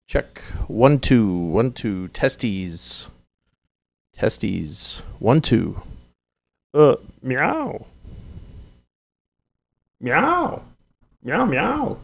Check. 1 2 1 2 testes. Testes. 1 2. Meow. Meow. Meow meow.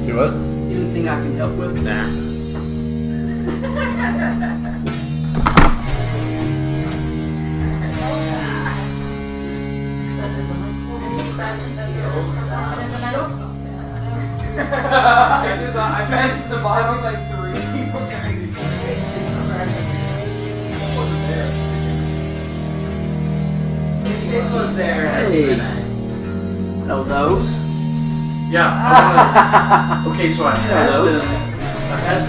Do what? Anything I can help with? Nah. I smashed the bottom like 3 people. It was there. Hey. Know those? Yeah. Okay, so I had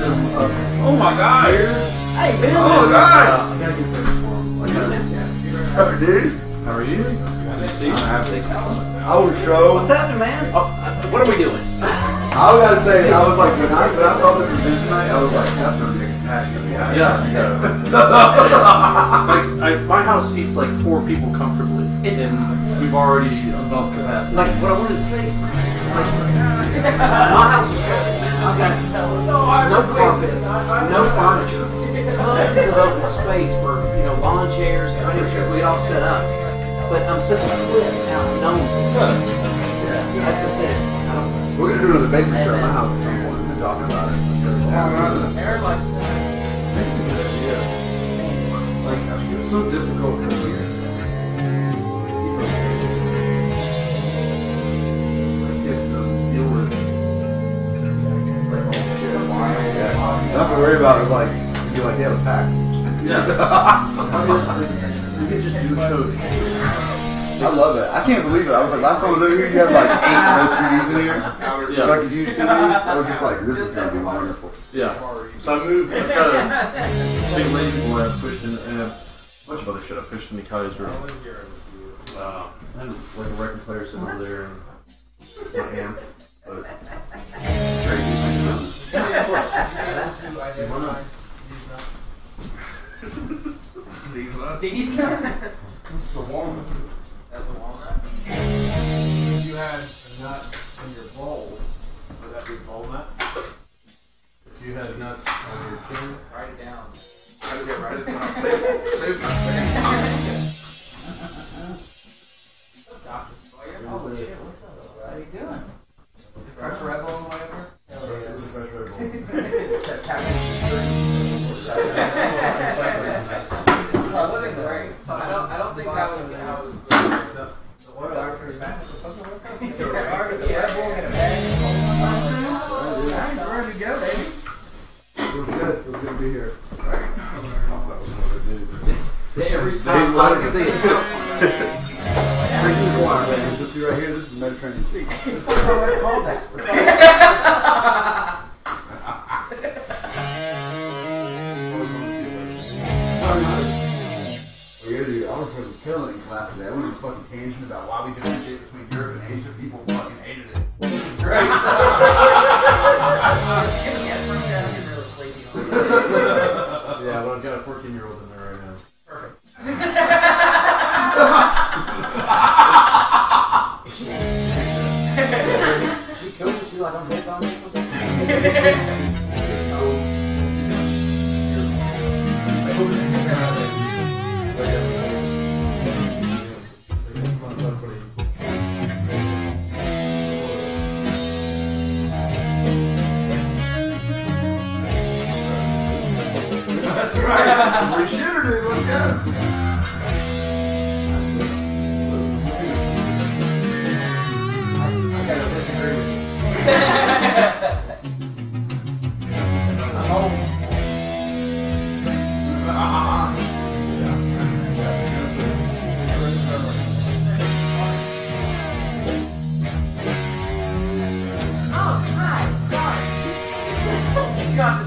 them. Oh my God! Hey, Bill. Oh my God! I gotta get things for them. Oh, dude. How are you? I was show. What's happening, man? Oh, what are we doing? I gotta say, I was like, when I saw this event tonight, I was like, that's gonna be a catastrophe. Like, my house seats like 4 people comfortably, and we've already above capacity. Like what I wanted to say. Like, my house is perfect, man. I've got no carpet, no furniture. Tons of open space for lawn chairs and furniture. We all set up. But I'm such a cliff out in Nome. Yeah, that's the thing. We're gonna do it as a basement show at my house at some point. We've been talking about it. Aaron likes that. Like, it's so difficult because you get to deal with like all the shit. Yeah. Nothing to worry about is like, you're like, yeah, it's packed. Yeah. You could just do shows. I love it. I can't believe it. I was like, last time I was over here, you had like 8 of those CDs in here. Yeah. Like, did you use CDs? I was just like, this is gonna be wonderful. Yeah. So I moved. I've got a big lazy boy I pushed in, and a bunch of other shit I pushed in the cottage room. And like a record player sitting over there, and my amp. But it's crazy. Yeah, of course. Why not? These nuts? It's a walnut. That's a walnut? If you had a nut in your bowl, would that be a bowl nut? If you had nuts on your chin, Write it down. write it down. Save it. Dr. Sawyer? Oh, shit, what's up? How you doing? Fresh Red Bull on the way over? Fresh Red Bull. That wasn't great. I don't think that was how it was going. Doctor, is that what's up? He said, "Art, the Red Bull in a bag." Alright, we're ready to go, baby. Feels good. Feels good to be here. Every time I see it. Drinking water, man. Just be right here. This is the Mediterranean Sea. It's not already called that. I was fucking killing it in class today. I went on a fucking tangent about why we differentiate between Europe and Asia. People fucking hated it. Great. Yeah, well, I've got a 14-year-old in there right now. Perfect. She coaches you like I'm big on That's right. We should have did. Let's go. I gotta disagree with you. I'm home. Oh, hi. Sorry. You got to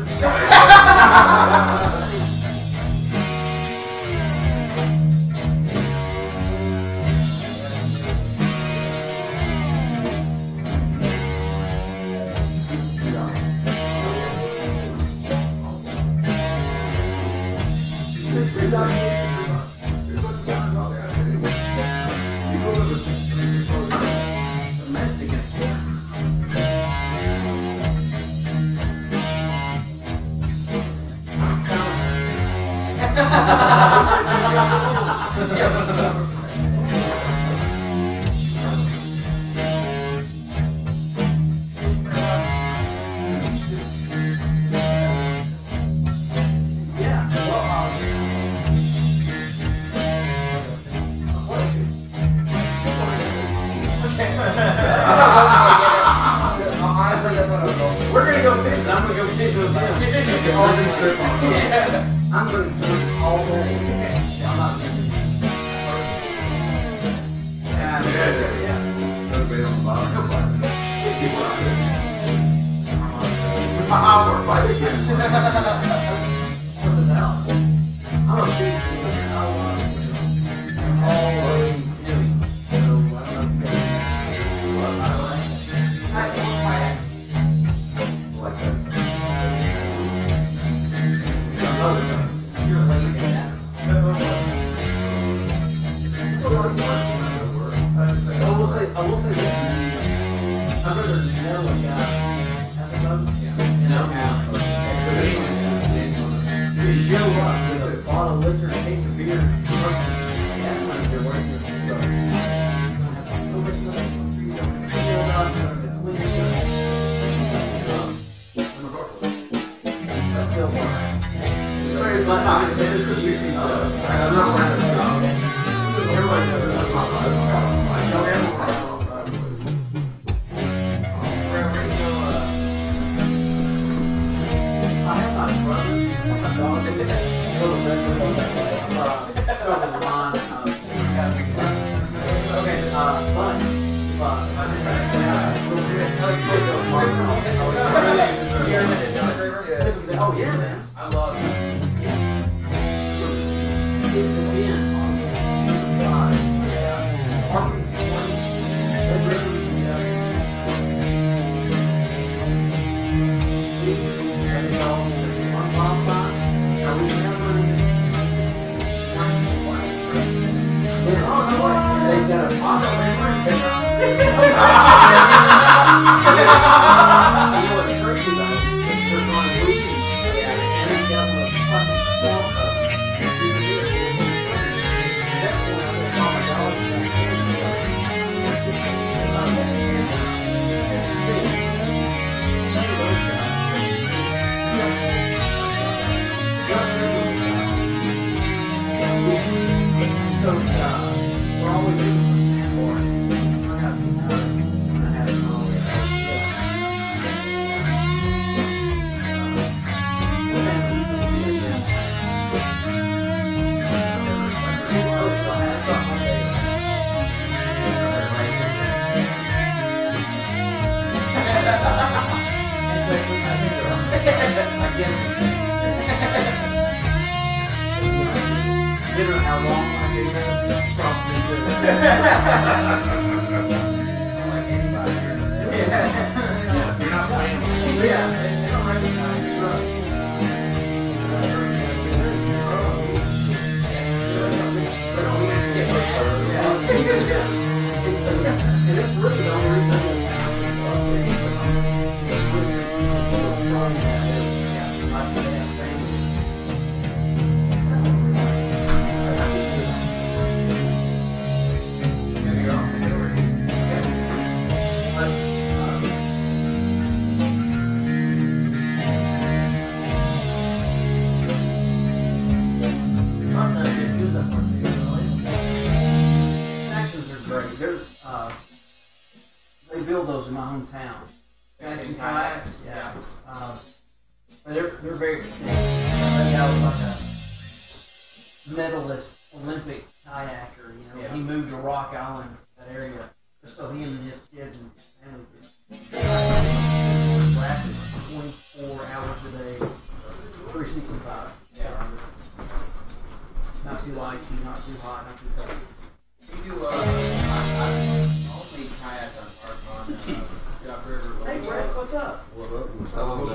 We're gonna go fishing. I'm gonna go fishing with them. Yeah. I'm gonna drink all day. I'm not gonna do yeah. Go bait on the bottom. Come on. We're fighting again. I'm a big fan. I love always doing. So I don't know if what I like. I like that. You're late at that. I will say this. I'd rather know a guy as a boat. You know? You show up with a bottle of liquor, a case of beer, and that's not if they're working with you. Oh yeah, man. I love it. It's the end. They've got a box. You know what's crazy though? They're going moving. Yeah, and they got a fucking small cup. That's when I was on my dog. So, we're always looking for it. I got some time. I have it all. Given how long my video is, probably good. Like anybody here today. Yeah, if you're not playing. Yeah, they don't recognize your truck. And it's really the only reason they build those in my hometown. Action kayaks, yeah. They're very expensive. That was like a medalist Olympic kayaker, you know. Yeah. He moved to Rock Island, that area, just so he and his kids and family could practice 24 hours a day, 365. Yeah. Not too icy, not too hot, not too cold. You do only kayak on Sativa. Hey Brett, what's up? What up?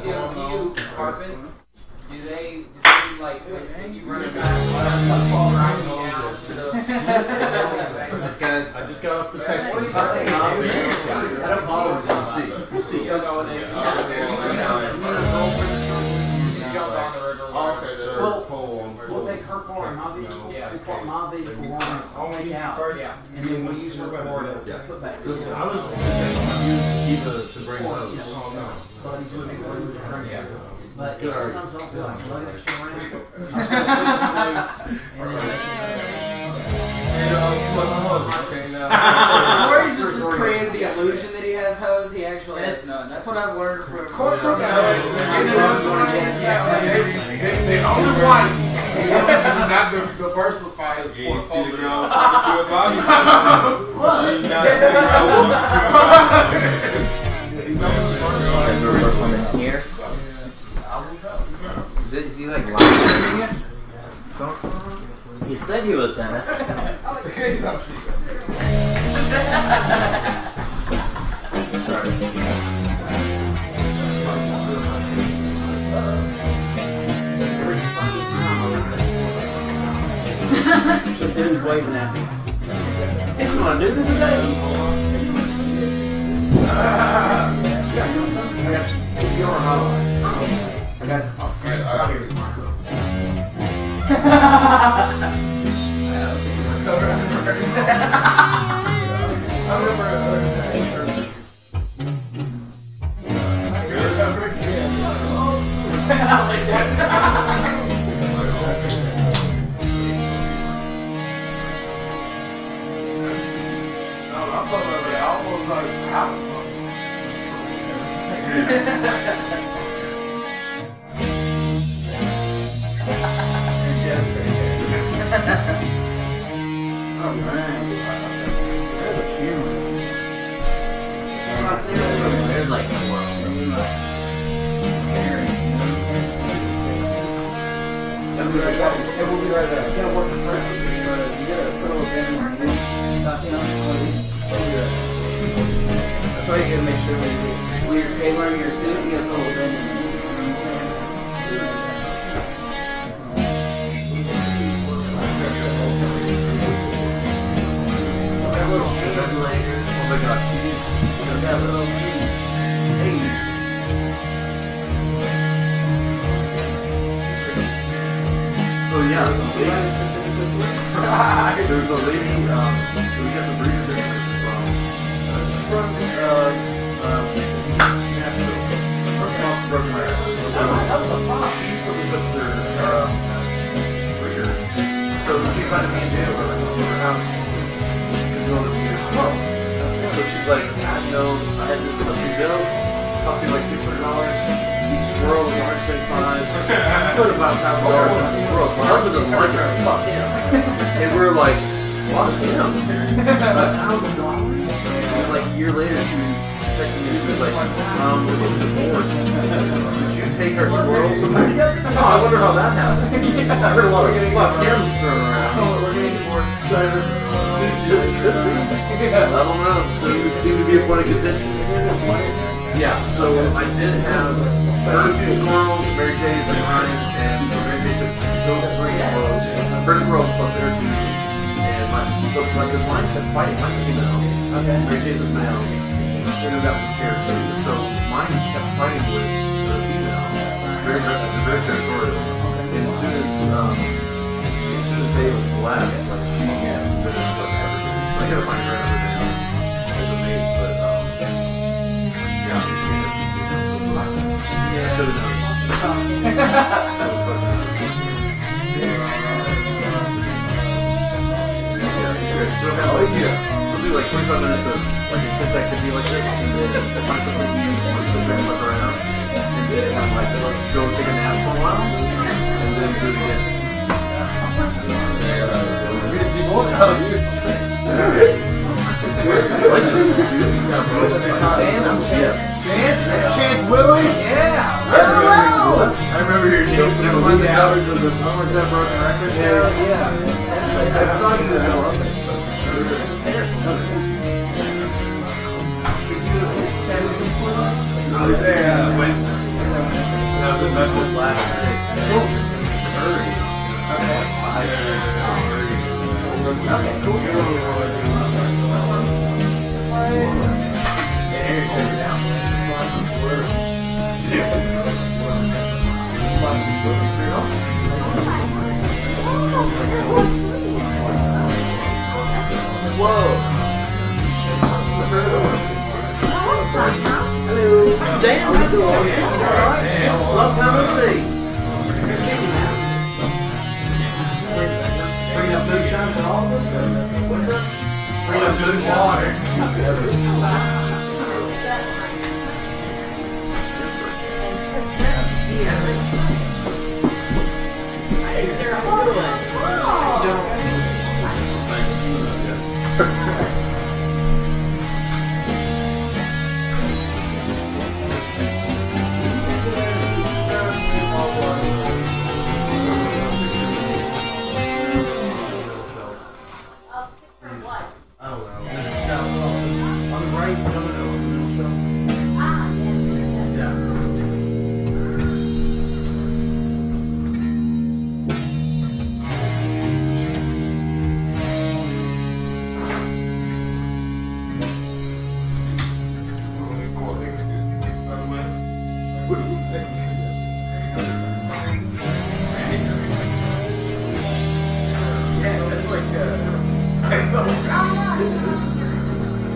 You do carpet? Do they like you run it back? I just got off the text. We'll see. We'll take her car and my vehicle. We put my vehicle on and take out. And then we'll use her car to put back. Listen, I was using Eva to bring hose. Buddies with me, buddies with me. But sometimes I don't feel like lugging that shit around. And then Corey's just created the illusion that he has hose. He actually has Yes. No, that's what I've learned from. The only one not diversify is portfolio. Here? Is he like lying? You said he was gonna. The dude's waving at me. It's not a dude, it's a day. I got your highlight. I got There's like four. We'll be right back. You gotta work the first. You gotta put a little bend in your hand. That's why you gotta make sure when you're tailoring your suit, you gotta put a little bend in your hand. You know what I'm saying? That little hand. Oh my god, jeez. That little hand. Hey. So yeah, there's a lady, we got the breeders information from, she runs, Nashville. First mom's broken my ass. So she puts their, breeder. So she invited me and Dan over to her house, because we wanted to meet her squirrels. So she's like, I had this custom bill, cost me like $600. Each squirrel is $175. Put about $1,000 on the squirrels. My husband doesn't like her. Fuck him. And we're like, what him? $1,000? And like a year later, she texted me. She was like, we're getting divorced. Did you take our squirrels? I'm like, oh, I wonder how that happened. I heard a lot of fuck hims thrown around. Oh, we're getting divorced. I don't know. So it would seem to be a point of contention. Yeah, so I did have her 2 squirrels, Mary J's and mine, and so Mary J took those 3 squirrels, her squirrels plus their 2, and mine kept fighting my female. Okay. Mary J's is male, and then that was a pair too. So mine kept fighting with the female, very aggressive, very territorial. And as soon as they left, like she did it like everything. So I gotta find her another day as a mate, but yeah, I should have done it. She'll do like 25 minutes of like intense activity like this, and then find something to use, like sit there and look around, and then like go take a nap for a while, and then do it again. We can see more out of you. Chance Willie? Yeah! I remember your name. Never mind the hours of the moment that broken record. Yeah. That song you know. I was there Wednesday. I was in Memphis last night. Okay, cool. Whoa. Hello. Damn, how's it going? Long time no see. Bring up moonshine for all of us? What's up? Bring up moonshine. Hey, Sarah, how you doing? How you doing? I don't know. On the right, no, middle shelf. Yeah.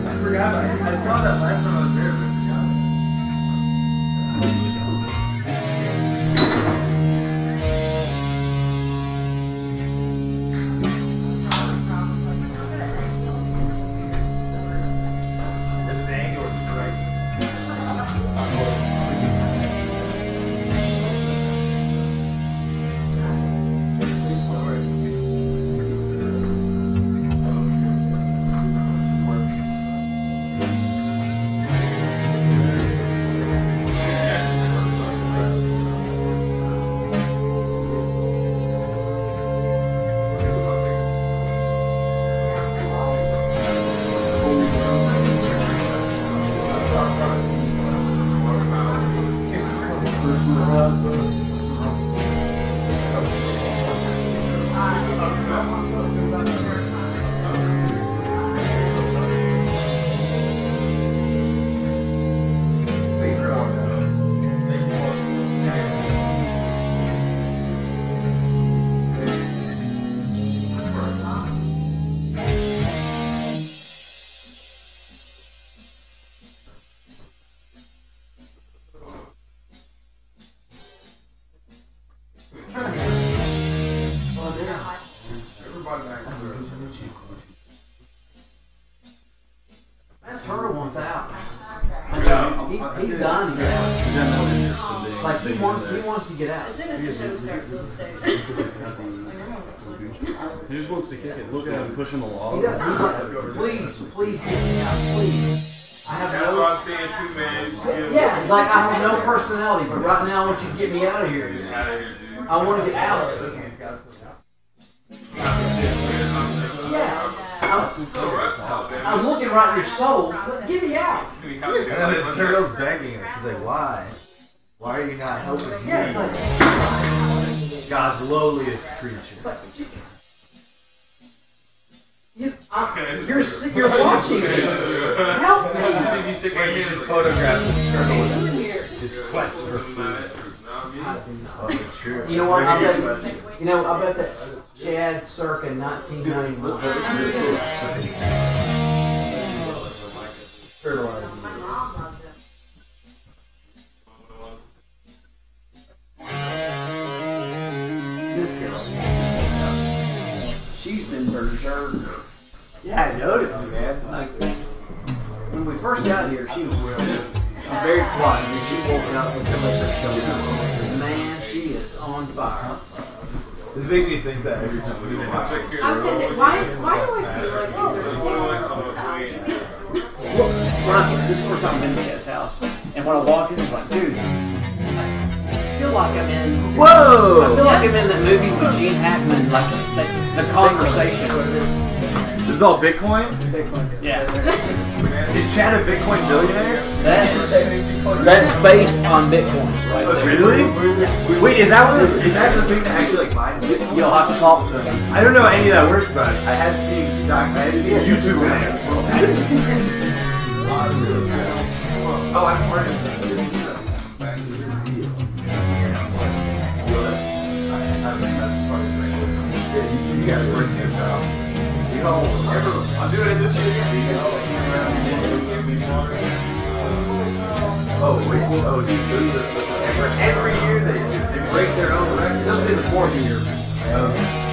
I forgot. I saw that last time I was there, but I forgot. It's the angle, it's correct. That turtle wants out. He's dying to get out. Like he wants to get out. As soon as the show starts, he'll stay. He just wants to kick it. Look at him pushing the wall. He does. He's like, please get me out, please. I have That's no. what I'm saying too, man. Yeah, like I have no personality, but right now I want you to get me out of here. Out of here, dude. I want to get out. Yeah. I'm looking right in your soul. Get me out. And this turtle's begging us. He's like, why? Why are you not helping me? Yeah, it's like. God's lowliest creature. You're watching me. Help me. You should get his Photograph this turtle Come with here. his quest for food. Oh, it's true. You know what? I bet that Chad circa 1991. Turtle. My mom loves it. This girl, she's been berserk. Yeah, I noticed, man. Like, when we first got here, she was very quiet, and then she woke up with the show. Man, she is on fire. This makes me think that every time we watch it. I was gonna say, why do I feel like these are Look, this is the first time I've been to Chad's house, and when I walked in, I was like, dude, I feel like I'm in. Whoa! I feel like I'm in that movie with Gene Hackman, like the conversation. This is all Bitcoin? Yeah. Is Chad a Bitcoin billionaire? That's based on Bitcoin, right there. Really? Wait, is that the thing that actually like mines Bitcoin? You'll have to talk to him. I don't know any of that works about it. I have seen YouTube videos. Oh, I'm part of that. You guys work here, pal. You know, I'm doing it this year. Oh, wait. Oh, dude. Every year they break their own record. This will be the 4th year.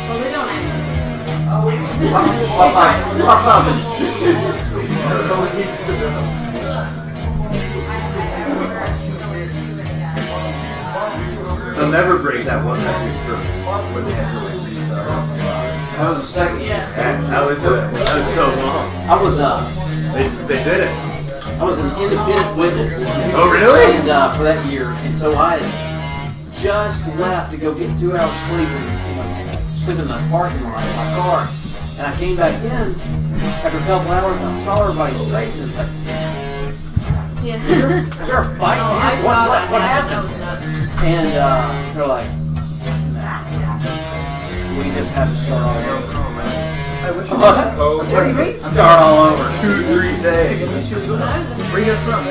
Well, they don't actually. They'll never break that one record for when they had to like restart. That was the second year. Yeah, that was so long. I was They did it. I was an independent witness. Oh really? And for that year, and so I had just left to go get 2 hours sleep and sleep in the parking lot of my car. And I came back in after a couple hours and I saw everybody's faces like, Yeah. is there a fight? Oh, I here? saw What that. That happened? was nuts. And they're like, we just have to start all over. What do you mean start all over? 2-3 days. When I was in Where you guys from?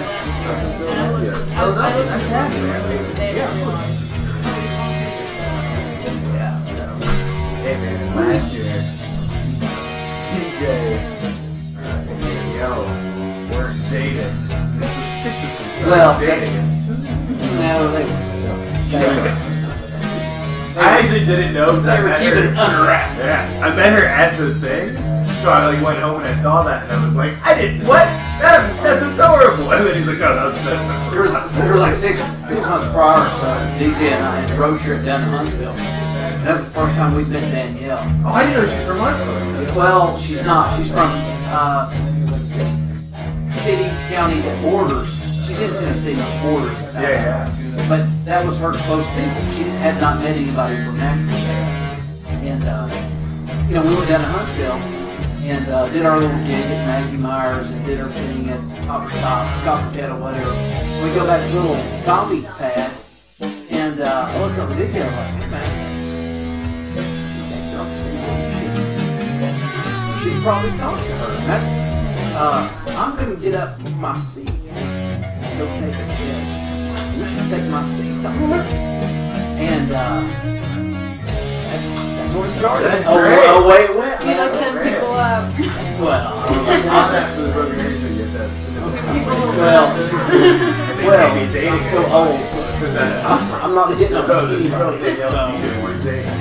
I was That's happening. Hey man, last year, TJ and Danielle weren't dating. It's suspicious. Well, dating. No, they I actually didn't know that. were keeping it under wraps. Yeah, I met her at the thing, so I like went home and I saw that, and I was like, I didn't. What? That's adorable. And then he's like, oh, that's There was like six months prior, so DJ and I had a road trip down to Huntsville. And that's the first time we've met Danielle. Oh, I didn't know she's from Huntsville. Well, she's not. She's from city, county that borders. She's in Tennessee, borders. Yeah. But that was her close people. She had not met anybody from Nashville. And, we went down to Huntsville and did our little gig at Maggie Myers and did our thing at Copper or whatever. We go back to the little coffee pad and I looked over at DJ and I'm like, hey man, you should probably talk to her. I'm going to get up from my seat and go take a piss. You should take my seat. And that's where it started. That's oh, great. Oh, way it went. You like send people up. Well, I'm after the broken age to get that. well, They dating I'm so old. I'm not getting up. So this girl Danielle and DJ were dating,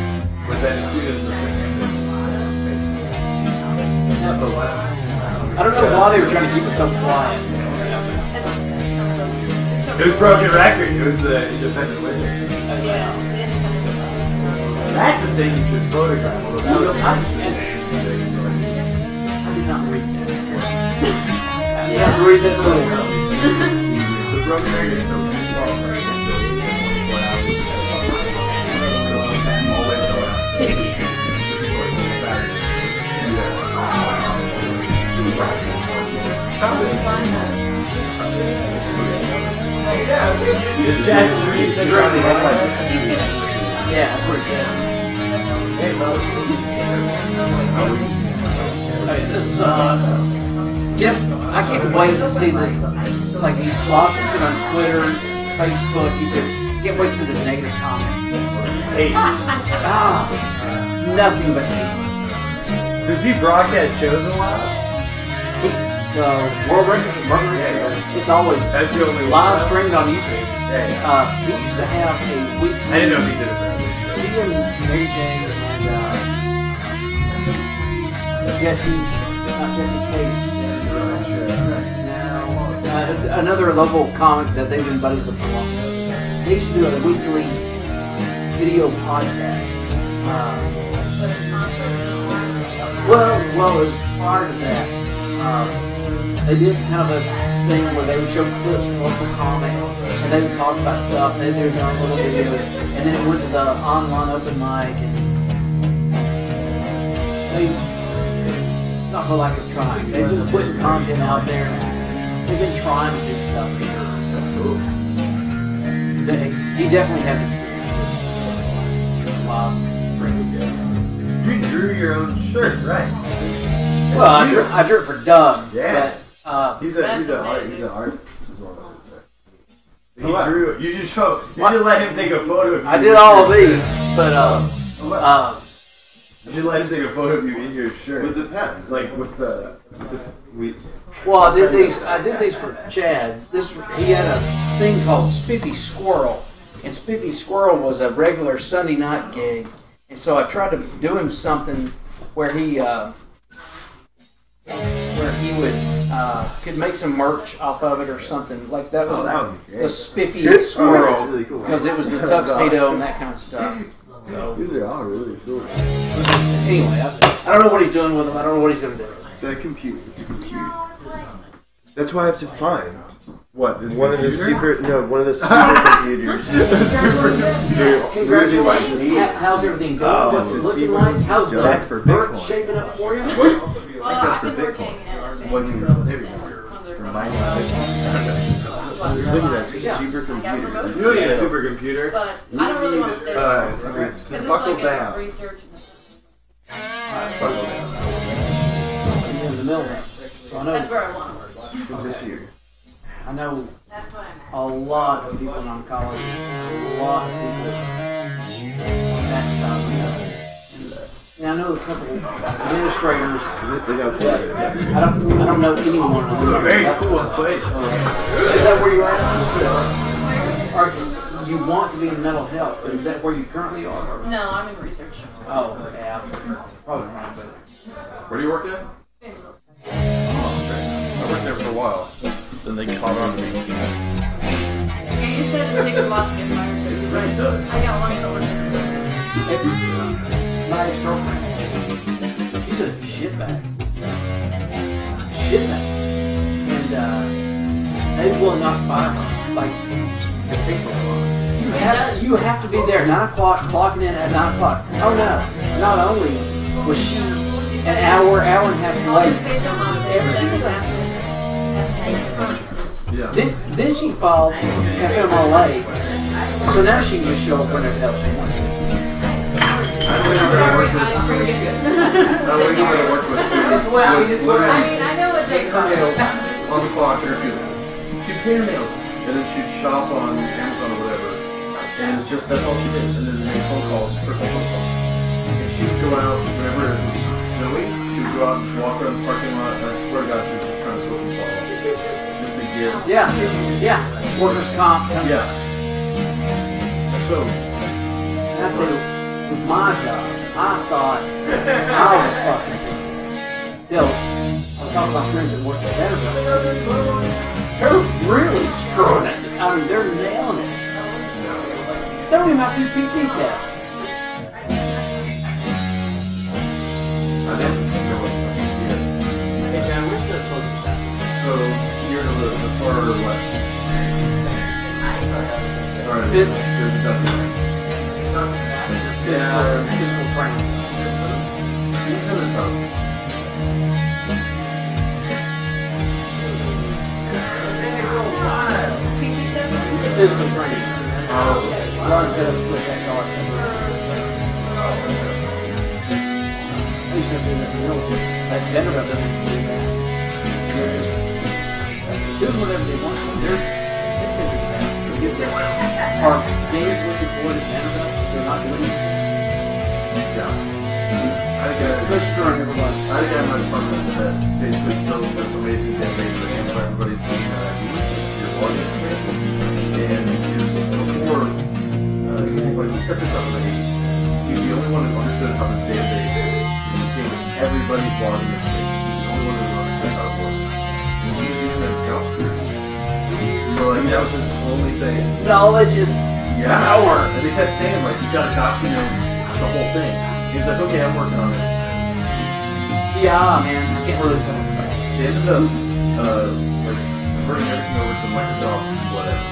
but then as soon as the thing ended, I don't know why they were trying to keep it so quiet. it was broken record. It was the independent witness. Yeah. That's the thing you should photograph. I did not read that. Yeah, read that story. The broken record is okay. Is Jack Street directly Yeah, that's what it said. Okay, this sucks. Yep, I can't wait to see the these lots of on Twitter, Facebook, YouTube. Can't wait to see the negative comments. Hate. Nothing but hate. Does he broadcast shows a lot? World Records and Burger Show. It's always That's the only live one. streamed on YouTube. He used to have a weekly. I didn't know if he did it for every show. He and Mary Jane and Jesse, not Jesse Case, another local comic that they've been buddies with for a long time. They used to do a weekly video podcast. Well, it was prior to that. They did kind of a thing where they would show clips from local comics, and they would talk about stuff, and they did their own little videos, and then it went to the online open mic, and they, not for lack of trying, they've been putting content out there, they've been trying to do stuff for sure. He definitely has experience. Wow. You drew your own shirt, right? Well, I drew it for Doug, Yeah. but He's That's an amazing. artist as well. He drew it. You should let him take a photo of you. I did all of these, but You should let him take a photo of you in your shirt. With the pens. Like with the well, I did these for Chad. He had a thing called Spiffy Squirrel, and Spiffy Squirrel was a regular Sunday night gig, and so I tried to do him something where he would could make some merch off of it or something. Like that was, that was the Spiffy That's Squirrel. really cool. Because it was the tuxedo and that kind of stuff. So, These are all really cool. anyway, I don't know what he's doing with them. I don't know what he's going to do. It's a computer. It's a computer. That's why I have to find What, this one computer? one of the super computers. Congratulations. How's everything going? Oh, What's it it's looking a like? How's the That's for birth Bitcoin. shaping up for you? What? I've for been working Bitcoin. at What do you mean? Maybe mining Bitcoin. Look at that. It's a super computer. You look at a supercomputer. but I don't really want to stay there. Alright, Because it's buckle like down. a research. Buckle down. In the middle. So I That's know, where I want to work. This year. I know That's what I'm at. a lot of people in oncology. A lot of people on that side of the house. And I know a couple administrators. They got I don't know anyone on the Very cool place. Is that where you're at? Or you want to be in mental health, but is that where you currently are? No, I'm in research. Oh, okay. I'm probably wrong, but Where do you work at? I worked there for a while. Then they caught on to me. Okay, you said it takes a lot to get fired. It really does. I got one coworker. my ex-girlfriend, she's a shitbag. Shitbag. And they will not fire her. Like, It takes a lot. you have to be there 9 o'clock, clocking in at 9 o'clock. Oh no! Not only was she an hour and a half All late, the kids are on every single day. That's for instance. Yeah. then she filed FMLA. So now she can just show up whenever the hell she wants to. Sorry, I forget. It's well, I mean, it's well. I mean, I know what Paint her that's nails on the clock and her beautiful. She'd paint her nails, and then she'd shop on Amazon or whatever. And it's just, that's all she did. And then make phone calls, freaking phone calls. And she'd go out, whenever it was snowy, she would go out and just walk around the parking lot, and I swear to God, she was just trying to slip and fall. Just to get... Yeah. Workers' comp. Yeah. So... And I tell you, with my job, I thought I was fucking till I was talking about friends that work at Vanderbilt. They're really screwing it. I mean, they're nailing it. They don't even have to do PT tests. I didn't know what Hey, John, where's the closest out? So, you're in the far west. Alright, Good. there's a Dunkin'. Physical training. He's in the top. PT test? Physical training. Run set up with that dog. I used to do that in the military. Like Vanderbilt doesn't do that. They're just doing whatever they want. They're figuring it out. They get their our games looking forward at Vanderbilt. They're not doing it. Yeah. They're screwing everybody. I had a guy in my department that basically built this amazing database that handles everybody's your login information. And he was before, when he set this up, he was the only one who understood how this database contained everybody's login information. He was the only one who understood how it worked. And he was using that as job security. So like that was his only thing. Knowledge is power. And they kept saying like, you gotta document the whole thing. He was like, okay, I'm working on it. yeah, man. I can't really say that. They ended up like converting everything over to Microsoft whatever.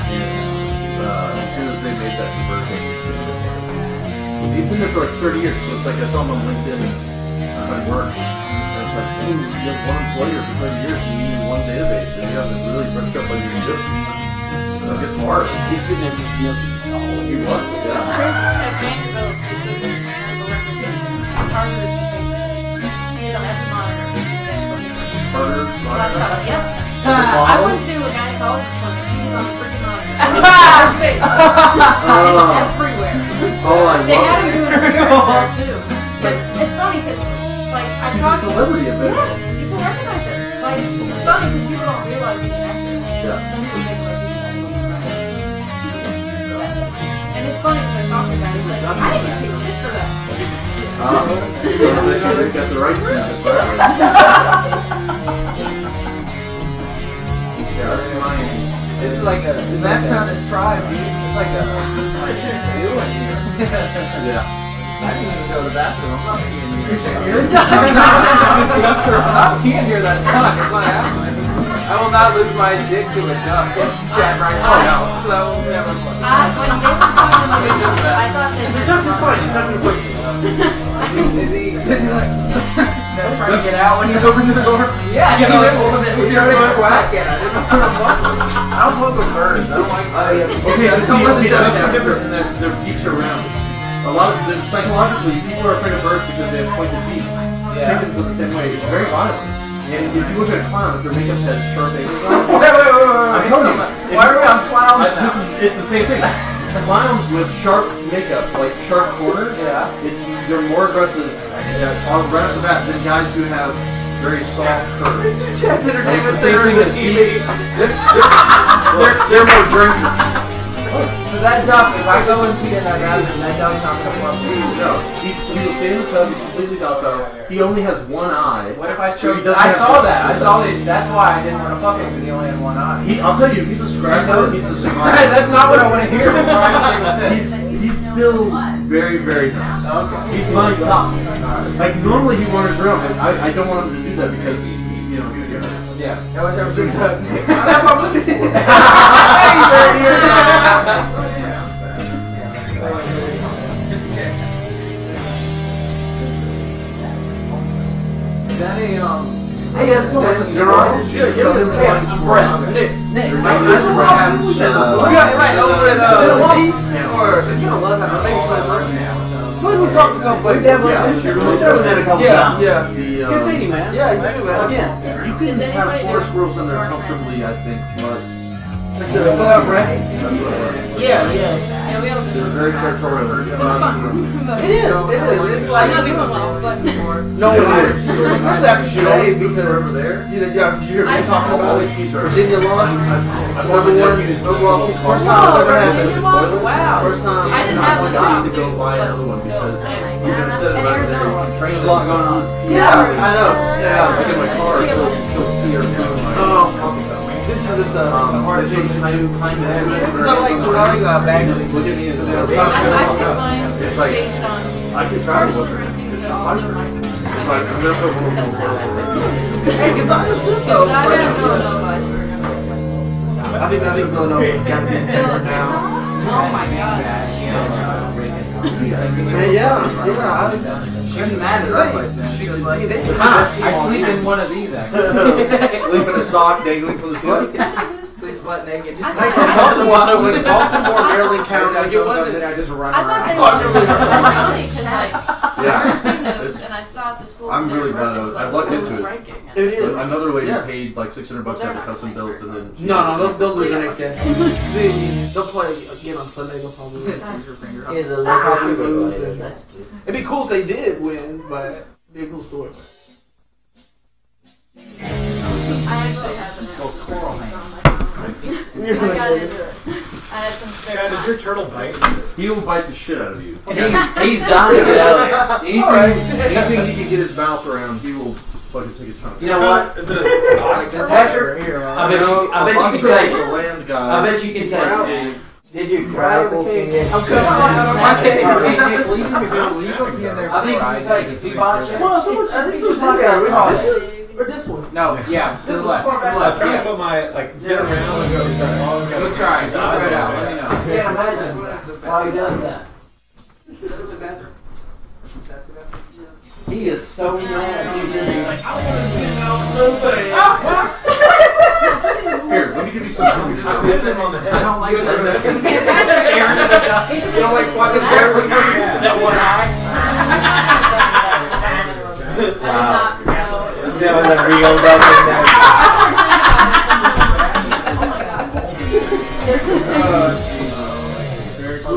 And as soon as they made that conversion, he'd been there for like 30 years. So it's like I saw him on LinkedIn at work. And it's like, ooh, you have one employer for 30 years and you need one database and you haven't really brushed up on your shifts. So it gets hard. He's sitting there just milking. He was, yeah. At Vanderbilt, this was the reputation. Harvard is the face of it. He's on every monitor. Harder, Last harder. time, yes. I went to a gynecologist clinic. He was on the freaking monitor. His face. It's everywhere. Oh, I They had love him doing appearances there too. Because it's funny because like I He's a talked. celebrity at that. Yeah, people recognize it. Like it's funny because people don't realize he's an actor. Yeah. Some people think like he's an actor. And it's funny because I talked about it. He's like, I didn't get paid shit for that. Make sure they've got the rights to it. like a. That's on his tribe, dude. It's like a. Like doing here. Yeah. I didn't even go to the bathroom. I'm not peeing here. You're serious? I'm not peeing here that time. It's not happening. I will not lose my dick to a duck. Chat right now. So never mind. When they were talking about it, I thought they The meant duck is fine. He's not gonna quit. Is he like trying to get out when he's opening the door? Yeah, he's already quacking. I didn't know where to fuck with. I don't fuck with birds. I don't like. Oh yeah. Okay, but see, okay, ducks are different. Their beaks are rounded. A lot of psychologically, people are afraid of birds because they have pointed beaks. Chickens are the same way. It's very violent. And if you look at a clown, if their makeup has sharp edges on it, wait. I'm telling you. Why are we on clowns now? It's the same thing. Clowns with sharp makeup, like sharp corners, they're more aggressive right off the bat than guys who have very soft curves. Chad's It's Entertainment the same Center thing is as TV. beaks. They're more drinkers. So that duck, if I go and pee in that bathroom, that duck's not gonna fuck me. No, he will stay in the tub. He's completely docile. He only has one eye. What if I So he choke? doesn't I have saw to- that. I saw it. That's why I didn't want to fuck him because he only had one eye. I'll tell you, he's a scrapper. He's a survivor. That's not what I want to hear. Before I He's still very, very nice. Okay. He's my top. Like normally he wanders around, but I don't want him to do that because he would get hurt. Yeah. That was everything. Is that a Hey, let's go. That's a You're girl. on. She's something Brett. Nick. We got right over at or you're gonna love having a What we talked about? We've definitely done that a couple times. Yeah. Continue, man. Yeah, you too, man. Again. You can have four squirrels in there comfortably, I think, but Yeah. Yeah, we have they're very territorial. It's not- It is. It's like I'm not doing well, but no, especially after today because there. you hear I me talking about Always keeps her. Virginia lost I've number never one used overall this. team. First time it's ever Virginia happened. lost? Wow. First time. I didn't have this I song to too, go buy but another one still. because you're gonna set it And right Arizona there. lost. There's a lot going on. Yeah, I know. I get my car, she'll pee or poo in my This is just a hard thing to do. kind of. Because I like bags. Look at me and I picked mine It's like based on I can travel with her. personal It's but also my like I'm gonna put one of those. Hey, Gonzaga's good though. Gonzaga, Villanova. I think Villanova's got to be better now. Oh my god. She's mad at us. She was like, I sleep in one of these actually. Sleep in a sock dangling from the ceiling. Sleep butt naked. I Like thought- Baltimore, Maryland County. Like it wasn't. I just run I thought around. they were funny because like Yeah. I've seen those It's- and I thought the school. I'm was really there glad versus, I like, lucked into lowest it. ranking. It is. Another lady Yeah. paid like $600 to have it custom built, and then No, they'll lose their next game. See, they'll play again on Sunday. They'll probably lose. They'll probably lose. It'd be cool if they did win, but it'd be a cool story. I actually have an Well, squirrel man. I got into it. I had some spare Dad, does time. your turtle bite? he will bite the shit out of you. He's dying to get out of there. Anything he can get his mouth around, he will fucking take a chunk. You know what? Is it a box? Hector, I bet you can take a it. land guy. I bet you can take it. Did you grab the cake? I'm coming on my cake. I think you can take it. He bought you. Well, I think it was like a or this one. No, yeah, to the left. To the I was left, trying to yeah. put my, get around and go. Go try it. Go right out. Let me know. I can't imagine why he does that. He is so mad. He's in there. Here, let me give you some food. I hit him on the head. I don't like that. Staring at the duck. You don't like fucking staring with that one eye? I did not know. It's now in the real duck in there.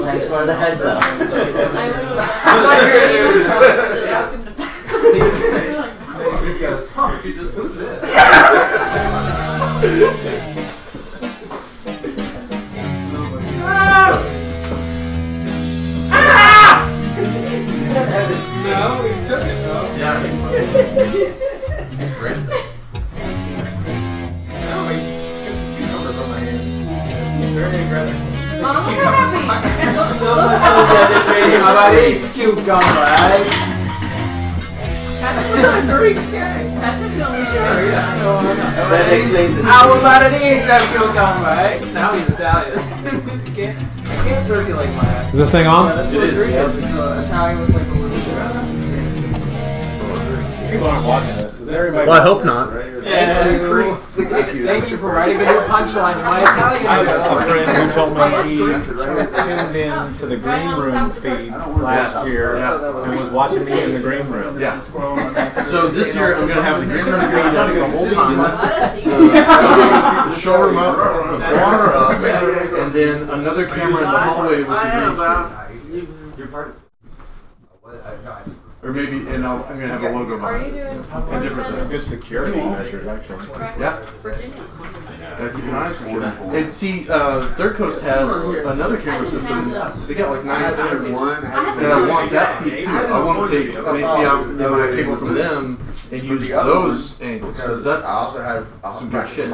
Thanks for the heads up. He goes, he just who's this? No, he took it though. Yeah. It's great. No, he took the cucumber from my hand. Somebody's cucumber, right? Patrick's only sure. That explains it. How about it is a cucumber, right? Now he's Italian. I can't circulate my accent. Is this thing on? It is. Italian with like a little bit. People aren't watching this. Is everybody? Well, I hope not. Thank you for writing a new punchline in my Italian. I have a friend who told me he tuned in to the Green Room feed last year and was watching me in the Green Room. Yeah. So this year I'm gonna have the green room feed up the whole time. The showroom up, the bar up, and then another camera in the hallway with the green screen. Your part? Or maybe, and I'm gonna have a logo behind it. And different things. Good security measures, actually. Yeah. Gotta keep an eye on shit. And see, Third Coast has another camera system. They got like 9 cameras. And I want that feed too. I want to take an HDMI cable from them and use those angles because that's some good shit.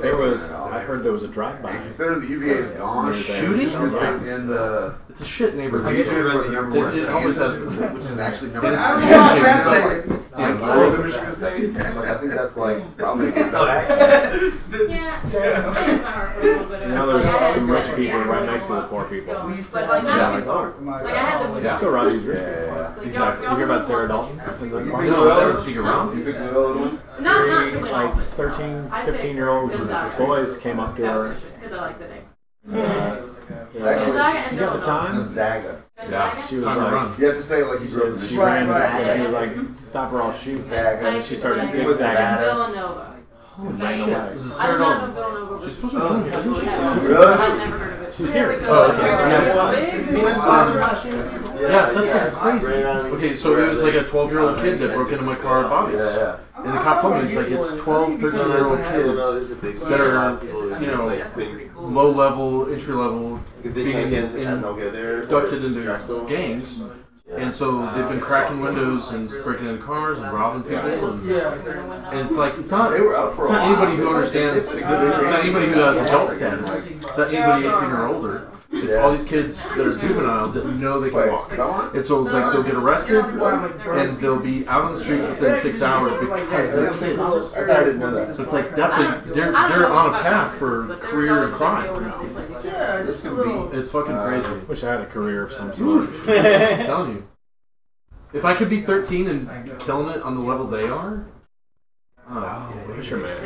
There was, I heard there was a drive-by. Considering the UVA is gone, Shooting? this thing's in the. It's a shit neighborhood. It always has. which is actually number It's 2. changing. Like Northern Michigan State. Like I think that's like probably. Yeah. It's my heart for a little bit of Now there's some rich people right next to the poor people. But like not too far. Like I had to. Let's go rob these rich people. Exactly. You hear about Sarah Dalton? No, it's ever cheek around. Not too Like 13, 15-year-old boys came up to her. Because I like the name. You got the time? Gonzaga. Yeah. She was Time to like, run. You have to say like you grew up in she Michigan. ran, and he was like, stop or I'll shoot. Gonzaga. And she started He was zigzagging. bad. Villanova. Ran away. This is I Sarah don't know Dalton. Villanova. She's supposed to be doing it, isn't she? I've never heard of it. She's here. Oh, okay. Yeah, that's fucking crazy. Okay, so it was like a 12-year-old kid that broke into my car at Bobby's. And the cop told me, he's like, it's 12, 13-year-old kids that are, you know, low-level, entry-level, being inducted into gangs. And so they've been cracking windows and breaking into cars and robbing people. And it's like, it's not anybody who understands, it's not anybody who has adult status. It's not anybody 18 or older. It's all these kids that are juveniles that know they can walk. And so like they'll get arrested and they'll be out on the streets within 6 hours because they're kids. I didn't know that. So it's like that's they're on a path for career in crime. Yeah, this could be. It's fucking crazy. Wish I had a career of some sort. I'm telling you. If I could be 13 and killing it on the level they are, Sure, man.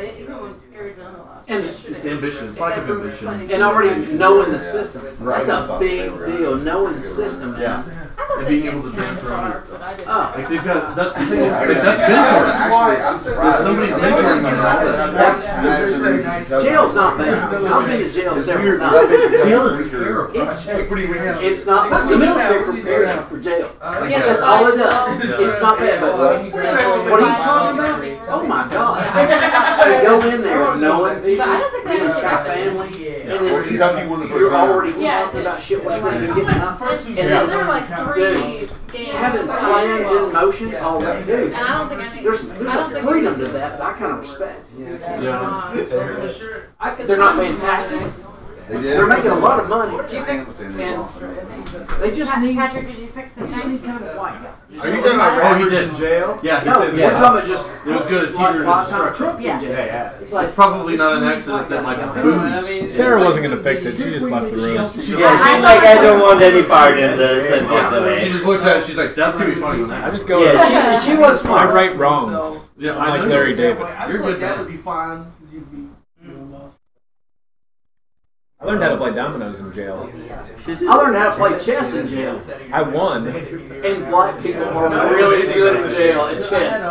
And it's ambition. It's like ambition. And already knowing the system. That's a big deal, knowing the system. Yeah. And being able to dance around it. Oh. Like they've got, that's the thing, that's mentors. If somebody's mentoring you and all that. Jail's not bad. I've been to jail several times. Jail is terrible. It's not, the military prepares you for jail. That's all it does. It's not bad, but what he's talking about, oh my God. To go in there knowing people, being got family, and then you're already talking about shit what you're going to get out. And then having plans in motion, all that do. There's a freedom to that that I kind of respect. Yeah. They're not paying taxes. They're making a lot of money. Did you fix They just need. Patrick, did you fix the tank? Are you talking about rappers in jail? Yeah, No, we're talking about just. it was good at teeter part-time construction. crooks in jail. Yeah. It's like It's probably not an accident that like booze. Sarah wasn't going to fix it. She just left the room. Yeah, she's like, I don't want any part in this. And She just looks at it, she's like, that's gonna be funny when I that just go, yeah, she was I smart. right wrongs. Yeah, I'm like Larry David. You're good that man. would be fine because you'd be. I learned how to play dominoes in jail. I learned how to play chess in jail. I won. And black people are really good in jail at chess.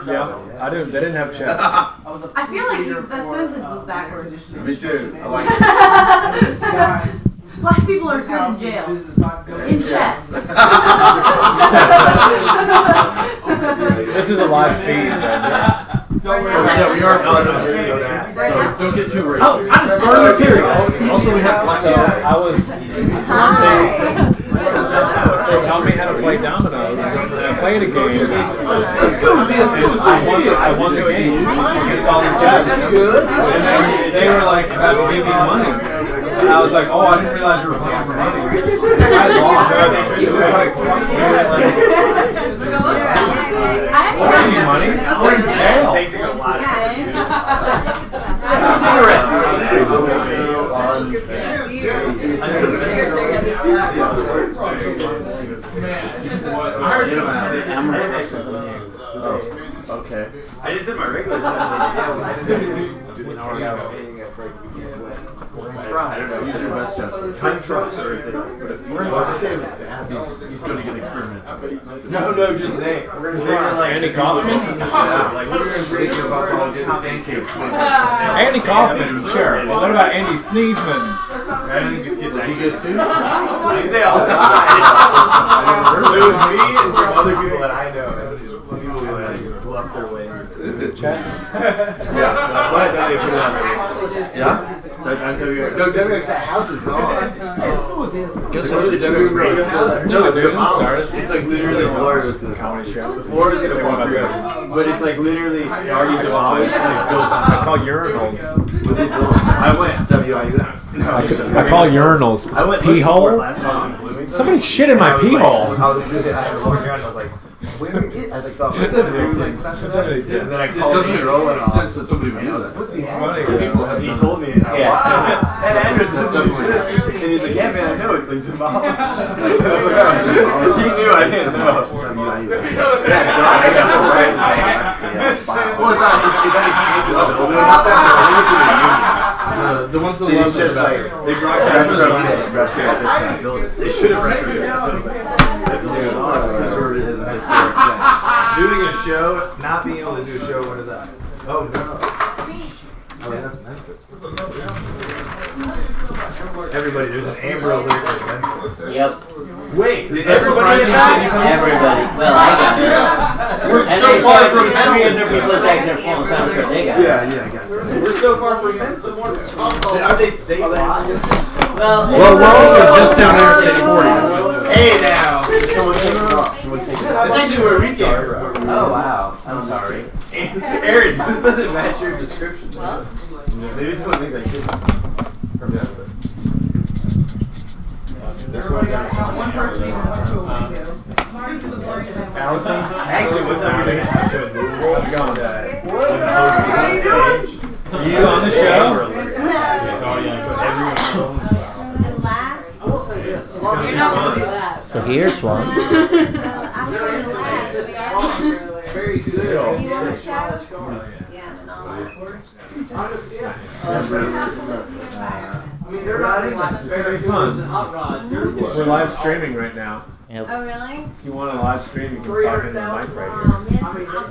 Yeah, I didn't. They didn't have chess. I feel like that sentence was backwards. Me too. I like it. Black people are good in jail. In chess. This is a live feed. Don't worry Yeah, we are part of it. So don't get too racist. Oh, I just burned material. Also, we have black So I was. They taught me how to play dominoes. And I played a game. I won the game against all the judges. That's good. And they were like, "Give me money." I was like, oh, I didn't realize you were paying for money. I lost. I need money. We're in jail. Takes a lot of Okay. I just did my regular stuff. I don't know. Use your best judgment. Cut trucks or anything. He's going to get experimented. No, just they. We're gonna say we're like Andy Kaufman? Yeah, like we're gonna say about all the pancakes. Andy Kaufman, sure. But what about Andy Sneesman? Randomly just gets actually good too? They all died. It was me and some other people that I know. And just people who like bluffed their way. Yeah? No, WX, that house is gone. Guess what the WX No, it's Dude, demolished. started. It's like literally Florida's the gonna Comedy show. Florida's gonna walk through this. But it's like literally already demolished and like built on. I call urinals. I went. WIUX. No, I call urinals I went pee hole. last time I was in Bloomington. Somebody shit in my pee hole. I was walking around and I was like, where is it? I like thought, and then I called Doesn't the make girl and sense that somebody would I know was that. like, what's the address? He told me, and I was like, that address doesn't exist. And he's like, yeah, man, I know, it's like demolished. I was like, he knew I didn't know. WIUX. Well, it's on campus. Not that the ones that love just about like, they broadcast it every day. They should have recorded it. sort of is a historic thing. Doing a show, not being able to do a show, what is that? Oh, no. Oh, that's Memphis. Everybody, there's an Amber Alert in Memphis. Yep. Wait, did everybody get back? Everybody. Well, I got it. We're And so they far said from 300 Memphis. people take their phones out, but they got it. Yeah, I got that. We're so far from Memphis. Are they statewide? Well, Well, we're also just down Interstate 40. Hey now! Someone take it off. Someone take it off. That's actually where we came from. oh wow. I'm sorry. Aaron, this doesn't match your description. Maybe someone thinks I did. From Memphis. One person even went to a weekend. Allison? Actually, what time are you doing the show in Louisville? I'm going to. How you doing? Are you on the show? Oh, yeah, so everyone's And laugh. You're not gonna do that. So here's one. So I'm going to laugh. Very good. You want to show? Yeah, and all that. I mean, they're not in like It's gonna be fun. We're live streaming right now. Yep. Oh, really? If you want to live stream, you can talk into the mic right here.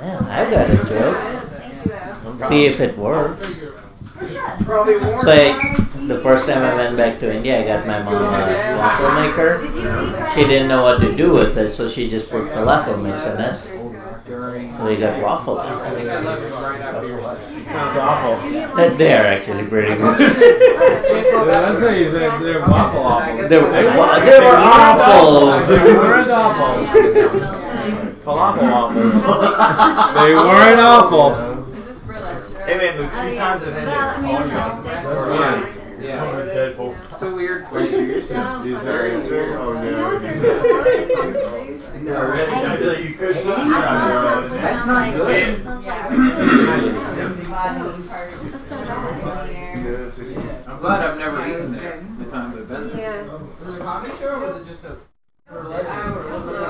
Yeah, I've got a joke. Thank you, though. See if it works. probably warm. So the first time I went back to India, I got my mom a waffle maker. Did you leave? She didn't know what to do with it, so she just put falafel mix in it. So we got waffle. Sounds awful. They are actually pretty good. That's what you said. They're waffle waffles. They were awful. They weren't awful. Falafel waffles. They weren't awful. Hey man, the 2 times I've had to call you on this. Yeah. It was Deadpool. It's a weird Wait, so you're saying these variants are? Oh You know what? no. There's some food. I feel like you could. I smell how food That's smells not like. good. Smells like That's so bad here. I'm glad I've never eaten there the time we've been there. Yeah. Was it a comedy show or was it just a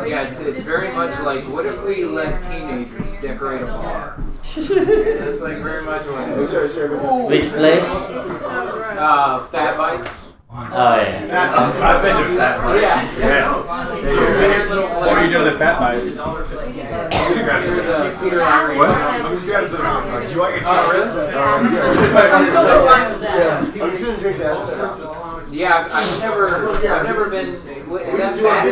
Yeah, it's very much like, what if we let teenagers decorate a bar? That's like very much what it is. Which place? Fat Bites. Oh yeah. I've been to Fat Bites. Yeah. Weird little What are you doing at Fat Bites? Peter Irish. What? I'm just grabbing some. Do you want your Oh, chips? really? I'm totally fine with that. I'm just gonna drink that. Yeah, I've never been. Is that bad?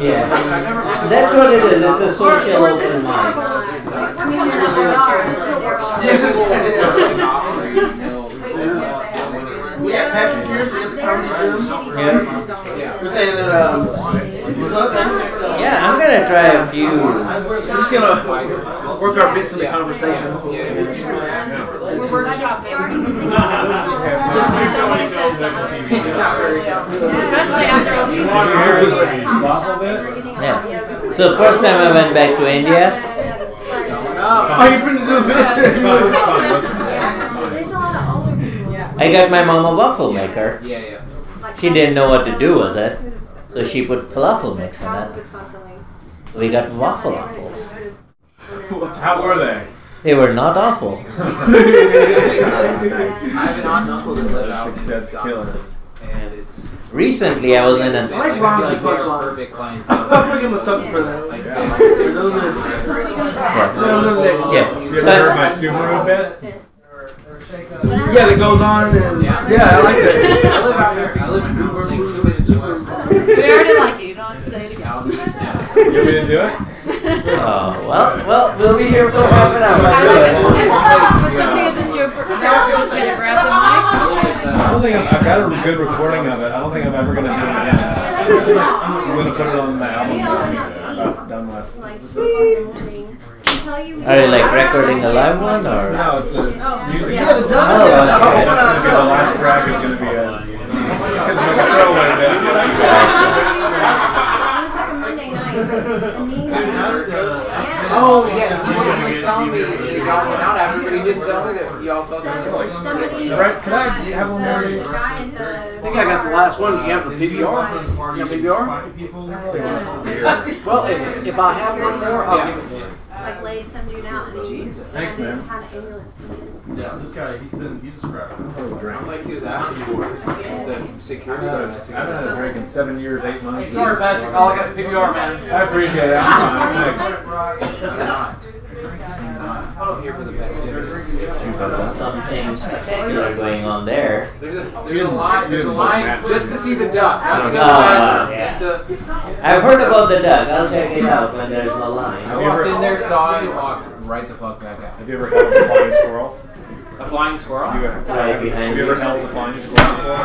Yeah. That's what it is. It's a social open mic. I mean, they're not Yeah, Patrick here, so we got the comedy zoom. Yeah. We're saying that, what's up, man? Yeah, I'm gonna try a few. We're just gonna work our bits in the conversation. That's what we're We're starting to think about So when somebody says something. It's not very Especially after a week. Yeah. So first time I went back to India, Are you finna do a bit? I got my mom a waffle maker. Yeah. She didn't know what to do with it, so she put falafel mix in it. We got waffles. How were they? They were not awful. I have an aunt and uncle that live out in That's killer. and it's Recently, I was in an. I like Ron's punchlines. perfect clientele. I'm gonna give him a something for that. Like, Those are next. Yeah. You ever heard my Subaru bit? Yeah, that goes on and yeah, I like that. I live out here. I live in like 2 minutes west. We already like it. You don't have to say it again. You want me to do it? Oh, well, we'll be here for half an I hour. like it. When somebody is in Joe producer to grab the mic. I don't think I've got a good recording of it. I don't think I'm ever gonna do it again. I'm gonna put it on my album. I'm done with. Are you like recording a live one or? No, it's a music. Yeah, the dub Oh, is okay. That's gonna be the last track. Is gonna be a throwaway bit. Oh yeah, he was telling me that y'all went out after, but he didn't tell me that y'all saw something. Right? Could I have one more of these? I think I got the last one. Do you have the PBR? You have PBR? Well, if I have one more, I'll give it to you. Like laid some dude out and he Thanks, man. had an ambulance come in. Yeah, this guy, he's a scrapper. Sounds like he was asking for the security guard. I've had a drink in 7 years, 8 months. Sorry, Patrick. All I got is PBR, man. I appreciate it. I'm fine. I'm here for the best hitters. Something spectacular going on there. There's a line just to see the duck. Yeah. I've heard about the duck. I'll check it out when there's no line. I walked in there, saw it, and walked right the fuck back out. Have you ever held a flying squirrel? A flying squirrel? Right behind Have you you. ever held a flying squirrel before?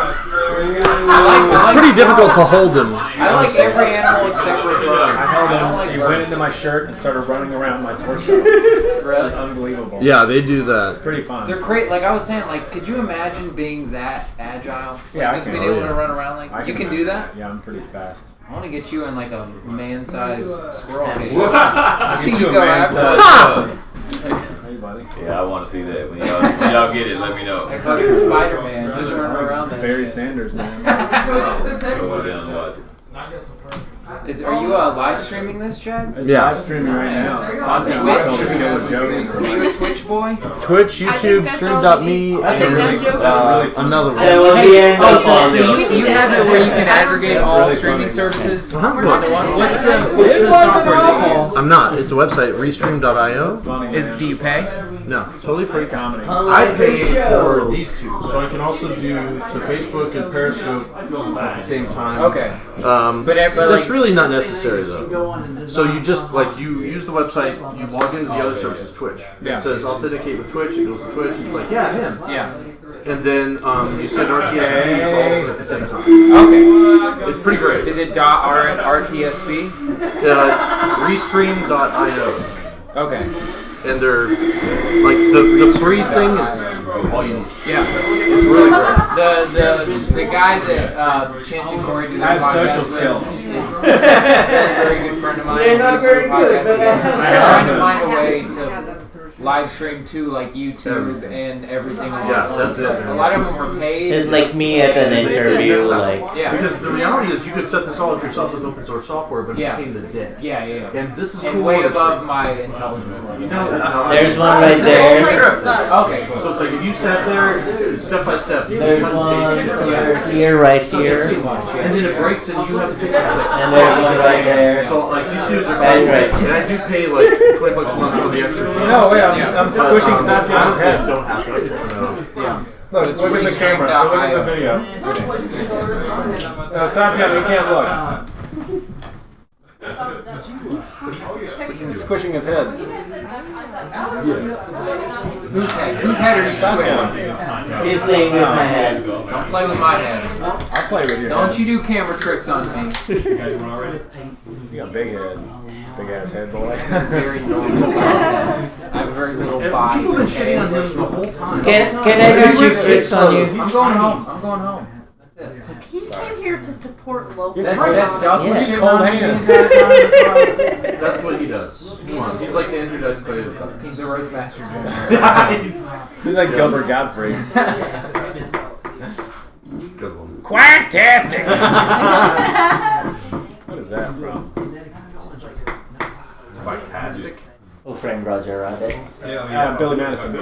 It's Pretty difficult to hold them. I like every animal except for a bird. I held don't him. like He birds. went into my shirt and started running around my torso. It was unbelievable. Yeah, they do It's that. pretty fun. They're great. Like I was saying, like, could you imagine being that agile? Yeah, I just can. being able to run around like I you can do that. Yeah, I'm pretty fast. I want to get you in like a man-sized squirrel cage. I'll See get you you a go man-sized after. Hey, buddy. Yeah, I want to see that. When y'all get it, let me know. Like fucking Spider-Man, just running around that Barry shit. Sanders, man. Go down and watch it. Are you live streaming this, Chad? It's Yeah. live streaming right now. Satyam Twitch? told me to go with Jody. Are you a Twitch boy? Twitch, I think YouTube, that's Stream.me, That's a and really joke. another one. That was the end Oh, of so all you have it where you can aggregate all really streaming funny. services Uh-huh. onto one? What's the software you use? I'm not. It's a website, restream.io. Funny, Is man. do you pay? No, totally free. Free comedy. I pay for these two, so I can also do to Facebook and Periscope at the same time. Okay. But But that's like, really not necessary though. So you just you use the website, you log into the other services, Twitch. Yeah. It says authenticate with Twitch. It goes to Twitch. It's like him. yeah. And then you send RTSP at the same time. Okay. It's pretty great. Is it .rtsb? Restream.io. Okay. And they're like the free thing is all you need. Yeah. It's really great. The guy that Chance and Corey do I their have social podcast with skills. is a very good friend of mine. They're not We used to very good, podcast but I together. have I'm trying to find a way to live stream to like YouTube and everything. Yeah, that's it, man. A lot of them are paid. It's like me at an interview, like. Yeah. Because the reality is you could set this all up yourself with open source software, but it's Yeah. a pain in the dick. Yeah. And this is And cool. way it's above free. my intelligence level. You know, it's not There's one right there. Okay, cool. So it's like if you sat there, step by step. There's one here, right here. And then it breaks and you have to fix it. And there's one right there. So like these dudes are Right, cool, right. and I do pay like $20 a month for the extra. No, wait, I'm squishing Satyam's honestly, head. don't have to. I just know. Yeah. Look, look at the camera. Look at the video. No, Satyam, you can't look. He's squishing his head. Whose head? Whose head are you squishing? He's playing with my head. Don't play with my head. I'll play with you. Don't you do camera tricks on me. You got a big head. Big ass head boy. Very normal size head. I have a very little body. People have been shitting on him the whole time. Can I do chief kicks on you? I'm going home. I'm going home. That's it. He came here to support local. That's Dalton Yeah. cold hands. That's what he does. Come on, he's like the Andrew Dice Clay of the times. He's the race master. He's like Gilbert Godfrey. Good one. Quacktastic! What is that from? Fantastic. Who framed Roger Rabbit? Billy Madison. See,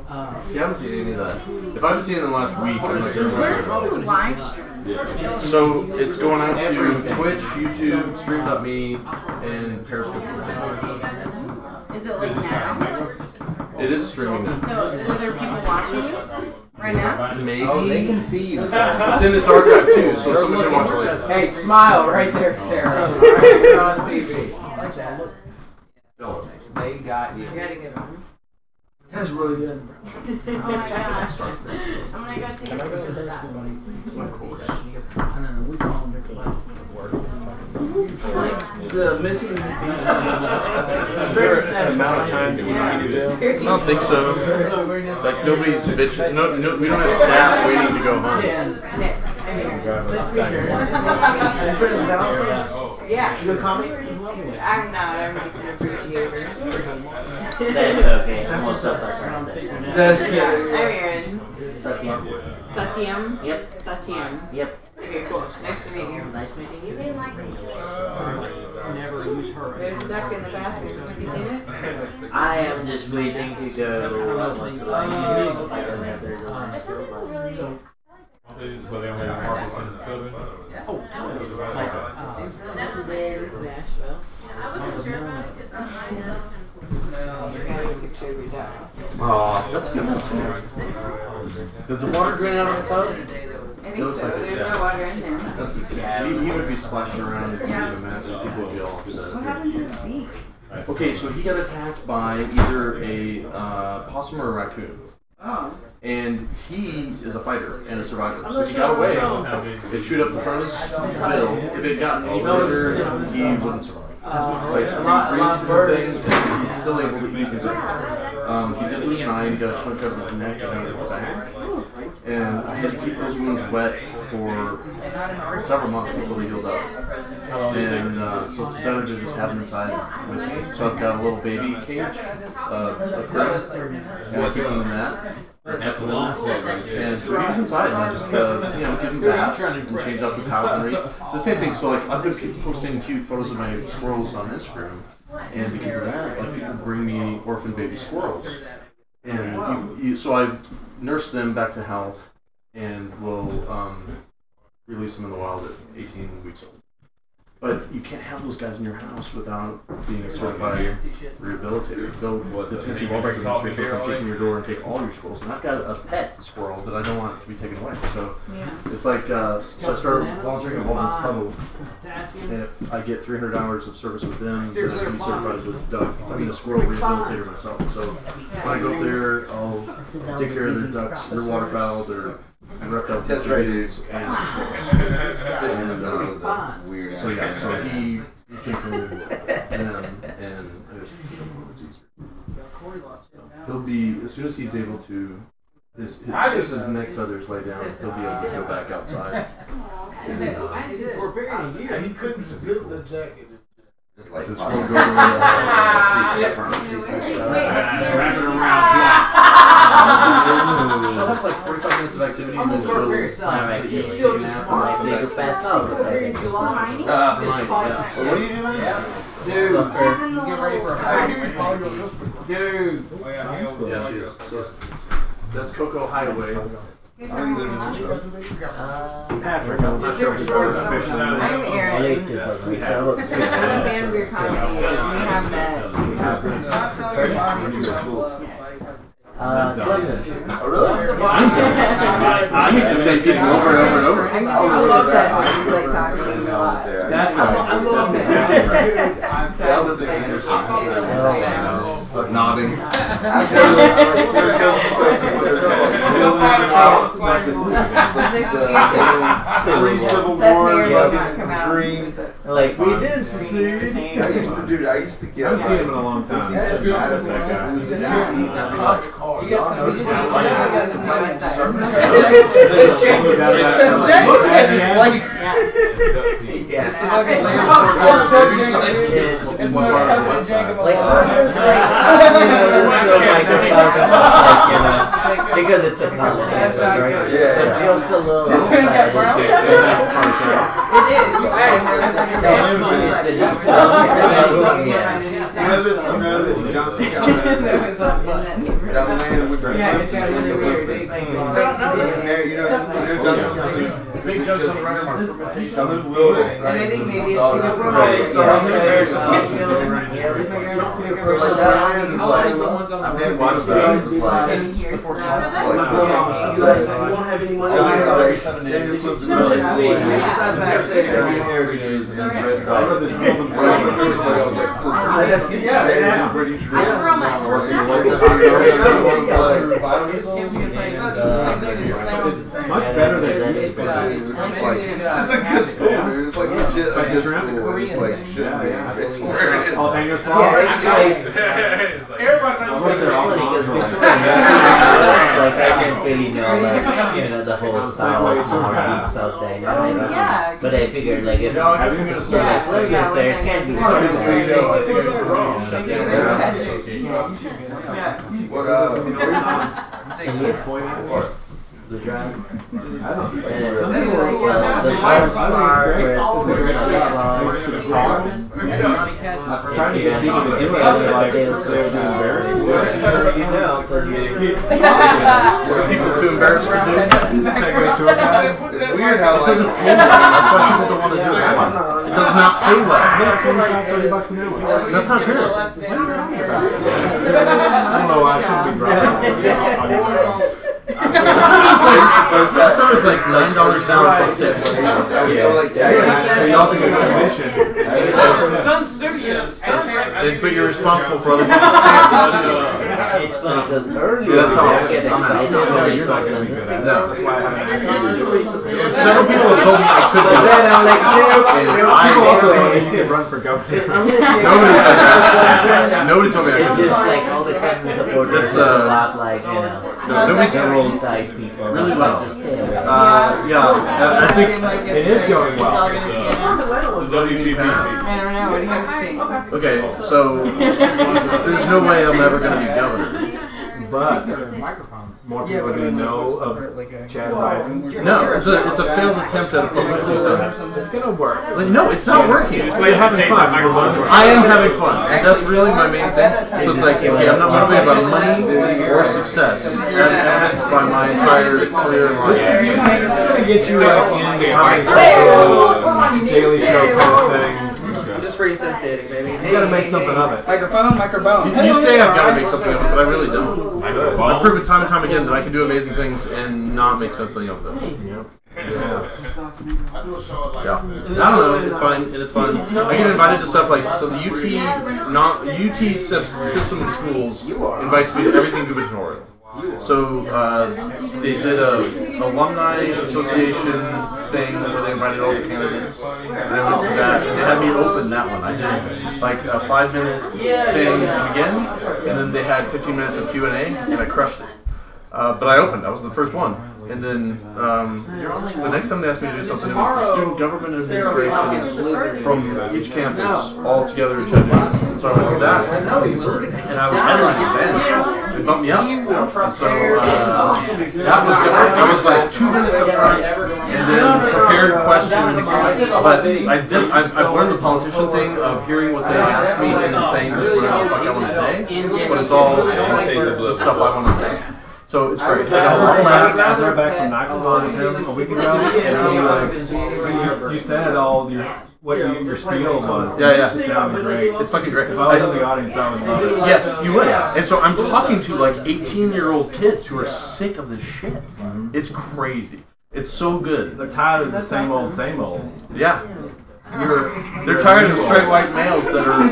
I haven't seen any of that. If I haven't seen it in the last week, I'm not sure. Where's the live stream? So it's going out to Twitch, YouTube, Stream.me, and Periscope. Is it like now? It is streaming now. So are there people watching you right now? Maybe. Oh, they can see you. But then it's archived too, so someone can watch it later. Hey, smile right there, Sarah. Right here on TV. Like that. They got you. You gotta get on. That's really good. Oh my gosh. I'm gonna go take a picture of that. Like the missing Very sad amount of time that we need to do. I don't think so. Like nobody's bitching. No, we don't have staff waiting to go home. Yeah. Good comment? I'm not. I'm just an appreciator. That's okay. Most of us are on that. That's I'm good. Aaron. Satyam. Satyam? Yep. Satyam. Yep. Okay, cool. Nice to meet you. Nice meeting you. Never use her. They're stuck in the bathroom. Have you seen it? I am just waiting to go. I don't have their So, So they only have Marcus and Sylvan? today is Nashville. I wasn't sure about it because I'm myself. Aw, that's good. Did the water drain out on the tub? I think so. There's no water in there. That's he would be splashing around and being a mess, and people would be all upset. What happened to his beak? Okay, so he got attacked by either a possum or a raccoon. Oh. And he is a fighter and a survivor. So he got away. It chewed up the front of his bill. If it got any further, he wouldn't survive. Like things, he's still able to eat his own. He did lose an eye, he got a chunk out of his neck and out of his back. And I had to keep those wounds wet for several months until they healed up. And so it's better to just have them inside with me. So I've got a little baby cage, a crib, and I keep him in that. That's a long set right there. And so he's inside and I just, give him baths and change out the towels and it's the same thing. So like I've been posting cute photos of my squirrels on Instagram, and because of that, like people bring me orphan baby squirrels, and so I nurse them back to health, and will release them in the wild at 18 weeks old. But you can't have those guys in your house without being a certified rehabilitator. The Tennessee Wildlife Administration will come kick in your door and take all your squirrels. And I've got a pet squirrel that I don't want to be taken away. So it's like, so I started volunteering at Walden's Puddle. And if I get 300 hours of service with them, then I can be certified as a squirrel rehabilitator myself. So when I go up there, I'll take care of their ducks, their waterfowl, their reptiles. That's right, dude. And Sitting in the middle of the weird ass. so yeah, so he came from them, and I just it's easier. He'll be, as soon as he's able to, as soon as his neck feathers lay down, he'll be able to go back outside. We're buried a year. He couldn't zip the jacket. Just like It's wrap going to go over Wrap it around. She'll have like 45 minutes of activity and then she'll You still just want to make it fast out. what are you doing? Dude, get ready for a Dude. Yeah, she is. So that's Coco Hideaway. Patrick, I'm not sure if he's I'm Aaron. I'm a fan of your comedy. We have met. Oh, really? I need to say people over and over and over. I love that. He's like talking a lot. That's I love it. Nodding. Pre-Civil War dream. Like, we did succeed. I used to do. I used to get. I haven't seen him in a long time. He's mad at that guy. Sit down, eat, and I'd be like, You got some. You got some. It's the fucking it's the most coveted jank of all time. Because it's a solid answer, right? But just a little. This one's got brown. You know this Johnson got that land with the you know Johnson County. Big jokes on the record mark fermentation. That was Willie. And I think maybe So like that land is like I've been watching that. It's like much better than it's a good school, dude. It's like legit a good school. It's like shit, man. It's where it is. Everybody knows like I didn't really know like the whole style of deep South dynamic. Yeah. But I figured like if there it can be What the drive. I don't the first part where it's trying to get people to do it, like they would be embarrassed. What are people too embarrassed to do? It's weird how it doesn't pay well. That's why people don't want to do it. It does not pay well. $25, $30 an hour. That's not good. What are you talking about? I don't know. I shouldn't be dropping. I thought it was like $9 an hour plus tips. But you're responsible for other people's It's funny because earlier that's how I get excited. you're not going to be good at it. No. Several people have told me I could do it. Then I'm like, I also told me you could run for governor. Nobody said that. Nobody told me I it's could do just it. like all the sudden the supporters That's, is a lot like nobody's role type people. really like well. to stay away. Yeah, I think It is going well. WPP. Okay, so there's no way I'm ever going to be governor. But more people are going to know of Chad Riden. No, it's a failed attempt at a publicity stunt. It's going to work. Like, no, it's not working. You're having fun. I am having fun. That's really my main thing. So it's like, okay, I'm not motivated by money or success. That's by my entire career in life. It's going to get you like in the daily show kind of thing. Just free associating, baby. You gotta make something of it. Microphone, microphone. You say I've got to make something of it, but I really don't. I've proven time and time again that I can do amazing things and not make something of them. Yeah. Yeah. I don't know. It's fine, and it's fun. I get invited to stuff like so. The UT system of schools invites me to everything gubernatorial. So they did a alumni association thing where they invited all the candidates, and I went to that. And they had me open that one. I did like a 5-minute thing to begin, and then they had 15 minutes of Q&A, and I crushed it. But I opened. I was the first one. And then the next time they asked me to do something, it was the student government administration from each campus all together in Chaderossa. So I went to that, and I was headlining then. They bumped me up. And so that was different. I was like 2 minutes up front, and then prepared questions. But I've learned the politician thing of hearing what they ask me and then saying just what the fuck I want to say. But it's all the stuff I want to say. So it's great. I got a whole laugh. I got back from Nashville a week ago, and you said all what your spiel was. Yeah. It sounded great. It's fucking great. If I was in the audience, I would love it. Yes, you would. And so I'm talking to like 18-year-old kids who are sick of this shit. It's crazy. It's so good. They're tired of the same old, same old. Yeah. they're tired of straight white males that are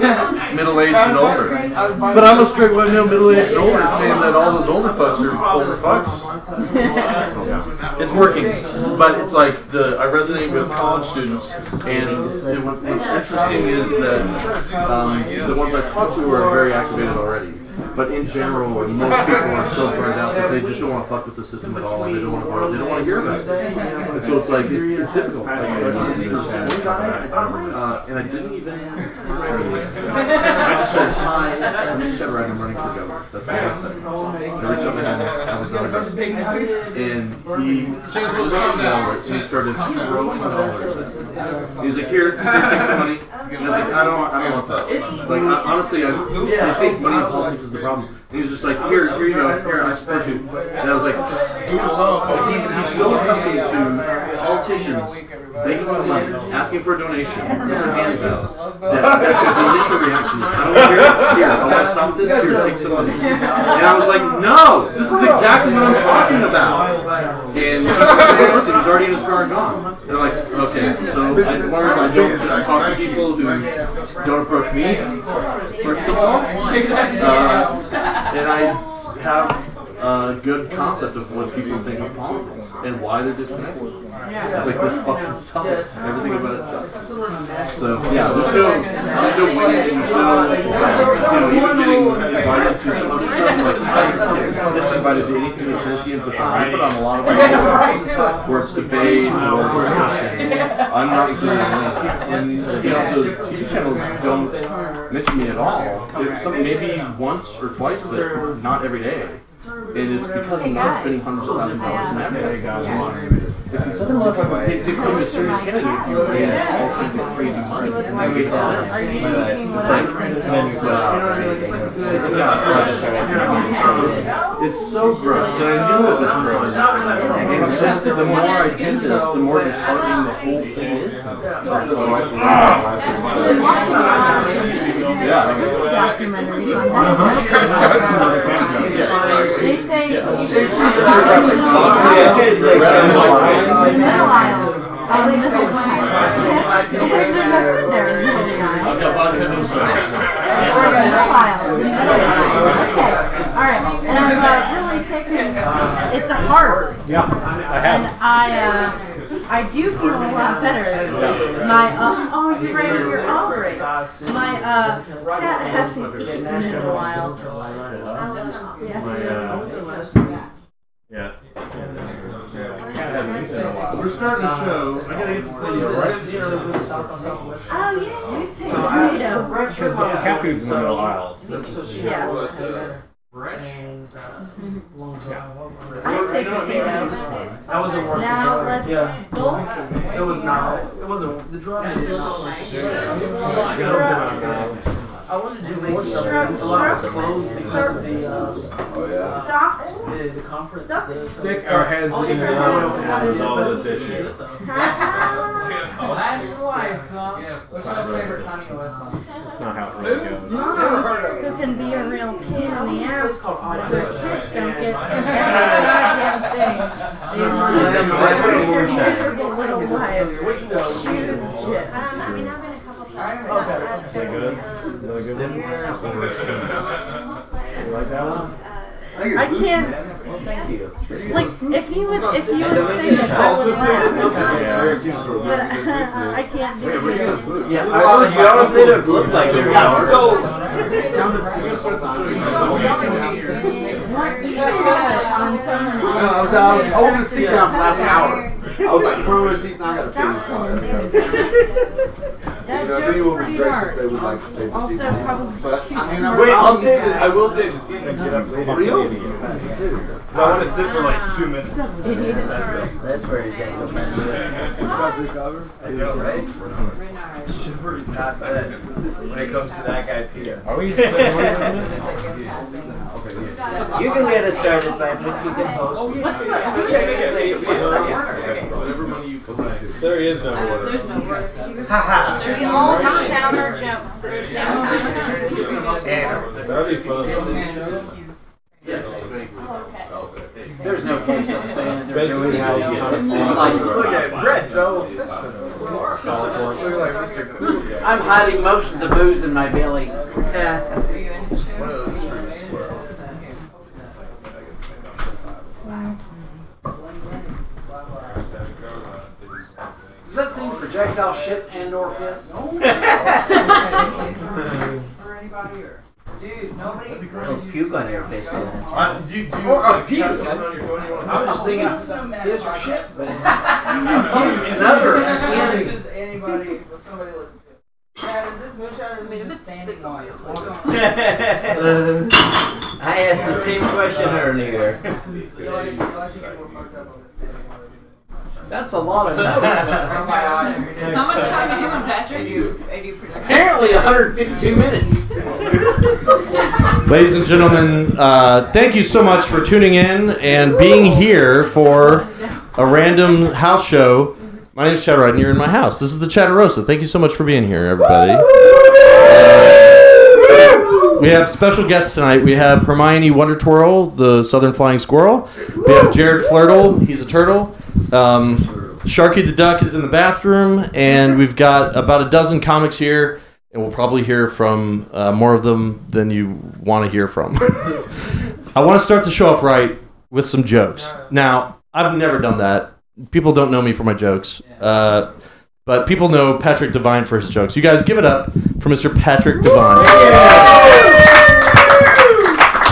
middle-aged and older. But I'm a straight white male, middle-aged and older, saying that all those older fucks are older fucks. It's working, but it's like I resonate with college students, and what's interesting is that the ones I talk to are very activated already. But in general, most people are so burned out that they just don't want to fuck with the system at all. They don't want to hear about it. And so it's like it's difficult. Like, there's one guy, and I didn't even. I just said hi. I'm just Riden. I'm running for governor. That's what I said. I reached out to him. I was not a governor. And he started throwing dollars at me. He was like, here, take some money. And I was like, I don't want that. Like, honestly, I think money in politics is the problem. And he was just like, here you go, here, I support you. And I was like, he's so accustomed to politicians begging for money, asking for a donation, with their hands out. That's his initial reaction. I don't want to hear it. Here, I want to stop this, here, take some money. And I was like, no, this is exactly what I'm talking about. And he was already in his car and gone. They're like, okay, so I learned I don't just talk to people who don't approach me, first of all. And I have a good concept of what people think of politics and why they're disconnected. It's like, this fucking sucks. Everything about it sucks. So yeah, there's no winning. There's no, even getting invited to some other stuff. Like, I get disinvited to anything that Tennessee puts on. I put on a lot of awards where it's debate or discussion. I'm not doing anything. And the TV channels don't mention me at all. It's something maybe once or twice, but not every day. And it's because I'm not spending hundreds of thousands of dollars in advertising. If in Southern California, they become a serious candidate if you raise all kinds of crazy money. And they get to it's so gross, and I knew it was gross. And it's just that the more I did this, the more disheartening the whole thing is to me. I've got vodka and Alright, and I'm really taking it to heart. Yeah, I have. And I do feel a lot better. My oh, you're right, you're hungry. My cat hasn't eaten in a while. Yeah. We're starting a show. I gotta get this lady right. Oh yeah, you say potato. Because cat food's in the middle aisles. Yeah. I say potato. That was a work. Now let's both. It was not. It wasn't. The drug did not like I wanted to do more stuff. A lot of clothes because of the Stop. the conference. Stick our heads in the oil and resolve this issue. Flashing lights, huh? What's your favorite Kanye West song? That's not how it really goes. Moms who can be a real pain in the ass, but their kids don't get every goddamn thing. Your miserable little life. Choose Jit. I mean, I've been a couple times. Is that good? Is that good? You like that one? I can't. Thank you. Like, if you would say that, I would laugh. But I can't do it. Yeah, you always made it look like this. I was holding the seat down for the last hour. I was like, front row seats, now I got a feeling. That if anyone was gracious, they would like to save the seat. But I will save the seat and get up later. Real? I want to sit for like 2 minutes. That's where you get the I know, right? Chivalry's not dead when it comes to that guy, Peter. Are we? You can get us started, Patrick. You can host. Whatever money you collect. There is no order. There's no word. We all shout our jokes at the same time. That'd be fun. Yes. There's no place to stand. Basically how you Look at Brett, Joe. Look like Mr. are cool. I'm hiding most of the booze in my belly. One of those is for the squirrel. Does that thing projectile shit and/or piss? Dude, nobody. Puke on your face. Or a puke. I was just thinking piss or shit, but another. Is anybody? Will somebody listen to it? Yeah, is this moonshine or is it just standing while you're walking? I asked the same question earlier. Y'all should get more fucked up on this standing while you're That's a lot of notes. How much time are you doing, Patrick? Apparently 152 minutes. Ladies and gentlemen, thank you so much for tuning in and being here for a random house show. My name is Chaderossa, and you're in my house. This is the Chaderossa. Thank you so much for being here, everybody. We have special guests tonight. We have Hermione Wonder Twirl, the Southern Flying Squirrel. We have Jared Flirtle. He's a turtle. Sharky the Duck is in the bathroom. And we've got about a dozen comics here. And we'll probably hear from more of them than you want to hear from. I want to start the show off right with some jokes. Now, I've never done that. People don't know me for my jokes. But people know Patrick Devine for his jokes. You guys give it up for Mr. Patrick Devine.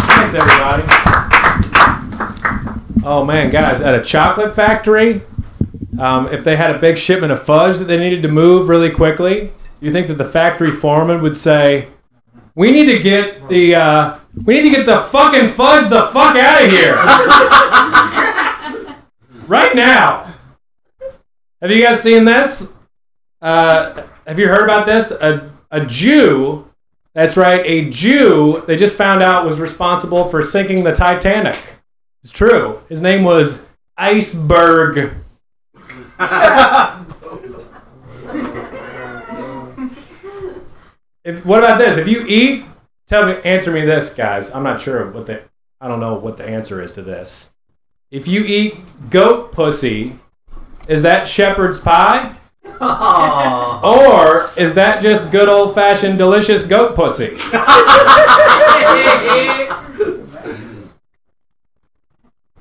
Thanks, everybody. Oh, man, guys, at a chocolate factory, if they had a big shipment of fudge that they needed to move really quickly, you think that the factory foreman would say, we need to get the fucking fudge the fuck out of here. Right now. Have you guys seen this? Have you heard about this? A Jew, that's right, a Jew, they just found out was responsible for sinking the Titanic. It's true. His name was Iceberg. What about this? If you eat, answer me this, guys. I'm not sure I don't know what the answer is to this. If you eat goat pussy, is that shepherd's pie? Or is that just good old-fashioned delicious goat pussy?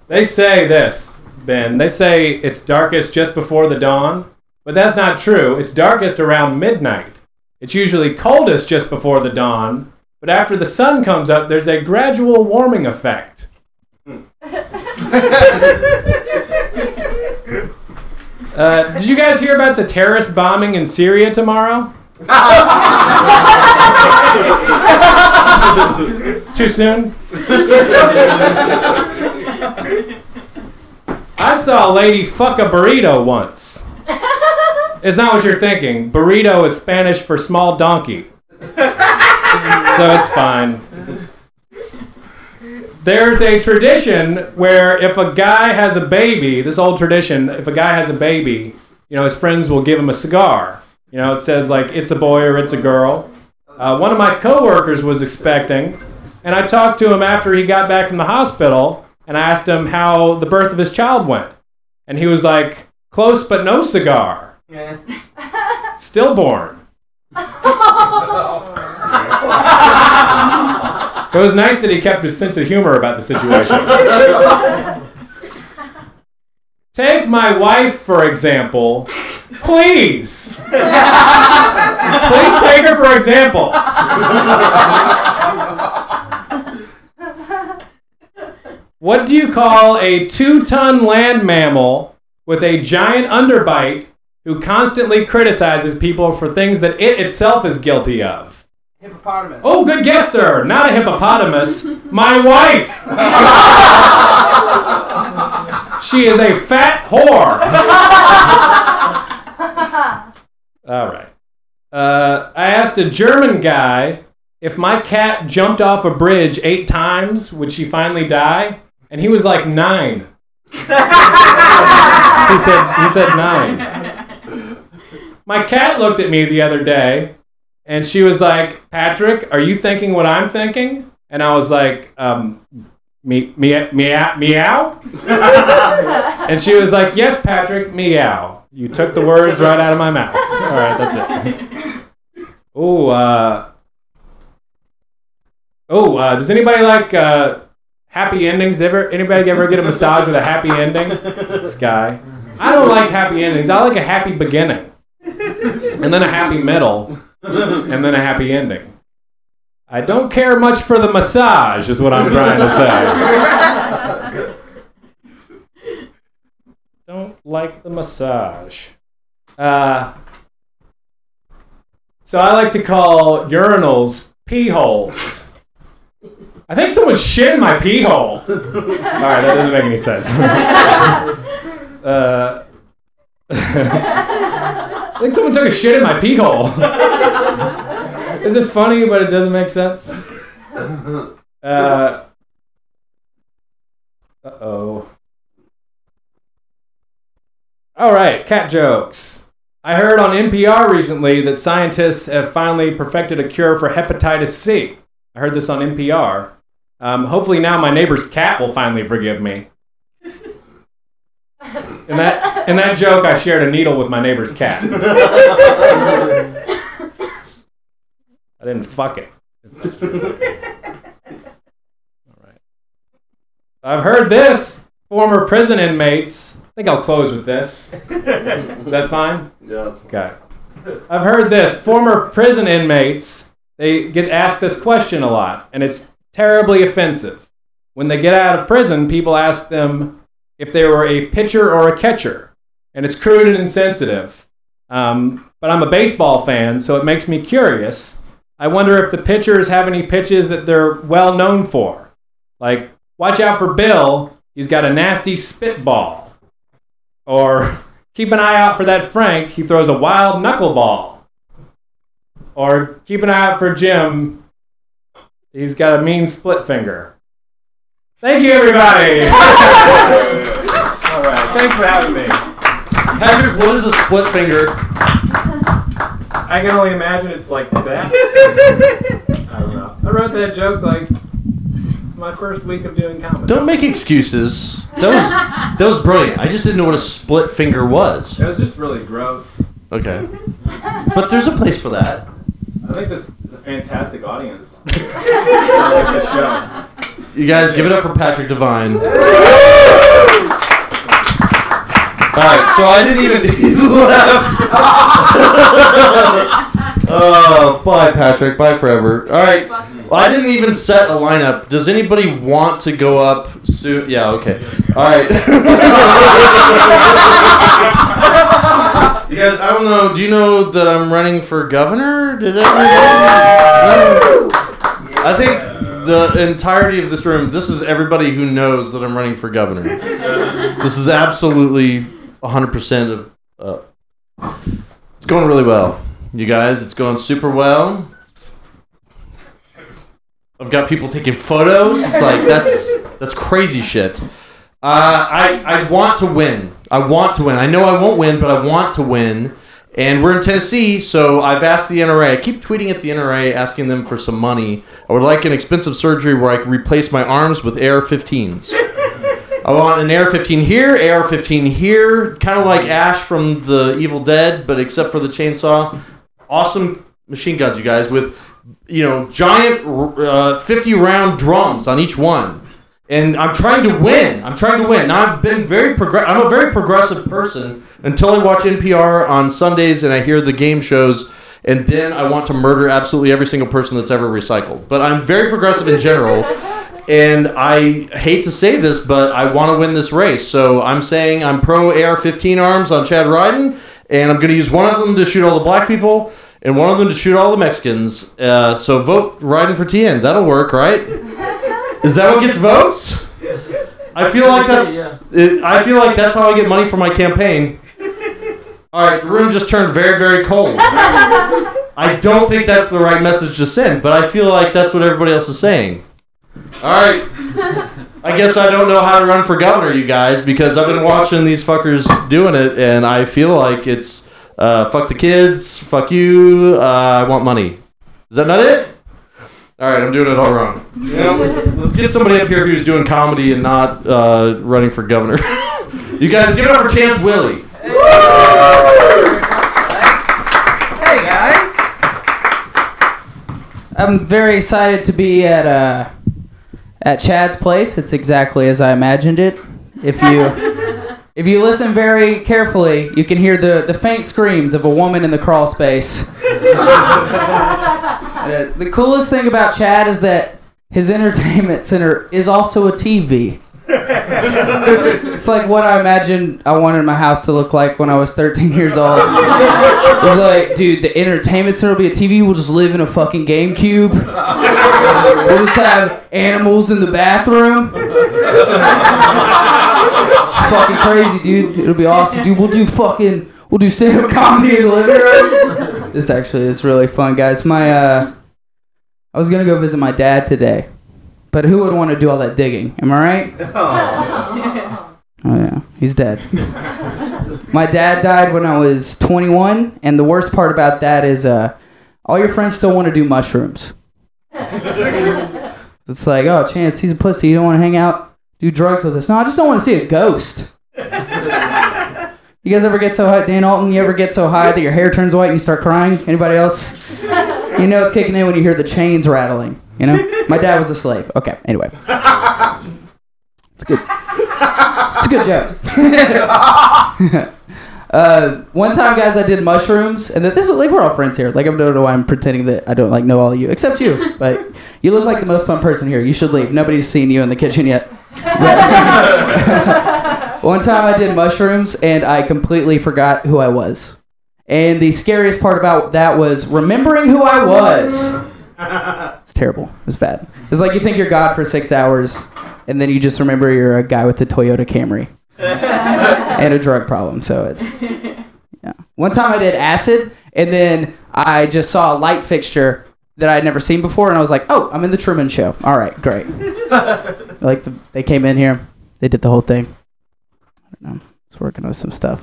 They say this, Ben. They say it's darkest just before the dawn, but that's not true. It's darkest around midnight. It's usually coldest just before the dawn, but after the sun comes up, there's a gradual warming effect. Did you guys hear about the terrorist bombing in Syria tomorrow? Too soon? I saw a lady fuck a burrito once. It's not what you're thinking. Burrito is Spanish for small donkey. So it's fine. There's a tradition where if a guy has a baby, this old tradition, if a guy has a baby, his friends will give him a cigar. It says like, it's a boy or it's a girl. One of my coworkers was expecting, and I talked to him after he got back from the hospital, and I asked him how the birth of his child went. And he was like, close but no cigar. Yeah. Stillborn. It was nice that he kept his sense of humor about the situation. Take my wife, for example. Please. Please take her for example. What do you call a 2-ton land mammal with a giant underbite who constantly criticizes people for things that it itself is guilty of? Hippopotamus. Oh, good guess, sir. Not a hippopotamus. My wife. She is a fat whore. All right. I asked a German guy if my cat jumped off a bridge 8 times, would she finally die? And he was like 9. He said 9. My cat looked at me the other day, and she was like, Patrick, are you thinking what I'm thinking? And I was like, meow? And she was like, yes, Patrick, meow. You took the words right out of my mouth. All right, that's it. Does anybody like happy endings? Anybody ever get a massage with a happy ending? This guy. I don't like happy endings. I like a happy beginning. And then a happy middle. And then a happy ending. I don't care much for the massage, is what I'm trying to say. Don't like the massage. So I like to call urinals pee holes. I think someone shit in my pee hole. All right, that doesn't make any sense. I think someone took a shit in my pee hole. Is it funny, but it doesn't make sense? Uh-oh. All right, cat jokes. I heard on NPR recently that scientists have finally perfected a cure for hepatitis C. I heard this on NPR. Hopefully now my neighbor's cat will finally forgive me. In that joke, I shared a needle with my neighbor's cat. I didn't fuck it. All right. I've heard this. Former prison inmates. I think I'll close with this. Is that fine? Yeah, that's fine. Okay. I've heard this. Former prison inmates, they get asked this question a lot, and it's terribly offensive. When they get out of prison, people ask them if they were a pitcher or a catcher, and it's crude and insensitive. But I'm a baseball fan, so it makes me curious. I wonder if the pitchers have any pitches that they're well known for. Like, watch out for Bill, he's got a nasty spitball. Or, keep an eye out for that Frank, he throws a wild knuckleball. Or, keep an eye out for Jim, he's got a mean split finger. Thank you, everybody! All right, thanks for having me. Patrick, what is a split finger? I can only imagine it's like that. I don't know. I wrote that joke like my first week of doing comedy. Don't make excuses. That was brilliant. I just didn't know what a split finger was. It was just really gross. Okay. But there's a place for that. I think this is a fantastic audience. I like this show. You guys, give it up for Patrick Devine. Alright, so I didn't even... He left! Oh, bye, Patrick. Bye forever. Alright, well, I didn't even set a lineup. Does anybody want to go up soon? Yeah, okay. Alright. You guys, I don't know. Do you know that I'm running for governor? Did everybody? I think the entirety of this room, this is everybody who knows that I'm running for governor. This is absolutely 100% of... it's going really well. You guys, it's going super well. I've got people taking photos. It's like, that's crazy shit. I want to win. I want to win. I know I won't win, but I want to win. And we're in Tennessee, so I've asked the NRA. I keep tweeting at the NRA, asking them for some money. I would like an expensive surgery where I can replace my arms with AR-15s. I want an AR-15 here, AR-15 here, kind of like Ash from The Evil Dead, but except for the chainsaw. Awesome machine guns, you guys, with, giant 50-round drums on each one. And I'm trying to win. Now, I've been I'm a very progressive person until I watch NPR on Sundays and I hear the game shows, and then I want to murder absolutely every single person that's ever recycled. But I'm very progressive in general, and I hate to say this, but I want to win this race. So I'm saying I'm pro AR-15 arms on Chad Riden, and I'm going to use one of them to shoot all the black people and one of them to shoot all the Mexicans. So vote Riden for TN. That'll work, right? Is that what gets votes? I feel like that's how I get money for my campaign. All right, the room just turned very, very cold. I don't think that's the right message to send, but I feel like that's what everybody else is saying. All right. I guess I don't know how to run for governor, you guys, because I've been watching these fuckers doing it, and I feel like it's fuck the kids, fuck you, I want money. Is that not it? All right, I'm doing it all wrong. Let's get somebody up here who's doing comedy and not running for governor. You guys, give it up for Chance Willie. Hey guys. I'm very excited to be at Chad's place. It's exactly as I imagined it. If you listen very carefully, you can hear the faint screams of a woman in the crawl space. The coolest thing about Chad is that his entertainment center is also a TV. It's like what I imagined I wanted my house to look like when I was 13 years old. It was like, dude, the entertainment center will be a TV. We'll just live in a fucking GameCube. We'll just have animals in the bathroom. It's fucking crazy, dude. It'll be awesome, dude. We'll do stand-up comedy in the living room. This actually is really fun, guys. I was gonna go visit my dad today. But who would want to do all that digging? Am I right? Oh yeah, he's dead. My dad died when I was 21, and the worst part about that is all your friends still want to do mushrooms. It's like, oh, Chance, he's a pussy. You don't want to hang out, do drugs with us? No, I just don't want to see a ghost. You guys ever get so high, Dan Alton? You ever get so high that your hair turns white and you start crying? Anybody else? You know it's kicking in when you hear the chains rattling. You know? My dad was a slave. Okay, anyway. It's good. It's a good joke. One time, guys, I did mushrooms, and this was like we're all friends here. Like I don't know why I'm pretending that I don't like know all of you, except you. But you look like the most fun person here. You should leave. Nobody's seen you in the kitchen yet. One time I did mushrooms, and I completely forgot who I was. And the scariest part about that was remembering who I was. It's terrible. It was bad. It's like you think you're God for 6 hours, and then you just remember you're a guy with a Toyota Camry and a drug problem. So it's yeah. One time I did acid, and then I just saw a light fixture that I had never seen before, and I was like, "Oh, I'm in the Truman Show. All right, great." They came in here, they did the whole thing. I don't know. It's working on some stuff.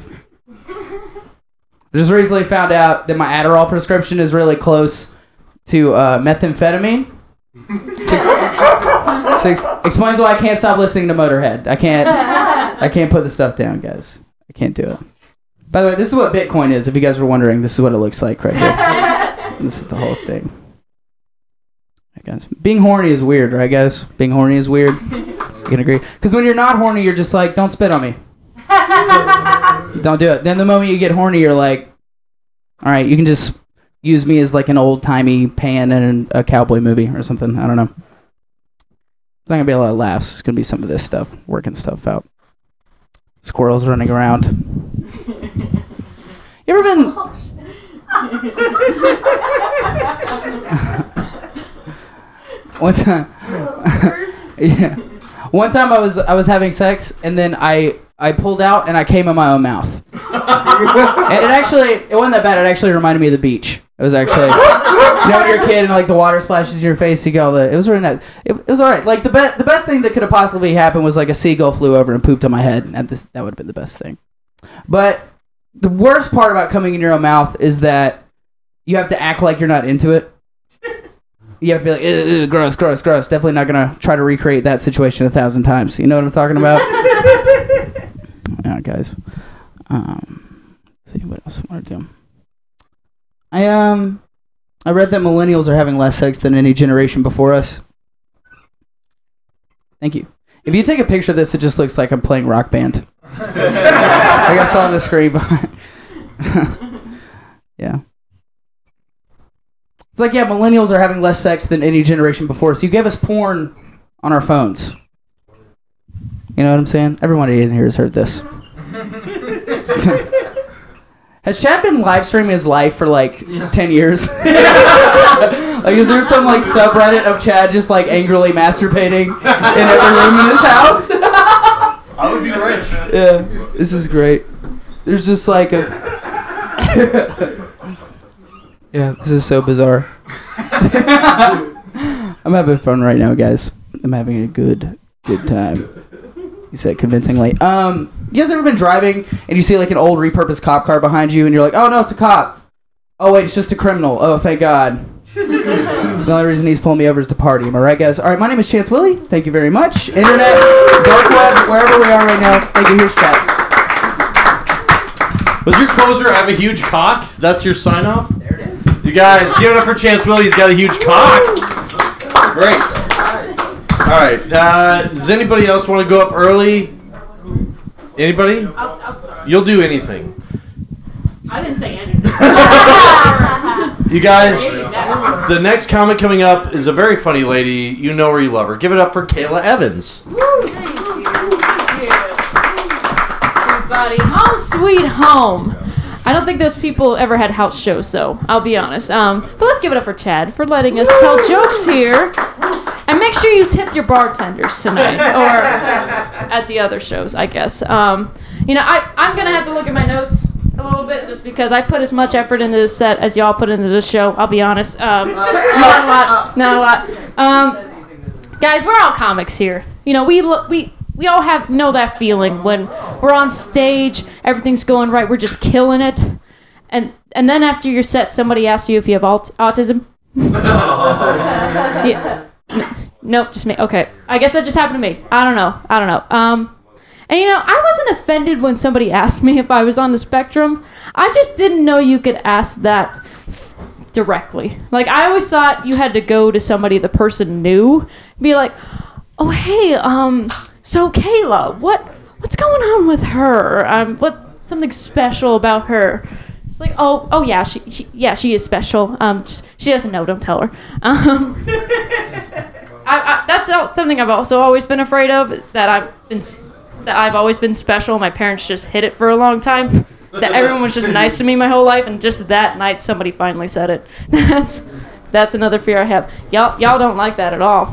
I just recently found out that my Adderall prescription is really close to methamphetamine. So explains why I can't stop listening to Motorhead. I can't put the stuff down, guys. I can't do it. By the way, this is what Bitcoin is. If you guys were wondering, this is what it looks like right here. This is the whole thing. Right, guys. Being horny is weird, right, guys? Being horny is weird. You can agree. Because when you're not horny, you're just like, don't spit on me. Don't do it. Then the moment you get horny, you're like, all right, you can just use me as like an old-timey pan in a cowboy movie or something. I don't know. It's not going to be a lot of laughs. It's going to be some of this stuff, working stuff out. Squirrels running around. You ever been... One time... yeah. One time I was having sex, and then I pulled out and I came in my own mouth. And it wasn't that bad. It actually reminded me of the beach. It was actually, you know, when you're a kid and like the water splashes in your face, you go, it was really nice. It was all right. Like the best thing that could have possibly happened was like a seagull flew over and pooped on my head. And that would have been the best thing. But the worst part about coming in your own mouth is that you have to act like you're not into it. You have to be like, gross, gross, gross. Definitely not going to try to recreate that situation 1,000 times. You know what I'm talking about? Yeah, guys. Let's see, what else I want to do? I read that millennials are having less sex than any generation before us. Thank you. If you take a picture of this, it just looks like I'm playing Rock Band. Like I saw on the screen behind. Yeah. It's like, yeah, millennials are having less sex than any generation before us. You gave us porn on our phones. You know what I'm saying? Everybody in here has heard this. Has Chad been live streaming his life for like 10 years? Like, is there some like subreddit of Chad just like angrily masturbating in every room in his house? I would be rich. Yeah, this is great. There's just like a... Yeah, this is so bizarre. I'm having fun right now, guys. I'm having a good time. He said convincingly. You guys ever been driving and you see like an old repurposed cop car behind you and you're like, oh no, it's a cop. Oh wait, it's just a criminal. Oh, thank God. The only reason he's pulling me over is to party. Am I right, guys? All right, my name is Chance Willie. Thank you very much. Internet, dark web, wherever we are right now. Thank you. Here's Chad. Was your closer have a huge cock? That's your sign off? There it is. You guys, give it up for Chance Willie. He's got a huge cock. Great. All right. Does anybody else want to go up early? Anybody? You'll do anything. I didn't say anything. You guys, the next comic coming up is a very funny lady. You know her, you love her. Give it up for Kayla Evans. Thank you. Everybody, home sweet home. I don't think those people ever had house shows, so I'll be honest. But let's give it up for Chad for letting us tell jokes here. And make sure you tip your bartenders tonight, or at the other shows, I guess. I'm going to have to look at my notes a little bit, just because I put as much effort into this set as y'all put into this show, I'll be honest. Not a lot. Guys, we're all comics here. We all know that feeling when we're on stage, everything's going right, we're just killing it. And then after your set, somebody asks you if you have autism. Yeah. Nope, just me. Okay. I guess that just happened to me. I don't know. And I wasn't offended when somebody asked me if I was on the spectrum. I just didn't know you could ask that directly. Like, I always thought you had to go to somebody the person knew and be like, oh, hey, so Kayla, what's going on with her? What's something special about her? It's like, oh yeah, she is special. She doesn't know, don't tell her. That's something I've also always been afraid of, that I've always been special. My parents just hid it for a long time. That everyone was just nice to me my whole life, and just that night somebody finally said it. That's another fear I have. Y'all don't like that at all.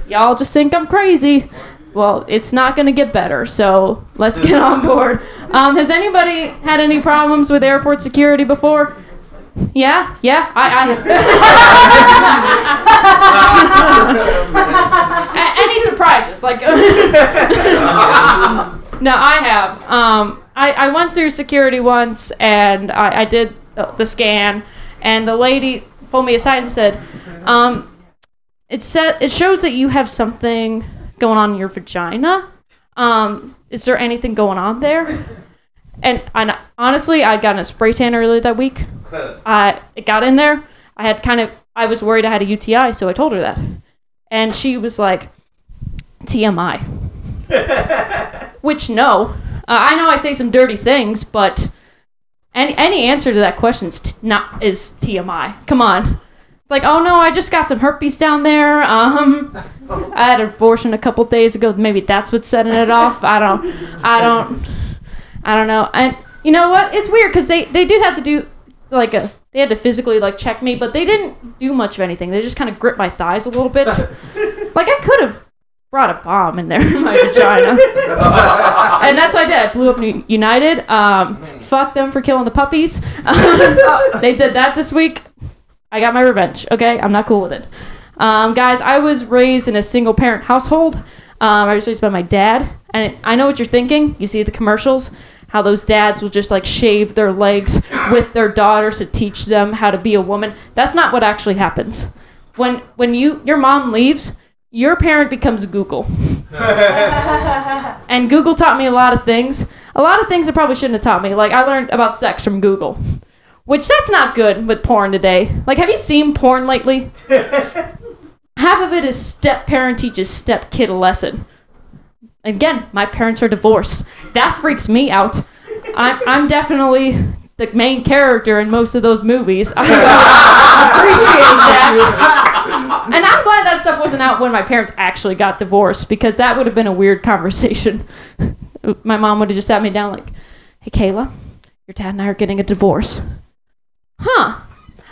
Y'all just think I'm crazy. Well, it's not going to get better, so let's get on board. Has anybody had any problems with airport security before? Yeah, I any surprises? Like, no, I have. I went through security once, and I did the scan, and the lady pulled me aside and said, it shows that you have something going on in your vagina. Is there anything going on there? And honestly, I'd gotten a spray tan earlier that week. It got in there. I was worried I had a UTI, so I told her that. And she was like, TMI. Which, no. I know I say some dirty things, but any answer to that question is TMI. Come on. It's like, oh no, I just got some herpes down there. I had an abortion a couple days ago. Maybe that's what's setting it off. I don't know. And you know what? It's weird because they did have to do they had to physically check me, but they didn't do much of anything. They just kind of gripped my thighs a little bit. Like, I could have brought a bomb in there in my vagina. And that's what I did. I blew up United. Fuck them for killing the puppies. They did that this week. I got my revenge. Okay, I'm not cool with it. Guys, I was raised in a single-parent household. I was raised by my dad. And I know what you're thinking. You see the commercials, how those dads will just shave their legs with their daughters to teach them how to be a woman. That's not what actually happens. When your mom leaves, your parent becomes Google. And Google taught me a lot of things. A lot of things it probably shouldn't have taught me. I learned about sex from Google. Which, that's not good with porn today. Have you seen porn lately? Half of it is step-parent teaches step-kid a lesson. Again, my parents are divorced. That freaks me out. I'm definitely the main character in most of those movies. I appreciate that. And I'm glad that stuff wasn't out when my parents actually got divorced, because that would have been a weird conversation. My mom would have just sat me down hey, Kayla, your dad and I are getting a divorce. Huh.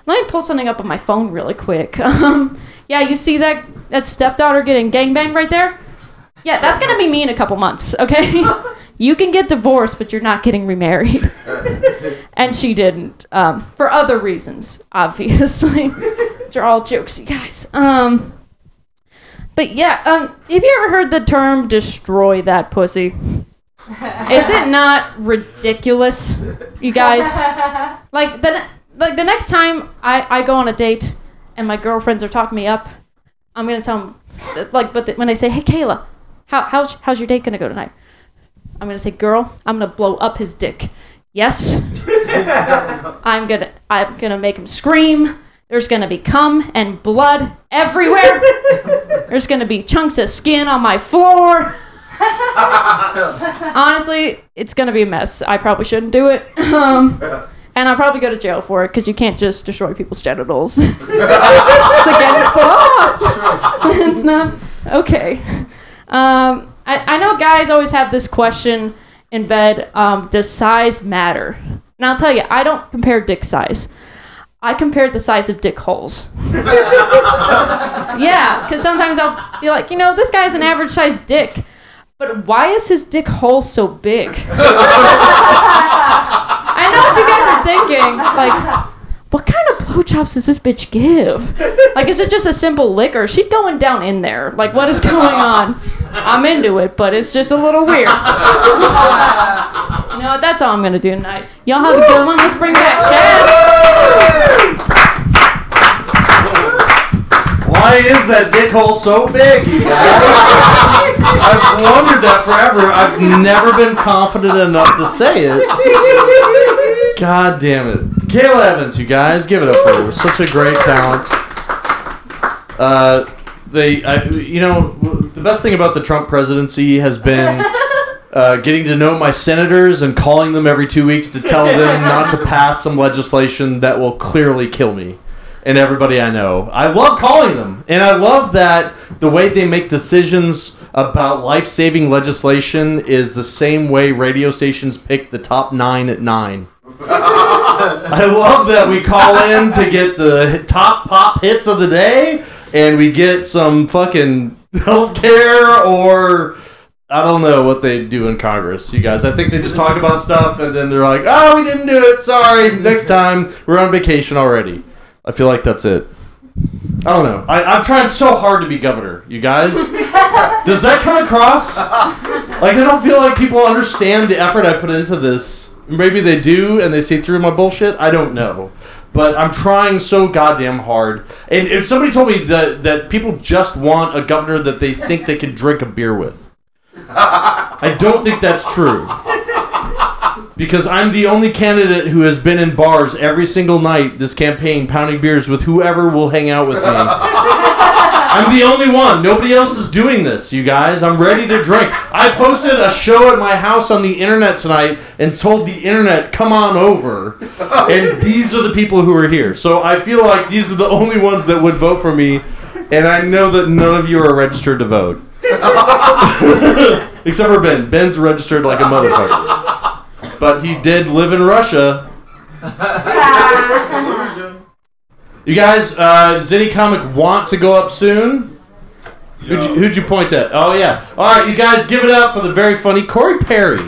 Let me pull something up on my phone really quick. Yeah, you see that stepdaughter getting gangbanged right there? Yeah, that's going to be me in a couple months, okay? You can get divorced, but you're not getting remarried. And she didn't, for other reasons, obviously. These are all jokes, you guys. But yeah, have you ever heard the term destroy that pussy? Is it not ridiculous, you guys? The next time I go on a date and my girlfriends are talking me up, I'm going to tell them, when they say, hey, Kayla, how's your date going to go tonight? I'm going to say, girl, I'm going to blow up his dick. Yes? I'm gonna make him scream. There's gonna be cum and blood everywhere. There's gonna be chunks of skin on my floor. Honestly, it's gonna be a mess. I probably shouldn't do it. And I'll probably go to jail for it because you can't just destroy people's genitals. It's against the law. It's not okay. I know guys always have this question in bed, does size matter? And I'll tell you, I don't compare dick size. I compare the size of dick holes. Yeah, because sometimes I'll be like, this guy has an average sized dick, but why is his dick hole so big? I know what you guys are thinking. Like, what kind of blowjobs does this bitch give? Like, is it just a simple lick, or is she going down in there? Like, what is going on? I'm into it, but it's just a little weird. You know what? That's all I'm going to do tonight. Y'all have a good one. Let's bring back Chad. Why is that dick hole so big, you guys? I've wondered that forever. I've never been confident enough to say it. God damn it. Kayla Evans, you guys, give it up for her. Such a great talent. The best thing about the Trump presidency has been getting to know my senators and calling them every 2 weeks to tell them not to pass some legislation that will clearly kill me and everybody I know. I love calling them, and I love that the way they make decisions about life-saving legislation is the same way radio stations pick the top 9 at 9. I love that we call in to get the top pop hits of the day, and we get some fucking healthcare, or I don't know what they do in Congress, you guys. I think they just talk about stuff, and then they're like, oh, we didn't do it, sorry, next time, we're on vacation already. I feel like that's it. I don't know. I'm trying so hard to be governor, you guys. Does that come across? Like, I don't feel like people understand the effort I put into this. Maybe they do, and they see through my bullshit. I don't know. But I'm trying so goddamn hard. And if somebody told me that people just want a governor that they think they can drink a beer with, I don't think that's true. Because I'm the only candidate who has been in bars every single night this campaign, pounding beers with whoever will hang out with me. I'm the only one. Nobody else is doing this, you guys. I'm ready to drink. I posted a show at my house on the internet tonight and told the internet, come on over. And these are the people who are here. So I feel like these are the only ones that would vote for me. And I know that none of you are registered to vote. Except for Ben. Ben's registered like a motherfucker. But he did live in Russia. You guys, does any comic want to go up soon? Who'd you point at? Oh, yeah. All right, you guys, give it up for the very funny Corey Perry.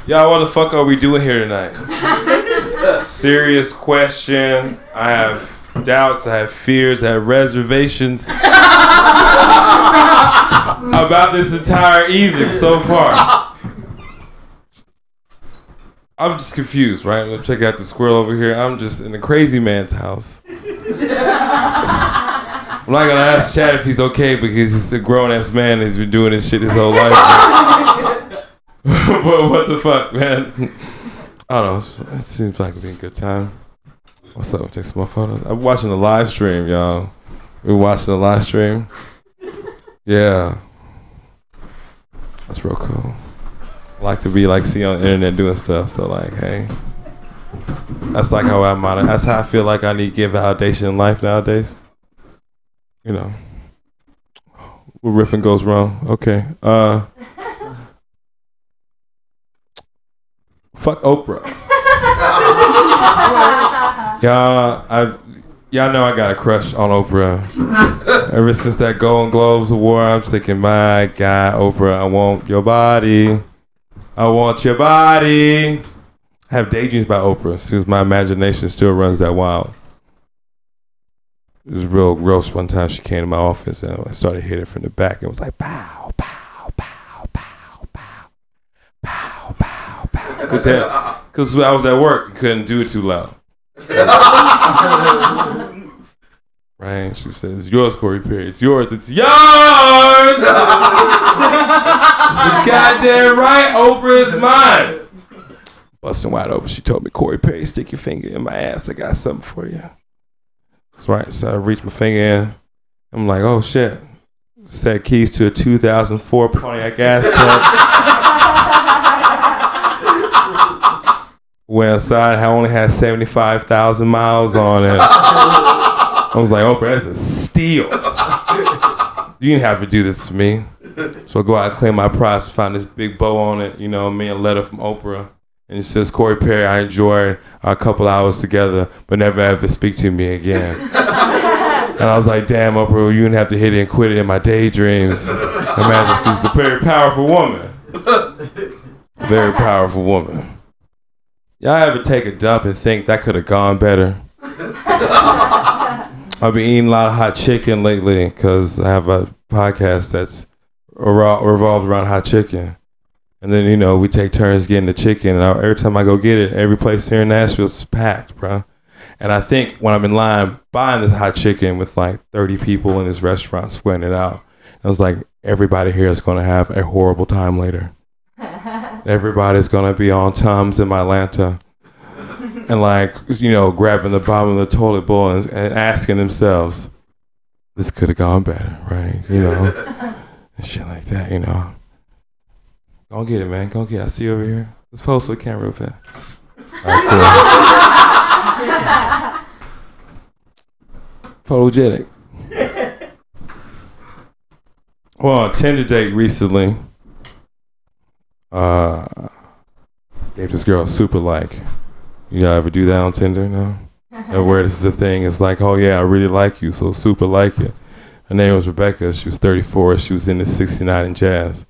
Y'all, what the fuck are we doing here tonight? Serious question. I have doubts, I have fears, I have reservations about this entire evening so far. I'm just confused, right? Let's check out the squirrel over here. I'm just in a crazy man's house. I'm not gonna ask Chad if he's okay because he's a grown-ass man and he's been doing this shit his whole life. But what the fuck, man? I don't know. It seems like it'd be a good time. What's up? Take some more photos. I'm watching the live stream, y'all. We're watching the live stream. Yeah. That's real cool. I like to be see on the internet doing stuff. So hey. That's like how that's how I feel like I need to get validation in life nowadays. You know. Where riffing goes wrong. Okay. Fuck Oprah. Y'all know I got a crush on Oprah. Ever since that Golden Globes award, I'm thinking, my God, Oprah, I want your body. I want your body. I have daydreams about Oprah since my imagination still runs that wild. It was real gross one time she came to my office and I started hitting from the back and it was like, pow, pow, pow, pow, pow, pow, pow, pow. Because I was at work and couldn't do it too loud. Right? She says, yours, Corey Perry. It's yours. It's yours! Goddamn right, Oprah is mine. Busting wide open, she told me, Corey Perry, stick your finger in my ass. I got something for you. That's right. So I reached my finger in. I'm like, oh shit. Said keys to a 2004 Pontiac Aztek. Went outside, I only had 75,000 miles on it. I was like, Oprah, that's a steal. You didn't have to do this to me. So I go out and claim my prize, find this big bow on it, you know, me, a letter from Oprah. And it says, Corey Perry, I enjoyed our couple hours together, but never ever speak to me again. And I was like, damn, Oprah, you didn't have to hit it and quit it in my daydreams. Man, she's a very powerful woman. Very powerful woman. Y'all ever take a dump and think that could have gone better? I've been eating a lot of hot chicken lately because I have a podcast that's revolved around hot chicken. And then, you know, we take turns getting the chicken. And every time I go get it, every place here in Nashville is packed, bro. And I think when I'm in line buying this hot chicken with like 30 people in this restaurant sweating it out, I was like, everybody here is going to have a horrible time later. Everybody's going to be on Tums in Atlanta and like, you know, grabbing the bottom of the toilet bowl and asking themselves, this could have gone better, right? You know, and shit like that, you know. Go get it, man. Go get it. I see you over here. Let's pose for the camera real fast. All right, cool. Photogenic. Well, on a Tinder date recently, gave this girl a super like. You know, ever do that on Tinder? No? And where this is a thing, it's like, oh yeah, I really like you, so super like it. Her name was Rebecca. She was 34. She was in the 69 in jazz,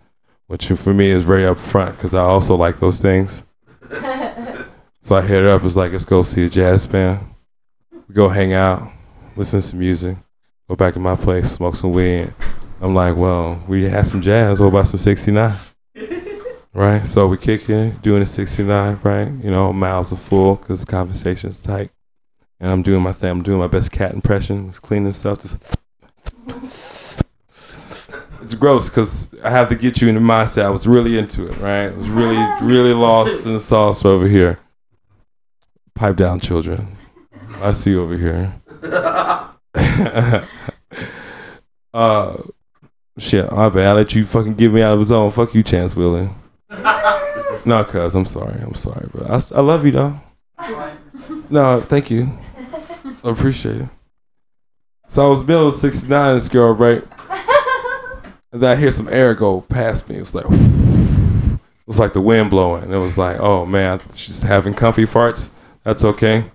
which for me is very upfront because I also like those things. So I hit her up. It was like, let's go see a jazz band. We go hang out, listen to some music, go back to my place, smoke some weed. I'm like, well, we had some jazz. What about some 69? Right? So we kick it, doing the 69, right? You know, mouths are full because conversation's tight. And I'm doing my thing. I'm doing my best cat impression. Just cleaning stuff. Just it's gross because I have to get you in the mindset. I was really into it, right? I was really, really lost in the sauce over here. Pipe down, children. I see you over here. Shit, my bad. I let you fucking get me out of the zone. Fuck you, Chance Willie. No, cuz, I'm sorry, bro. I love you, though. No, thank you. I appreciate it. So I was middle of 69, this girl, right? And then I hear some air go past me. It was like, it was like the wind blowing. It was like, oh man, she's having comfy farts. That's okay.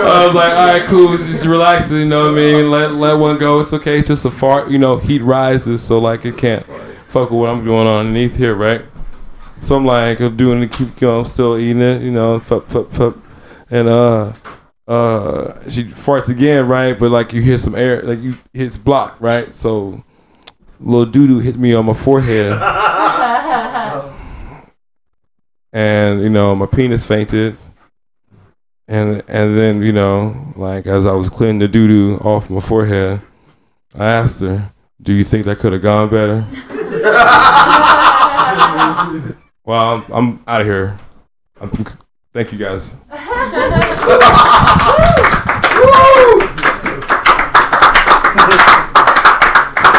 I was like, all right, cool. She's relaxing, you know what I mean? Let one go. It's okay. It's just a fart. You know, heat rises, so like it can't fuck with what I'm doing underneath here, right? So I'm like, I'm doing it, keep going, still eating it, you know, and she farts again, right? But like you hear some air, like you hits block, right? So little doo-doo hit me on my forehead. And, you know, my penis fainted. And then, you know, like as I was clearing the doo-doo off my forehead, I asked her, do you think that could have gone better? Well, I'm out of here. Thank you guys.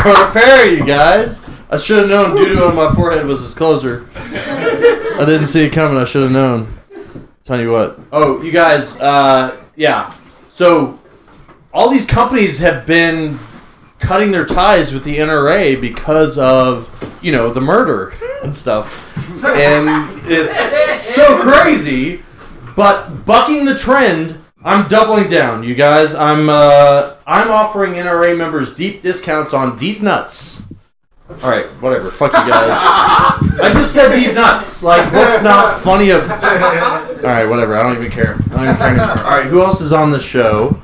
Prepare you guys. I should have known doo-doo on my forehead was his closer. I didn't see it coming. I should have known. Tell you what. Oh, you guys, yeah. So, all these companies have been cutting their ties with the NRA because of, you know, the murder and stuff. And it's so crazy. But bucking the trend, I'm doubling down, you guys. I'm offering NRA members deep discounts on these nuts. All right, whatever. Fuck you guys. I just said these nuts. Like, what's not funny of? All right, whatever. I don't even care. All right, who else is on the show?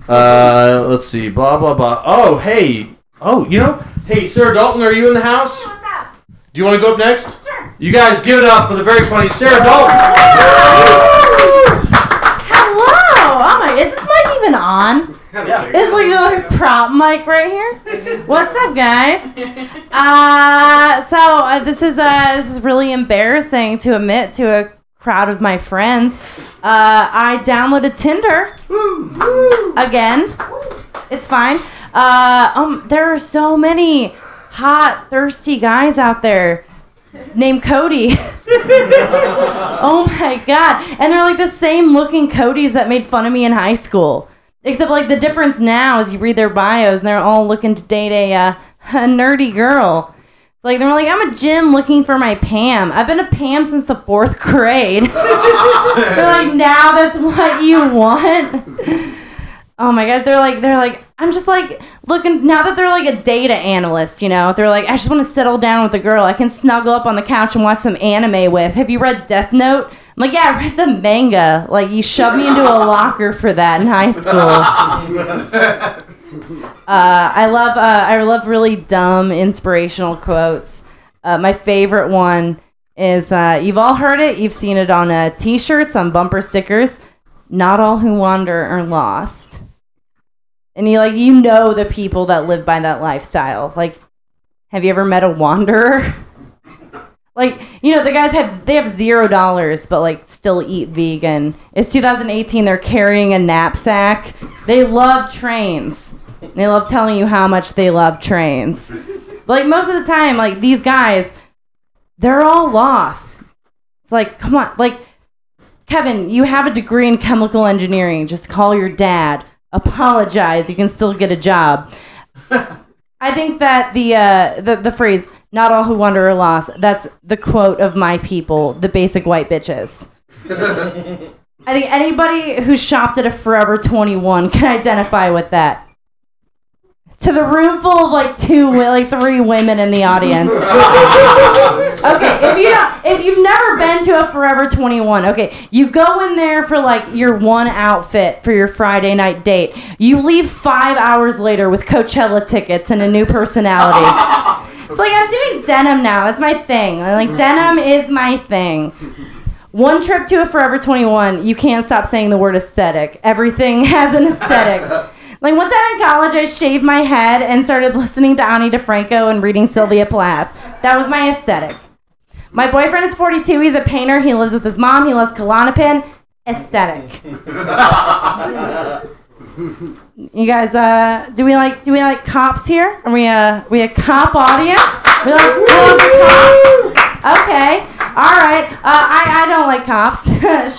Let's see. Blah blah blah. Oh, hey. Oh, you know. Hey, Sarah Dalton, are you in the house? Do you want to go up next? Sure. You guys give it up for the very funny Sarah Dalton. Hello. Oh my, is this mic even on? It's like another prop mic right here. What's up, guys? This is really embarrassing to admit to a crowd of my friends. I downloaded Tinder again. It's fine. There are so many hot, thirsty guys out there named Cody. Oh my god. And they're like the same looking Codys that made fun of me in high school. Except like the difference now is you read their bios and they're all looking to date a nerdy girl. Like they're like, I'm a Jim looking for my Pam. I've been a Pam since the 4th grade. They're like, now that's what you want? Oh my gosh, they're like, I'm just like looking, now that they're like a data analyst, you know, they're like, I just want to settle down with a girl I can snuggle up on the couch and watch some anime with. Have you read Death Note? I'm like, yeah, I read the manga. Like, you shoved me into a locker for that in high school. I love really dumb inspirational quotes. My favorite one is, you've all heard it, you've seen it on t-shirts, on bumper stickers. Not all who wander are lost. And you know the people that live by that lifestyle. Like, have you ever met a wanderer? Like, you know, the guys have $0, but like still eat vegan. It's 2018. They're carrying a knapsack. They love trains. They love telling you how much they love trains. But like most of the time, like these guys, they're all lost. It's like, come on, like Kevin, you have a degree in chemical engineering. Just call your dad. Apologize. You can still get a job. I think that the phrase "not all who wander are lost." That's the quote of my people, the basic white bitches. I think anybody who's shopped at a Forever 21 can identify with that. To the room full of like 3 women in the audience. Okay, if you've never been to a Forever 21, okay, you go in there for like your one outfit for your Friday night date. You leave 5 hours later with Coachella tickets and a new personality. It's like, I'm doing denim now. That's my thing. Like, denim is my thing. One trip to a Forever 21, you can't stop saying the word aesthetic. Everything has an aesthetic. Like, one time in college, I shaved my head and started listening to Ani DeFranco and reading Sylvia Plath. That was my aesthetic. My boyfriend is 42. He's a painter. He lives with his mom. He loves Klonopin. Aesthetic. You guys, do we like cops here? Are we a cop audience? We love cops? Okay. All right. I don't like cops.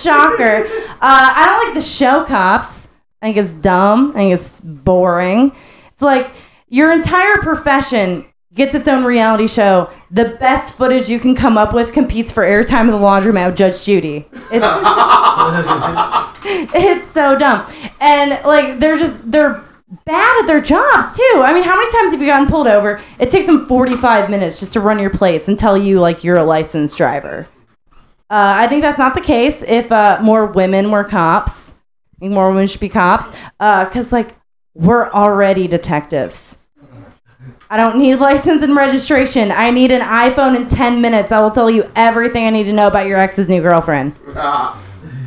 Shocker. I don't like the show Cops. I think it's dumb. I think it's boring. It's like your entire profession gets its own reality show. The best footage you can come up with competes for airtime in the laundromat with Judge Judy. It's so dumb. And like they're bad at their jobs too. I mean, how many times have you gotten pulled over? It takes them 45 minutes just to run your plates and tell you like you're a licensed driver. I think that's not the case if more women were cops. I think more women should be cops, because, like, we're already detectives. I don't need license and registration. I need an iPhone in 10 minutes. I will tell you everything I need to know about your ex's new girlfriend.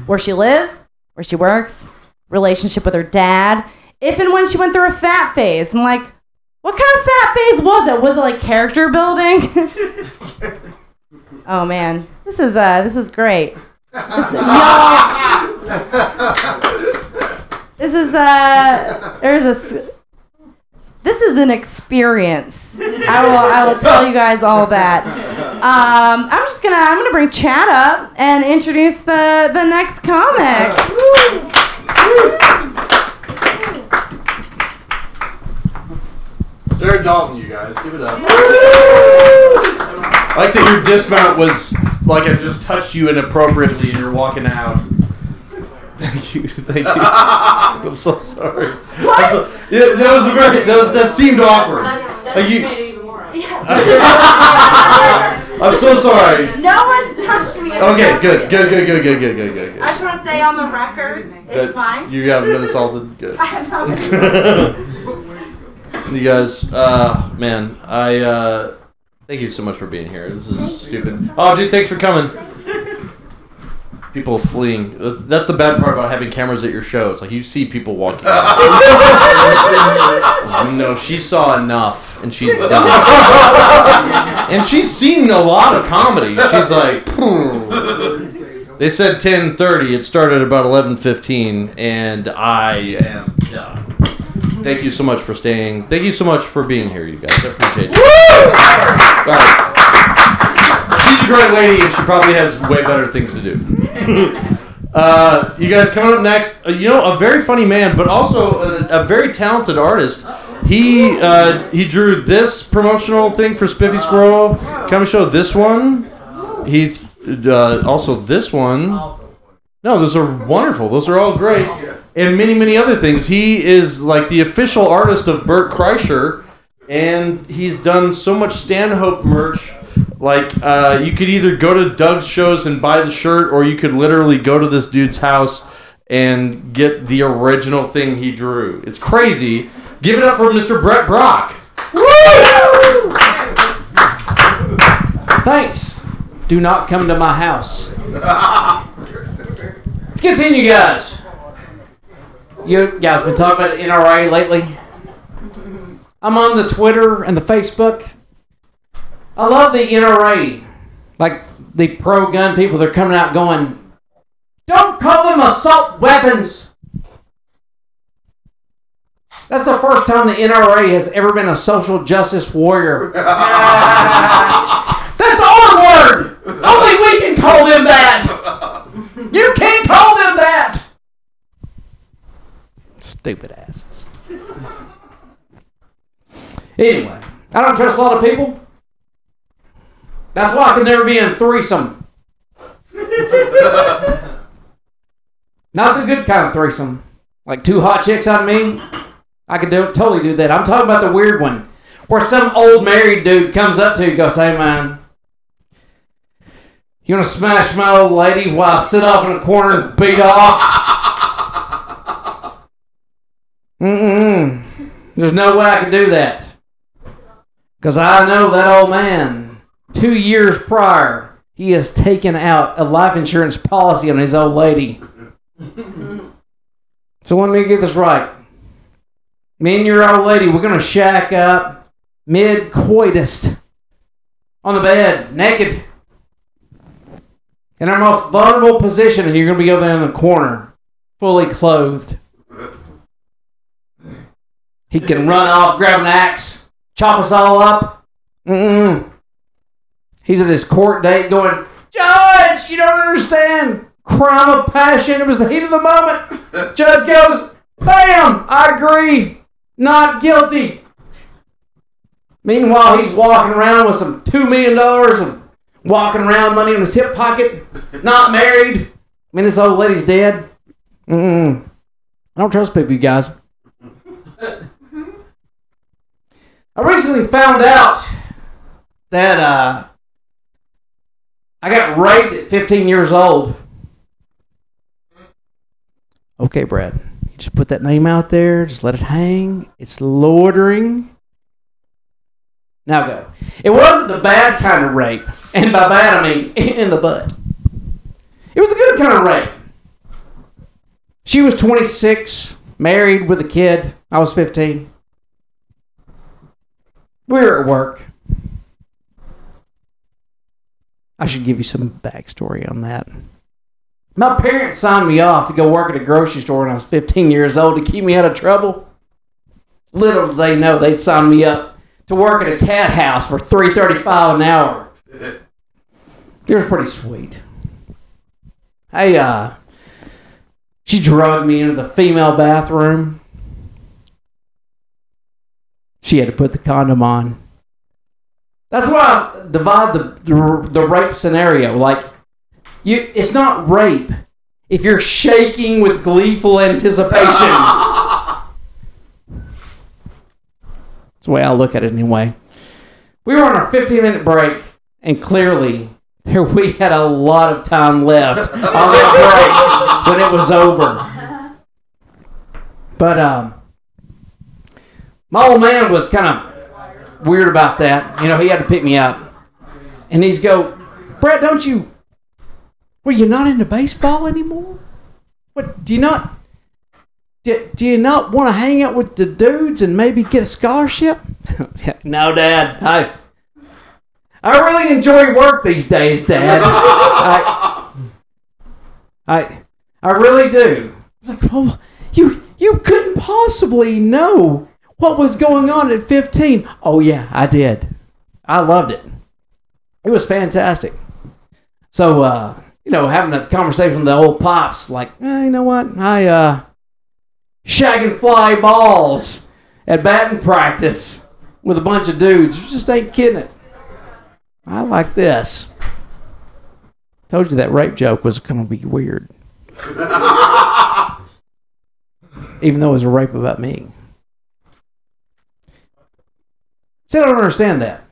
Where she lives, where she works, relationship with her dad, if and when she went through a fat phase. I'm like, what kind of fat phase was it? Was it, like, character building? Oh, man. This is great. This is an experience. I will tell you guys all that. I'm gonna bring Chad up and introduce the next comic. Sarah Dalton, you guys, give it up. I like that your dismount was like I just touched you inappropriately and you're walking out. Thank you. I'm so sorry. What? That seemed awkward. That you, made it even more awkward. I'm so sorry. No one's touched me. Okay, good. I just want to say on the record, it's fine. You haven't been assaulted. Good. I have not been assaulted. You guys, man, thank you so much for being here. This is stupid. Oh, dude, thanks for coming. people fleeing. That's the bad part about having cameras at your show. It's like you see people walking. No, she saw enough, and she's done. And she's seen a lot of comedy. She's like, They said 10:30. It started about 11:15, and I am done. Thank you so much for staying. Thank you so much for being here, you guys. I appreciate you. All right. She's a great lady, and she probably has way better things to do. You guys coming up next? A very funny man, but also a very talented artist. He drew this promotional thing for Spiffy Squirrel. Can I show this one? He also this one. No, those are wonderful. Those are all great. And many, many other things. He is like the official artist of Bert Kreischer, and he's done so much Stanhope merch. Like, you could either go to Doug's shows and buy the shirt, or you could literally go to this dude's house and get the original thing he drew. It's crazy. Give it up for Mr. Brett Brock. Woo! Thanks. Do not come to my house. Continue, guys. You guys been talking about NRA lately? I'm on the Twitter and the Facebook. I love the NRA. Like the pro-gun people, they're coming out going, don't call them assault weapons. That's the first time the NRA has ever been a social justice warrior. That's our word. Only we can call them that. You can't call them that. Stupid asses. Anyway, I don't trust a lot of people. That's why I could never be in a threesome. Not the good kind of threesome. Like two hot chicks on me. I could totally do that. I'm talking about the weird one. Where some old married dude comes up to you and goes, hey man, you want to smash my old lady while I sit off in a corner and beat off? There's no way I can do that. Because I know that old man. 2 years prior, he has taken out a life insurance policy on his old lady. So let me get this right. Me and your old lady, we're going to shack up mid-coitus on the bed, naked. In our most vulnerable position, and you're going to be over there in the corner, fully clothed. He can run off, grab an axe, chop us all up. He's at his court date going, Judge, you don't understand. Crime of passion. It was the heat of the moment. Judge goes, bam, I agree. Not guilty. Meanwhile, he's walking around with some $2 million and walking around money in his hip pocket. Not married. I mean, this old lady's dead. I don't trust people, you guys. I recently found out that I got raped at 15 years old. Okay, Brad. You just put that name out there. Just let it hang. It's loitering. Now go. It wasn't the bad kind of rape. And by bad, I mean in the butt. It was the good kind of rape. She was 26, married with a kid. I was 15. We were at work. I should give you some backstory on that. My parents signed me off to go work at a grocery store when I was 15 years old to keep me out of trouble. Little did they know they'd signed me up to work at a cat house for $3.35 an hour. It was pretty sweet. She drugged me into the female bathroom. She had to put the condom on. That's why I divide the rape scenario. Like, it's not rape if you're shaking with gleeful anticipation. That's the way I look at it anyway. We were on our 15-minute break, and clearly we had a lot of time left on that break when it was over. But my old man was kind of weird about that. You know, he had to pick me up. And he's go, Brett, don't you Well, you're not into baseball anymore? What, do you not want to hang out with the dudes and maybe get a scholarship? No, Dad. I really enjoy work these days, Dad. I really do. Like, well, you couldn't possibly know what was going on at 15. Oh yeah, I did. I loved it. It was fantastic. So, having a conversation with the old pops, like, you know what? I shagging fly balls at batting practice with a bunch of dudes. Just ain't kidding it. I like this. Told you that rape joke was going to be weird. Even though it was a rape about me. See, I don't understand that.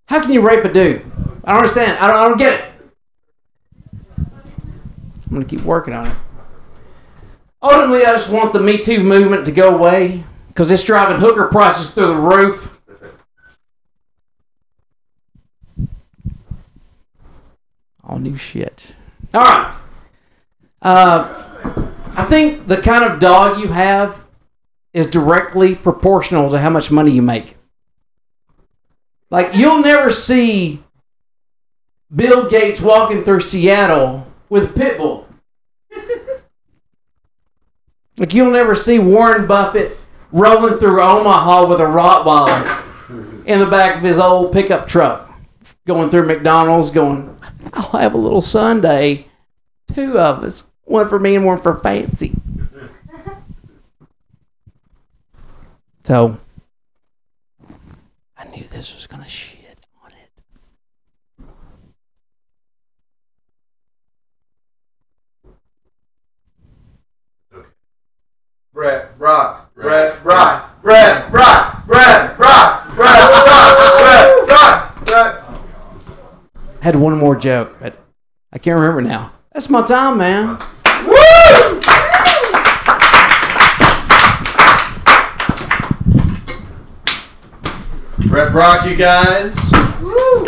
How can you rape a dude? I don't understand. I don't get it. I'm going to keep working on it. Ultimately, I just want the Me Too movement to go away because it's driving hooker prices through the roof. All new shit. All right. I think the kind of dog you have is directly proportional to how much money you make. Like, you'll never see Bill Gates walking through Seattle with a pit bull. Like, you'll never see Warren Buffett rolling through Omaha with a Rottweiler in the back of his old pickup truck, going through McDonald's, going, I'll have a little sundae. 2 of us. One for me and one for Fancy. So, I knew this was going to shit on it. Brett Rock, Brett Rock, Brett Rock, Brett Rock, Brett Rock, Brett Rock, Brett. Had one more joke, but I can't remember now. That's my time, man. Woo! Brett Brock, you guys. Woo!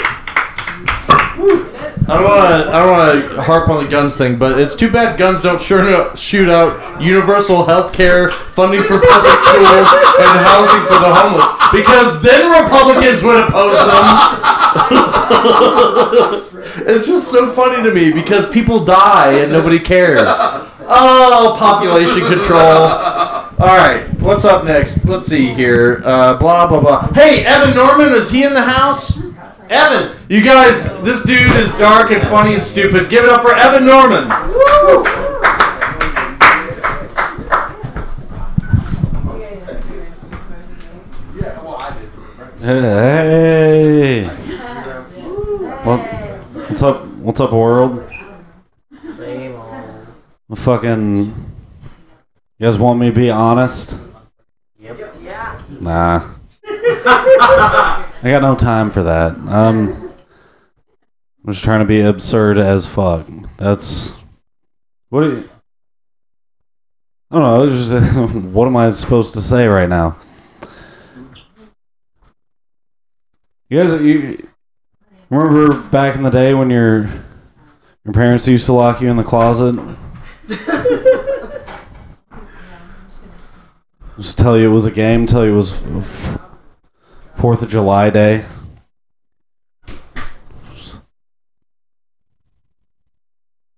I don't want to harp on the guns thing, but it's too bad guns don't shoot out universal health care, funding for public schools, and housing for the homeless. Because then Republicans would oppose them. It's just so funny to me because people die and nobody cares. Oh, population control. All right, what's up next? Let's see here. Blah, blah, blah. Hey, Evan Norman, is he in the house? Evan, you guys, this dude is dark and funny and stupid. Give it up for Evan Norman. Woo! Hey. What's up? What's up, world? Fucking. You guys want me to be honest? Yep. Nah. I got no time for that. I'm just trying to be absurd as fuck. That's. What do you. I don't know. It's just, what am I supposed to say right now? You remember back in the day when your parents used to lock you in the closet? Just tell you it was a game, tell you it was 4th of July day.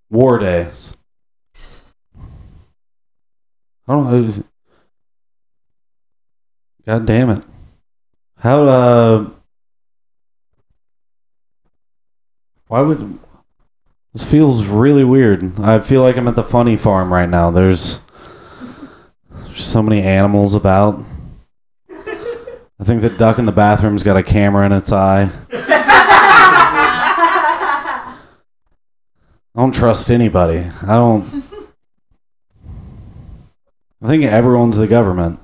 War days. I don't know. God damn it. How, why would... This feels really weird. I feel like I'm at the funny farm right now. There's so many animals about. I think the duck in the bathroom's got a camera in its eye. I don't trust anybody. I think everyone's the government.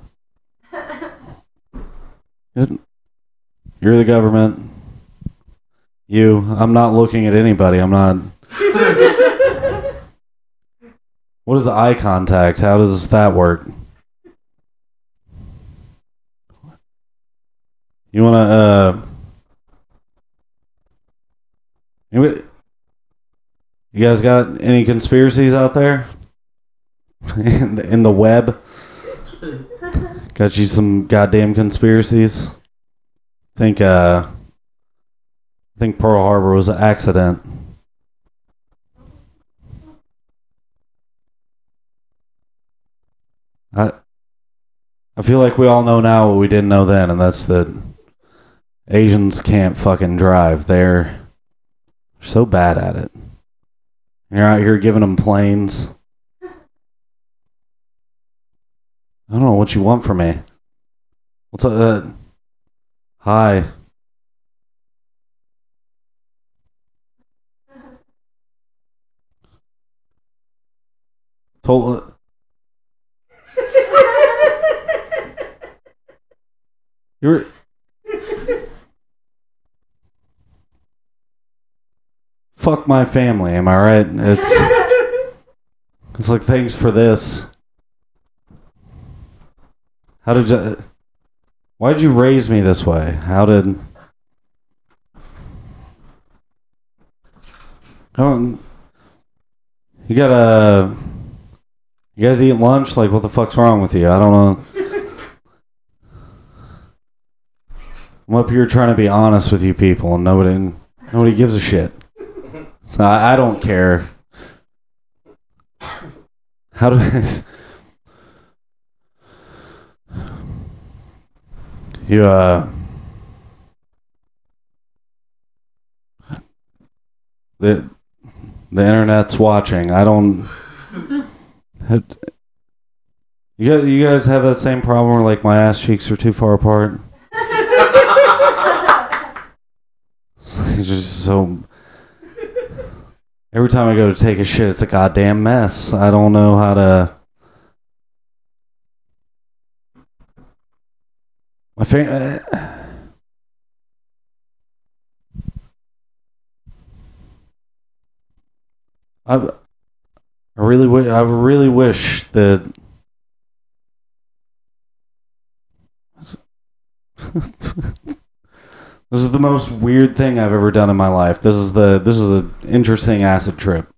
You're the government. I'm not looking at anybody. I'm not. What is eye contact? How does that work? You wanna you You guys got any conspiracies out there? in the web? Got you some goddamn conspiracies? Think Pearl Harbor was an accident. I feel like we all know now what we didn't know then, and that's that Asians can't fucking drive. They're so bad at it. You're out here giving them planes. I don't know what you want from me. What's up? Hi. You're. Fuck my family, am I right? It's like, thanks for this. How did you... Why did you raise me this way? How did... You gotta... You guys eat lunch? Like, what the fuck's wrong with you? I don't know. I'm up here trying to be honest with you people, and nobody gives a shit. So I don't care. How do I... You, the internet's watching. I don't... You guys have that same problem where, like, my ass cheeks are too far apart? It's just so... Every time I go to take a shit, it's a goddamn mess. I don't know how to... I really wish that... This is the most weird thing I've ever done in my life. This is an interesting acid trip.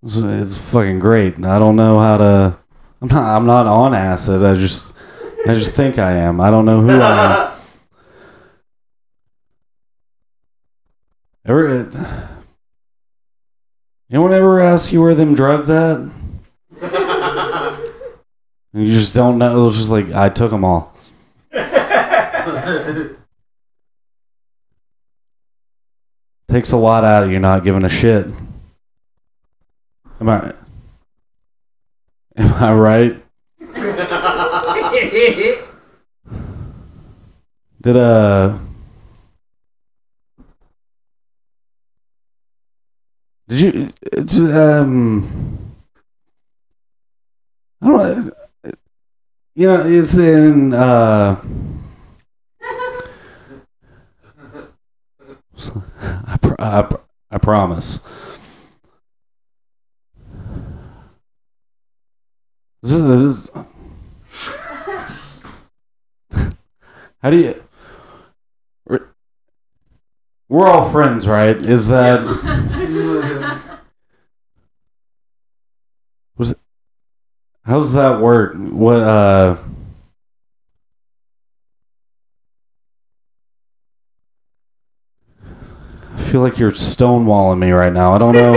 It's fucking great. I don't know how to... I'm not on acid. I just think I am. I don't know who I am. Anyone ever ask you where them drugs at? You just don't know. It was just like, I took them all. Takes a lot out of you not giving a shit. Am I right? Did you I don't know. You know, it's in I promise. This is how do you... We're all friends, right? Is that... How does that work? What, I feel like you're stonewalling me right now. I don't know.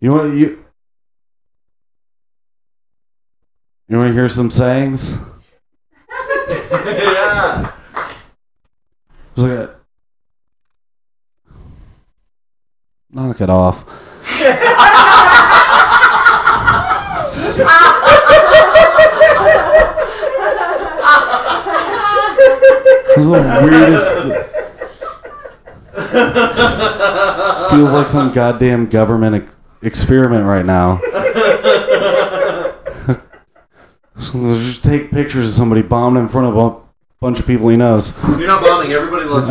You want to hear some sayings? Yeah. Knock it off. This is the weirdest. Feels like some goddamn government experiment right now. Just take pictures of somebody bombing in front of a bunch of people he knows. You're not bombing. Everybody loves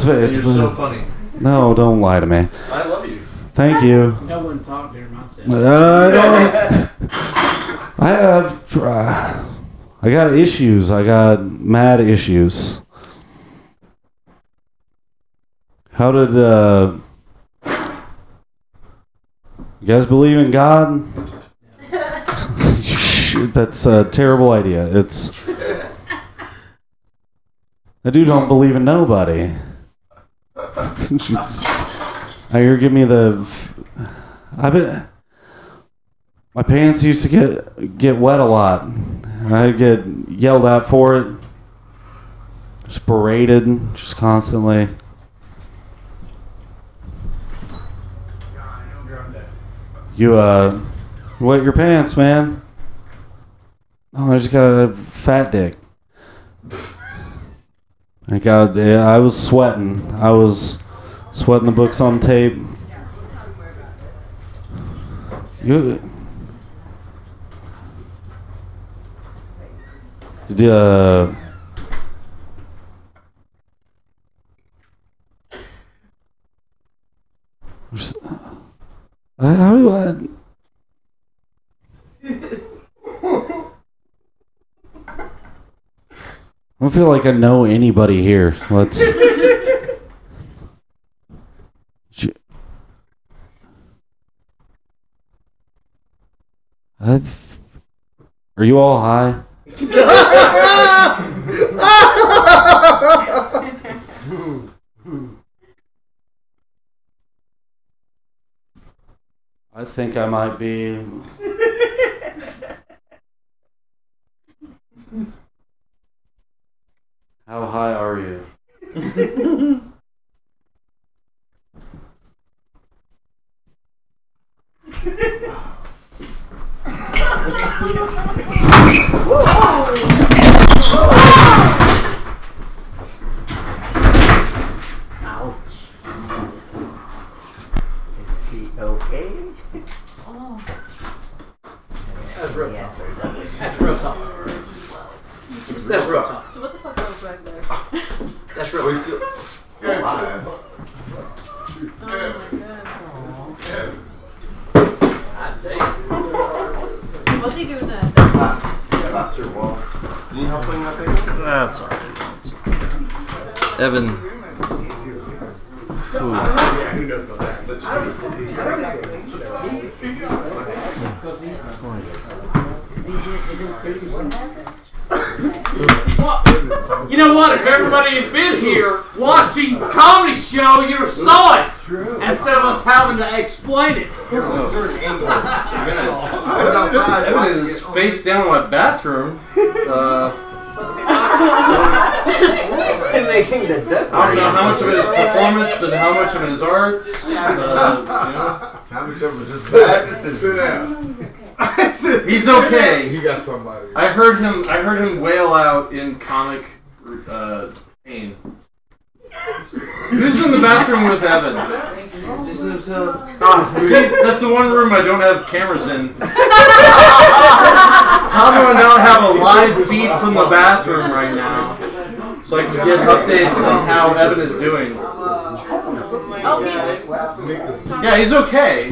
you. You're so funny. No, don't lie to me. I love you. Thank you. No one talked during my set. I got issues. I got mad issues. How did you guys believe in God? That's a terrible idea. That dude don't believe in nobody. Now you're giving me the. My pants used to get wet a lot. I'd get yelled at for it. Just berated, just constantly. You wet your pants, man. Oh, I just got a fat dick. I was sweating. I was sweating the books on tape. How do I? I don't feel like I know anybody here. Let's. Are you all high? I think I might be. How high are you? Ouch. Is he okay? Oh. That's real talk. That's real talk. That's real talk. So what the fuck was back there? That's real. We still alive. Oh my god. God damn. What's he doing that? Plaster walls. Need help putting that thing? That's alright. Evan. Yeah, who knows about that? You know what? If everybody had been here watching the comedy show, you'd have saw it. Instead of us having to explain it. Evan is face down in my bathroom. Making the duck. I don't know how much of it is performance and how much of it is art. How much of it is bad? Sit down. He's okay. He got somebody. I heard him wail out in comic pain. Who's in the bathroom with Evan? Just himself. See, that's the one room I don't have cameras in. How do I not have a live feed from the bathroom right now? So I can get updates on how Evan is doing. Yeah, he's okay.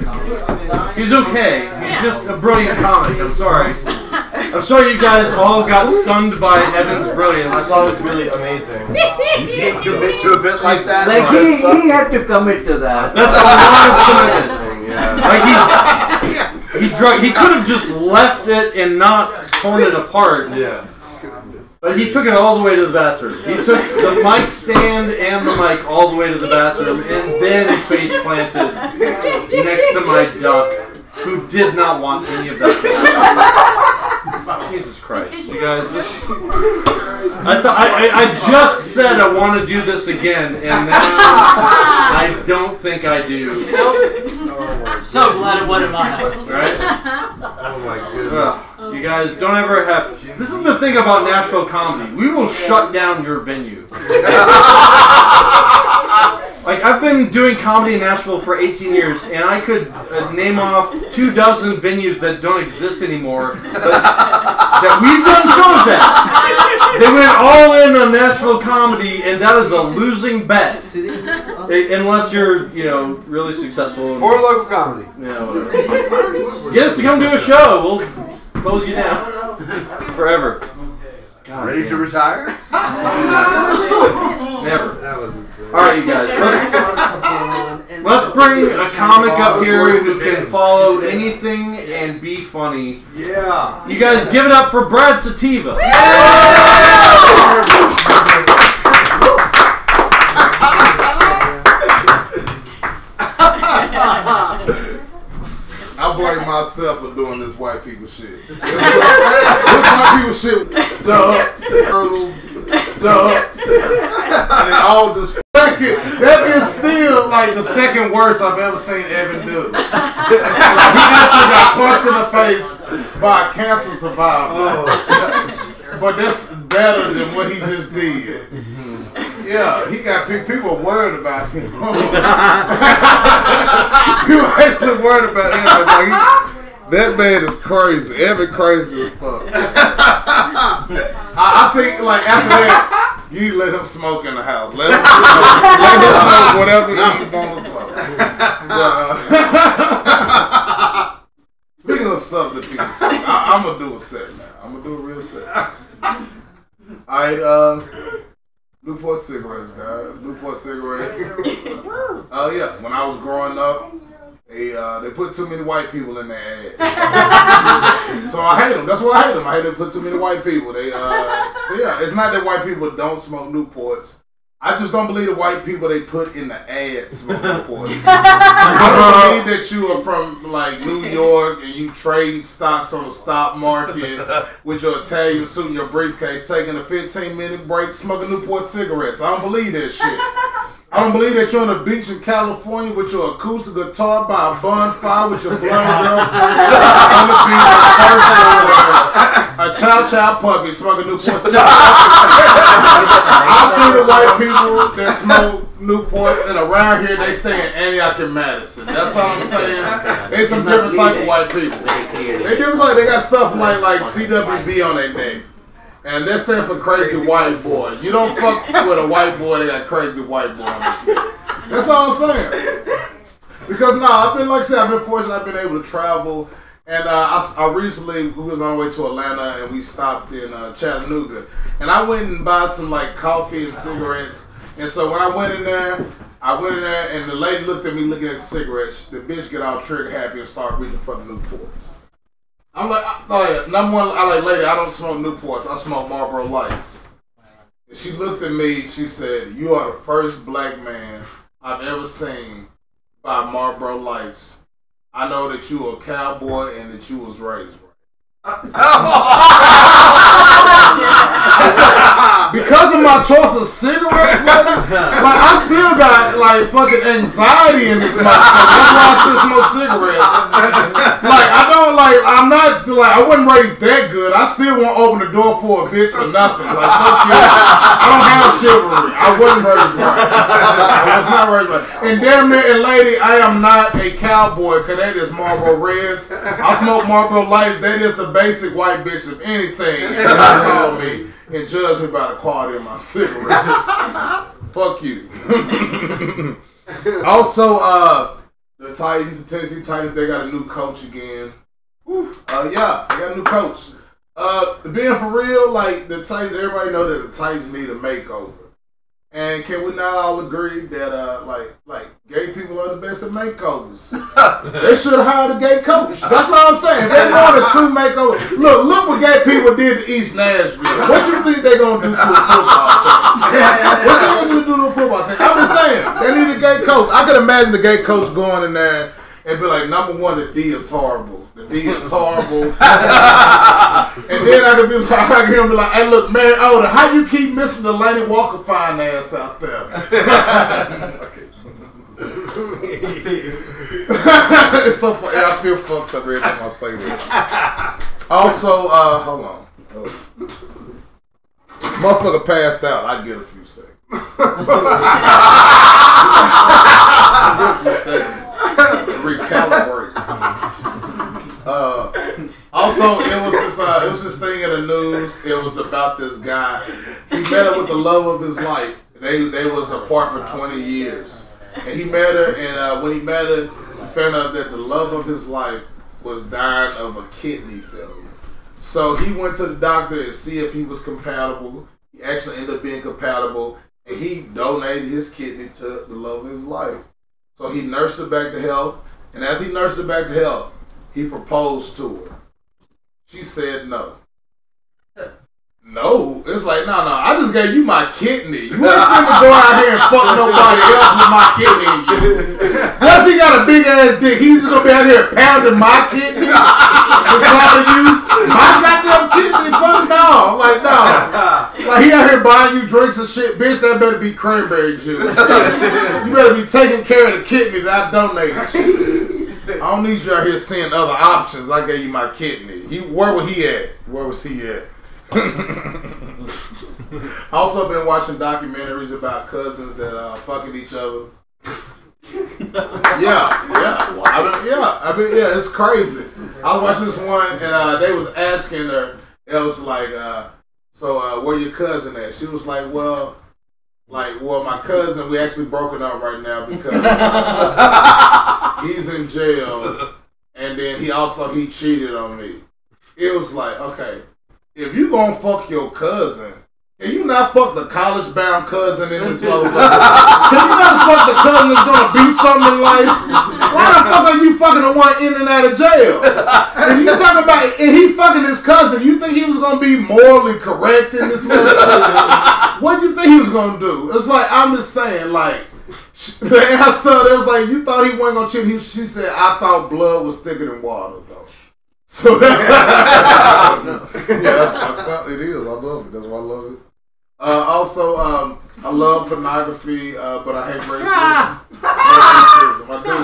He's okay. He's just a brilliant comic. I'm sorry. I'm sorry you guys all got stunned by Evan's brilliance. I thought it was really amazing. You can't commit to a bit like that. Like he had to commit to that. That's a lot of commitment. Like he could have just left it and not torn it apart. Yes. But he took it all the way to the bathroom. He took the mic stand and the mic all the way to the bathroom, and then he face planted next to my duck, who did not want any of that. Jesus Christ, you guys! I just said I want to do this again, and now I don't think I do. So glad it wasn't my house. Right? Oh my goodness. You guys don't ever have. This is the thing about Nashville comedy. We will shut down your venue. Like, I've been doing comedy in Nashville for 18 years, and I could name off 24 venues that don't exist anymore that we've done shows at. They went all in on Nashville comedy, and that is a losing bet. Unless you're, really successful. Or local comedy. Yeah, whatever. Get us to come do a show. Close you down. Forever. God, Ready to retire? Never. That was insane. All right, you guys. Let's bring a comic up here who can follow anything and be funny. Yeah. You guys give it up for Brad Sativa. I blame myself for doing this white people shit. This white people shit. Ducks, turtles, ducks, and then all this. That is still like the second worst I've ever seen Evan do. He actually got punched in the face by a cancer survivor. But that's better than what he just did. Yeah, he got people worried about him. People actually worried about him. Like that man is crazy. Evan crazy as fuck. I think like after that, you need to let him smoke in the house. Let him smoke whatever he wants to smoke. Speaking of stuff that people smoke, I'm gonna do a set now. I'm gonna do a real set. Alright, Newport cigarettes, guys. Newport cigarettes. Oh yeah, when I was growing up, they put too many white people in their ads. So I hate them. That's why I hate them. I hate they put too many white people. Yeah, it's not that white people don't smoke Newports. I just don't believe the white people they put in the ads smoke Newports. I don't believe that you are from like New York and you trading stocks on the stock market with your Italian suit and your briefcase, taking a 15-minute break, smoking Newport cigarettes. I don't believe that shit. I don't believe that you're on the beach in California with your acoustic guitar by a bonfire with your blonde girlfriend on the beach with a chow chow puppy smoking Newport cigarettes. I've seen the white people that smoke Newports, and around here they stay in Antioch and Madison. That's all I'm saying. They some different type of white people. They different like they got stuff like CWB on their neck. And that stands for crazy white boy. You don't fuck with a white boy that got crazy white boy on this neck. That's all I'm saying. Because I've been fortunate. I've been able to travel. And I recently, we was on our way to Atlanta and we stopped in Chattanooga. And I went and bought some like coffee and cigarettes. And so when I went in there and the lady looked at me looking at the cigarettes. The bitch get all trigger happy and start reading for the Newports. I'm like, oh yeah, number one, I like, lady, I don't smoke Newports. I smoke Marlboro Lights. And she looked at me, she said, you are the first black man I've ever seen buy Marlboro Lights. I know that you are a cowboy and that you was raised because of my choice of cigarettes, like I still got like fucking anxiety in this motherfucker. That's why I still smoke cigarettes. Like I wasn't raised that good. I still won't open the door for a bitch for nothing. Like fuck you. I don't have chivalry. I wasn't raised right. I was not raised right. And damn near, and lady, I am not a cowboy because that is Marlboro Reds. I smoke Marlboro Lights. That is the basic white bitch of anything. And call me and judge me by the quality of my cigarettes. Fuck you. Also, the Titans, the Tennessee Titans, they got a new coach again. Yeah, they got a new coach. Being for real, like the Titans, everybody know that the Titans need a makeover. And can we not all agree that like gay people are the best at makeovers? They should have hired a gay coach. That's all I'm saying. They want a true makeover. Look what gay people did to East Nashville. What you think they gonna do to a football team? What they gonna do to a football team? I'm just saying they need a gay coach. I could imagine the gay coach going in there and be like, number one, the D is horrible. The D is horrible. And then I could be like, hey, look, man, Oda, how you keep missing the Laney Walker fine ass out there? It's so funny. I feel fucked up every time I say that. Also, hold on. Motherfucker passed out. I get a few seconds. Recalibrate. Also, it was this thing in the news. It was about this guy. He met her with the love of his life. They was apart for 20 years, and he met her. And when he met her, he found out that the love of his life was dying of a kidney failure. So he went to the doctor and see if he was compatible. He actually ended up being compatible, and he donated his kidney to the love of his life. So he nursed her back to health, and after he nursed her back to health, he proposed to her. She said no. No, it's like, no, I just gave you my kidney. You ain't finna go out here and fuck nobody else with my kidney. What if he got a big ass dick? He's just gonna be out here pounding my kidney inside of you? My goddamn kidney? Fuck no. I'm like, no. Like, he out here buying you drinks and shit. Bitch, that better be cranberry juice. You better be taking care of the kidney that I donated. I don't need you out here seeing other options. I gave you my kidney. Where was he at? Where was he at? Also been watching documentaries about cousins that fucking each other. Yeah, it's crazy. I was watching this one and they was asking her. It was like, so where your cousin at? She was like, well, my cousin, we actually broken up right now because he's in jail, and then he cheated on me. It was like, okay. If you gonna fuck your cousin, can you not fuck the college-bound cousin in this motherfucker? Can you not fuck the cousin that's gonna be something in life? Why the fuck are you fucking the one in and out of jail? And you talking about, and he fucking his cousin, you think he was gonna be morally correct in this motherfucker? What do you think he was gonna do? It's like, I'm just saying, like, they asked her, they was like, you thought he wasn't gonna cheat? She said, I thought blood was thicker than water, though. So that's it is. I love it. That's why I love it. Also, I love pornography, but I hate racism. I do,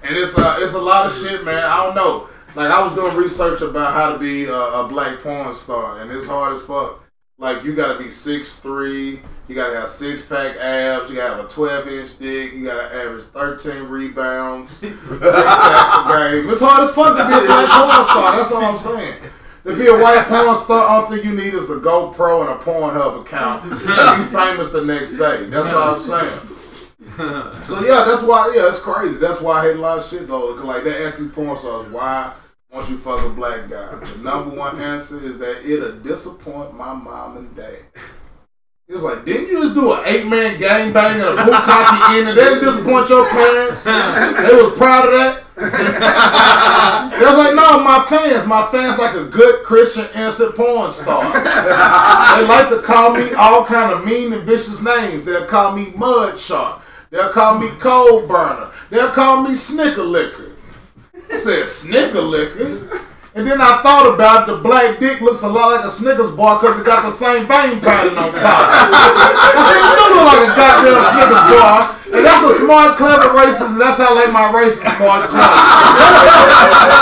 and it's a lot of shit, man. I don't know. Like, I was doing research about how to be a black porn star, and it's hard as fuck. Like, you gotta be 6'3", you gotta have 6-pack abs, you gotta have a 12-inch dick, you gotta average 13 rebounds, 6 sacks a game. It's hard as fuck to be a black porn star, that's all I'm saying. To be a white porn star, all thing you need is a GoPro and a Pornhub account. And be famous the next day. That's all I'm saying. So yeah, that's why, it's crazy. That's why I hate a lot of shit though. Like, they ask these porn stars, why once you fuck a black guy? The number one answer is that it'll disappoint my mom and dad. It's like, didn't you just do an 8-man gangbang and a bukkake in and that disappoint your parents? They was proud of that? They was like, no, my fans like a good Christian innocent porn star. They like to call me all kind of mean and vicious names. They'll call me Mud Shark. They'll call me Cold Burner. They'll call me Snicker Licker. I said, Snicker Licker? And then I thought about it, the black dick looks a lot like a Snickers bar because it got the same vein pattern on top. I said, you do look like a goddamn Snickers bar. And that's a smart, clever racist, and that's how I like my racist smart, clever.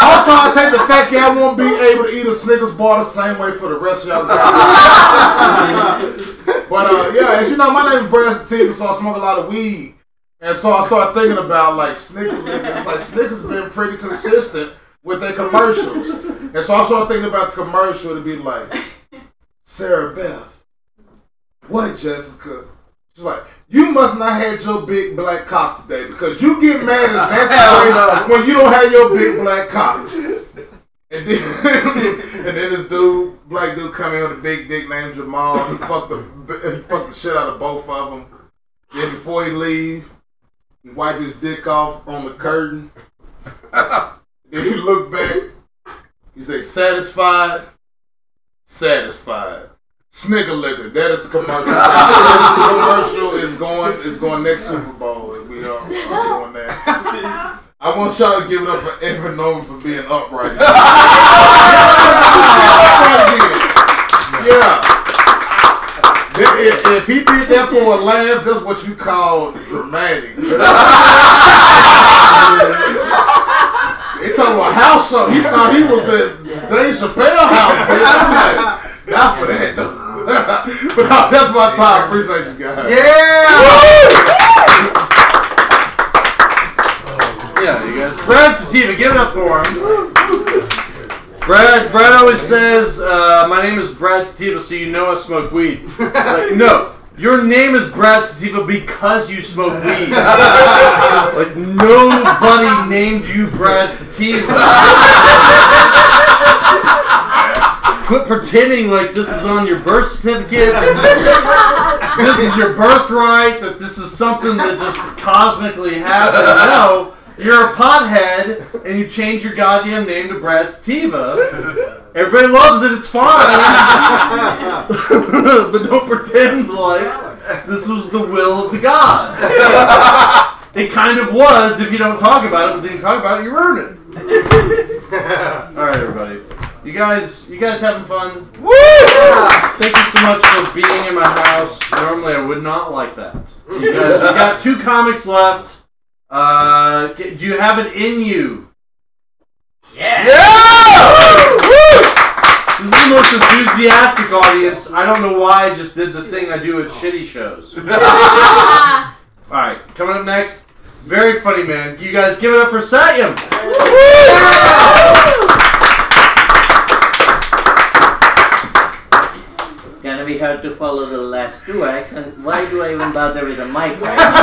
Also, I take the fact that I won't be able to eat a Snickers bar the same way for the rest of y'all guys. But yeah, as you know, my name is Brad Sativa, so I smoke a lot of weed. And so I started thinking about, like, Snickers. It's like Snickers has been pretty consistent with their commercials. And so I started thinking about the commercial to be like, Sarah Beth, what, Jessica? She's like, you must not have your big black cock today because you get mad at that when you don't have your big black cock. And then this black dude come in with a big dick named Jamal. He fucked the shit out of both of them. Then before he leave, he wipe his dick off on the curtain. Then he look back. He say, satisfied, satisfied. Snicker Licker. That is the commercial. The commercial is going next Super Bowl. And we are doing that. I want y'all to give it up for Evan Norman for being upright. Yeah. If he did that for a laugh, that's what you call dramatic. He talking about house show. He thought he was at Dave Chappelle house. I'm like, not for that though. But no, that's my time. Appreciate you guys. Yeah, you guys. Brad Sativa, give it up for him. Brad always says, my name is Brad Sativa, so you know I smoke weed. Like, no, your name is Brad Sativa because you smoke weed. Like, nobody named you Brad Sativa. Quit pretending like this is on your birth certificate. This is your birthright. That this is something that just cosmically happened. No, you're a pothead, and you change your goddamn name to Brad Sativa. Everybody loves it. It's fine. But don't pretend like this was the will of the gods. It kind of was if you don't talk about it, but then you talk about it, you ruin it. All right, everybody. You guys having fun? Woo! Thank you so much for being in my house. Normally, I would not like that. You guys, we got 2 comics left. Do you have it in you? Yeah! This is the most enthusiastic audience. I don't know why I just did the thing I do at shitty shows. Alright, coming up next, very funny man. You guys give it up for Satyam! Gonna be hard to follow the last 2 acts, and why do I even bother with a mic right now?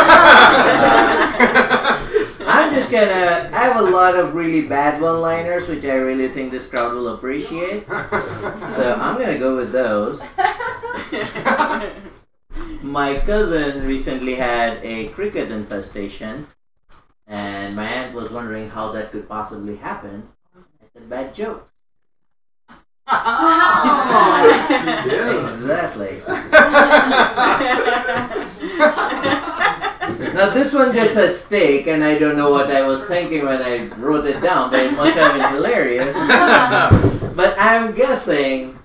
I'm just gonna. I have a lot of really bad one-liners, which I really think this crowd will appreciate. So I'm gonna go with those. My cousin recently had a cricket infestation, and my aunt was wondering how that could possibly happen. I said, bad joke. Exactly. Now this one just says steak, and I don't know what I was thinking when I wrote it down, but it must have been hilarious. But I'm guessing,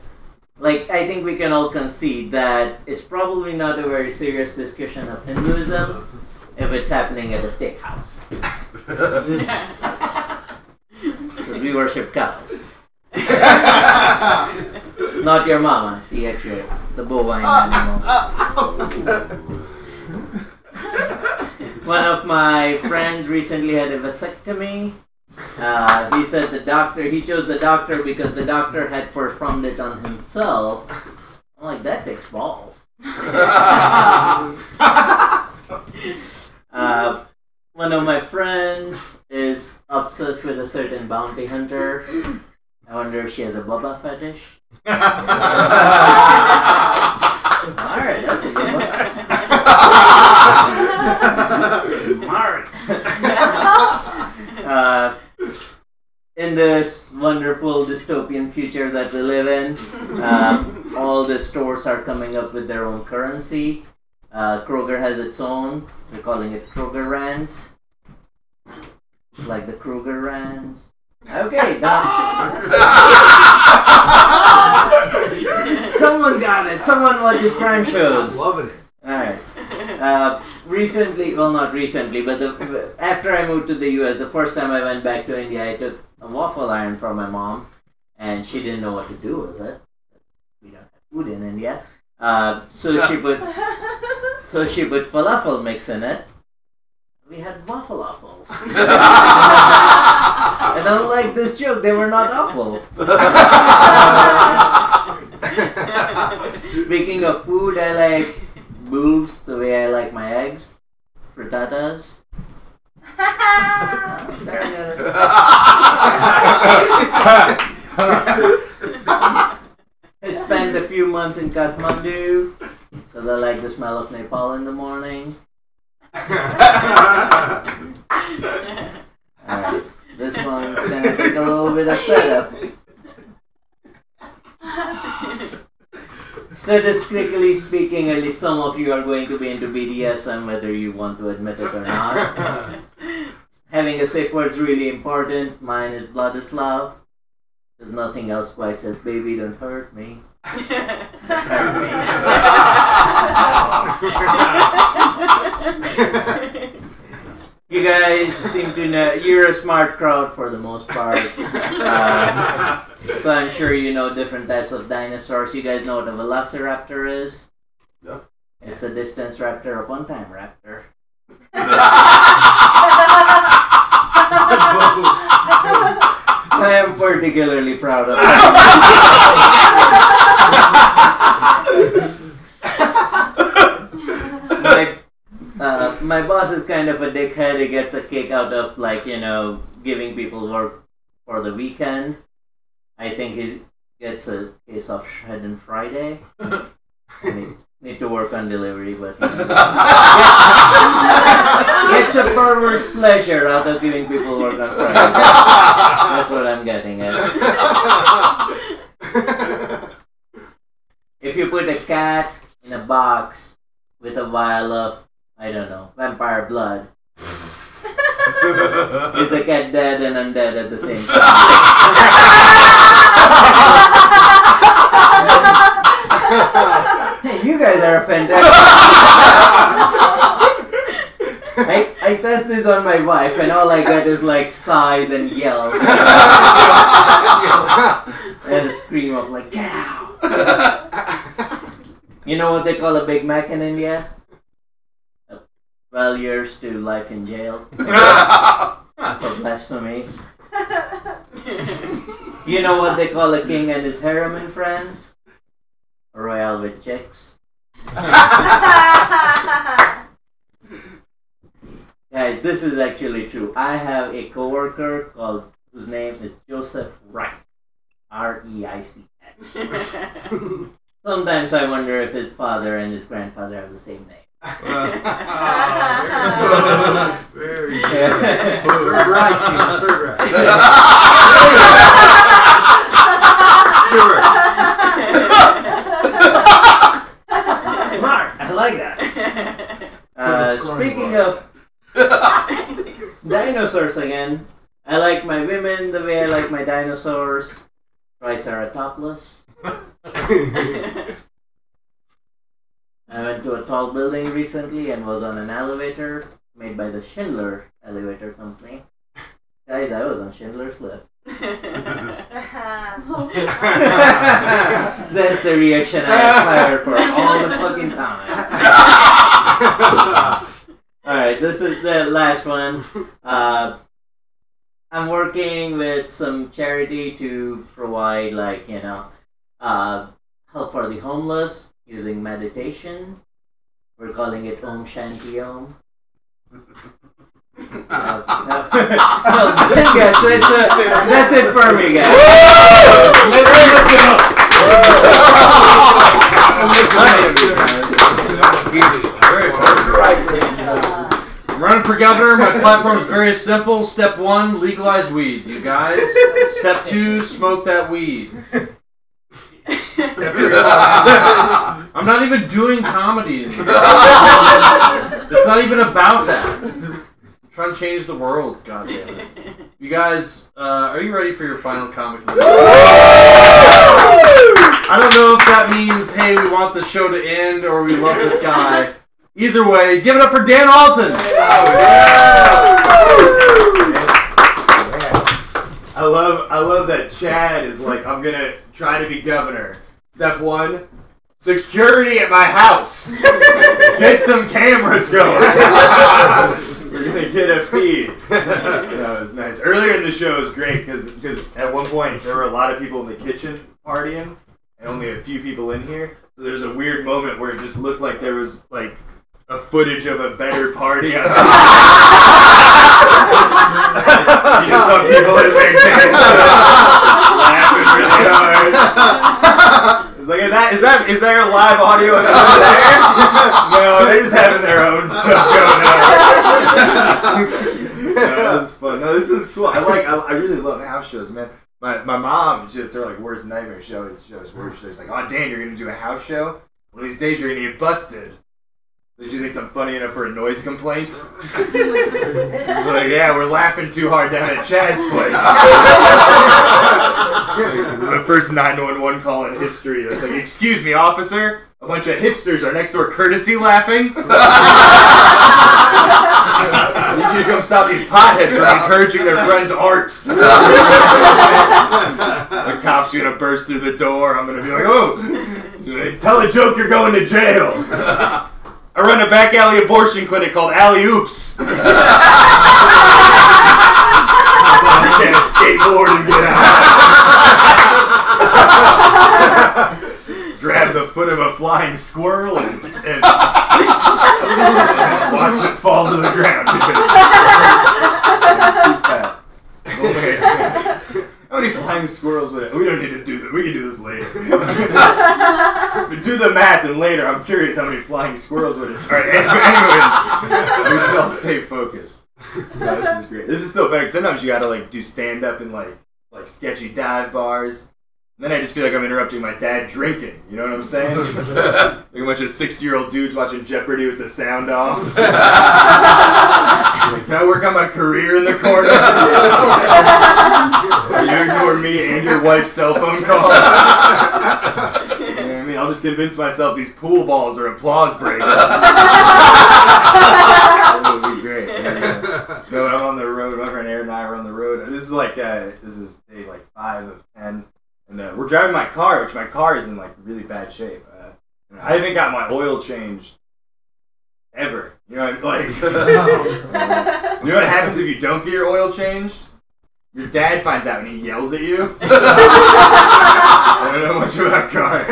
like, I think we can all concede that it's probably not a very serious discussion of Hinduism if it's happening at a steakhouse. Because we worship cows. Not your mama, the bovine animal. One of my friends recently had a vasectomy. He said he chose the doctor because the doctor had performed it on himself. I'm like, that takes balls. One of my friends is obsessed with a certain bounty hunter. I wonder if she has a Bubba fetish. Alright, that's a good one. Mark! In this wonderful dystopian future that we live in, all the stores are coming up with their own currency. Kroger has its own. We're calling it Kroger Rands. Like the Kroger Rands. Okay, done. Someone got it. Someone watches crime shows. I'm loving it. Alright. Recently, well, not recently, but after I moved to the US, the first time I went back to India, I took a waffle iron from my mom, and she didn't know what to do with it. We don't have food in India. So she put falafel mix in it. We had waffle-offals. And unlike this joke, they were not awful. Speaking of food, I like boobs the way I like my eggs. Frittatas. Staring at it. I spent a few months in Kathmandu because I like the smell of Nepal in the morning. Alright, this one's gonna take a little bit of setup. Statistically speaking, at least some of you are going to be into BDSM, whether you want to admit it or not. Having a safe word is really important. Mine is blood is love. There's nothing else quite says, baby, don't hurt me. Hurt me. You guys seem to know, you're a smart crowd for the most part. So I'm sure you know different types of dinosaurs. You guys know what a velociraptor is? Yeah. It's a distance raptor, a one-time raptor. I am particularly proud of that. My boss is kind of a dickhead. He gets a kick out of, like, you know, giving people work for the weekend. I think he's gets a case of Shreddin' Friday. I need to work on delivery, but gets a perverse pleasure out of giving people work on Friday. That's what I'm getting at. If you put a cat in a box with a vial of, I don't know, vampire blood, is the cat dead and undead at the same time? Hey, you guys are fantastic. I test this on my wife, and all I get is like sighs and yells. And a scream of like, get out! You know what they call a Big Mac in India? 12 years to life in jail for blasphemy. You know what they call a king and his harem and friends? A royale with chicks. Guys, this is actually true. I have a coworker whose name is Joseph Reich. R-E-I-C-H. Sometimes I wonder if his father and his grandfather have the same name. Very good. Third right, King. Third right. Smart. I like that. Speaking of dinosaurs again, I like my women the way I like my dinosaurs. Triceratops. I went to a tall building recently and was on an elevator made by the Schindler Elevator Company. Guys, I was on Schindler's List. That's the reaction I aspire for all the fucking time. Alright, this is the last one. I'm working with some charity to provide, like, help for the homeless using meditation. We're calling it Om Shanti Om. That's it for me, guys. I'm running for governor. My platform is very simple. Step 1, legalize weed, you guys. Step 2, smoke that weed. I'm not even doing comedy anymore. It's not even about that. I'm trying to change the world, goddammit. You guys, are you ready for your final comic movie? I don't know if that means, hey, we want the show to end or we love this guy. Either way, give it up for Dan Alten. I love that Chad is like, I'm gonna try to be governor. Step 1, security at my house. Get some cameras going. We're gonna get a feed. That was nice. Earlier in the show was great because at one point there were a lot of people in the kitchen partying and only a few people in here. So there's a weird moment where it just looked like there was like a footage of a better party on you just saw people in their tents laughing really hard. It's like, is there a live audio over there? No, they're just having their own stuff going on. That's fun. No, this is cool. I really love house shows, man. My mom, it's her like worst nightmare show. It's worst show. It's like, oh Dan, you're gonna do a house show? One of these days you're gonna get busted. Did you think I'm funny enough for a noise complaint? It's like, yeah, we're laughing too hard down at Chad's place. It's the first 911 call in history. It's like, excuse me, officer. A bunch of hipsters are next door courtesy laughing. I need you to come stop these potheads from encouraging their friend's art. The cops are gonna burst through the door. I'm gonna be like, oh, so they tell a joke, you're going to jail. I run a back alley abortion clinic called Alley Oops. I can't skateboard and get out. Grab the foot of a flying squirrel and watch it fall to the ground because oh man. How many flying squirrels would we don't need to do that. We can do this the math, and later I'm curious how many flying squirrels would it. All right, anyways, we should all stay focused. No, this is great. This is still better. Sometimes you gotta like do stand up in like sketchy dive bars. And then I just feel like I'm interrupting my dad drinking. You know what I'm saying? Like a bunch of 60-year-old dudes watching Jeopardy with the sound off. Like, can I work on my career in the corner? You ignore me and your wife's cell phone calls. You know what I mean? I'll just convince myself these pool balls are applause breaks. That would be great. Yeah. No, I'm on the road. My friend Aaron and I are on the road. This is day like 5 of 10. And we're driving my car, which my car is in like really bad shape. I haven't got my oil changed ever. You know, like you know what happens if you don't get your oil changed? Your dad finds out and he yells at you. I don't know much about cars.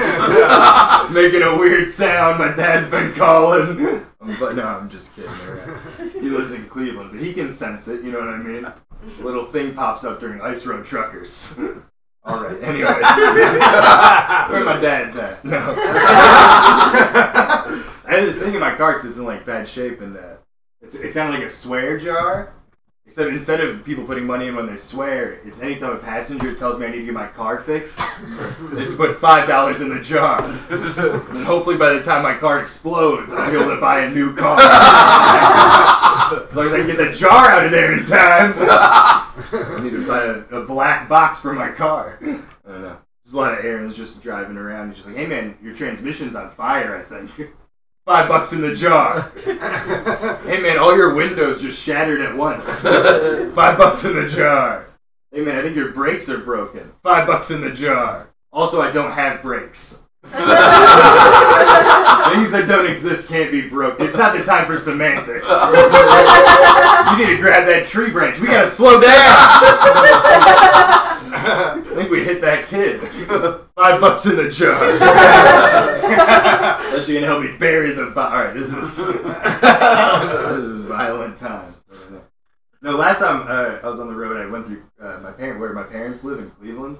It's making a weird sound. My dad's been calling. But no, I'm just kidding. He lives in Cleveland, but he can sense it. You know what I mean? A little thing pops up during Ice Road Truckers. All right. Anyways, where my dad's at? No. I had this thing in my car because it's in like bad shape, and it's kind of like a swear jar. Except instead of people putting money in when they swear, it's anytime a passenger tells me I need to get my car fixed, they have to put $5 in the jar. And hopefully by the time my car explodes, I'll be able to buy a new car. As long as I can get the jar out of there in time. I need to buy a black box for my car. I don't know. There's a lot of Aaron's just driving around. He's just like, hey man, your transmission's on fire, I think. $5 in the jar. Hey man, all your windows just shattered at once. $5 in the jar. Hey man, I think your brakes are broken. $5 in the jar. Also, I don't have brakes. Things that don't exist can't be broken. It's not the time for semantics. You need to grab that tree branch. We gotta slow down. I think we hit that kid. $5 in the jar. Unless you're gonna help me bury the body. Alright, this is violent times. No, last time I was on the road, I went through where my parents live in Cleveland.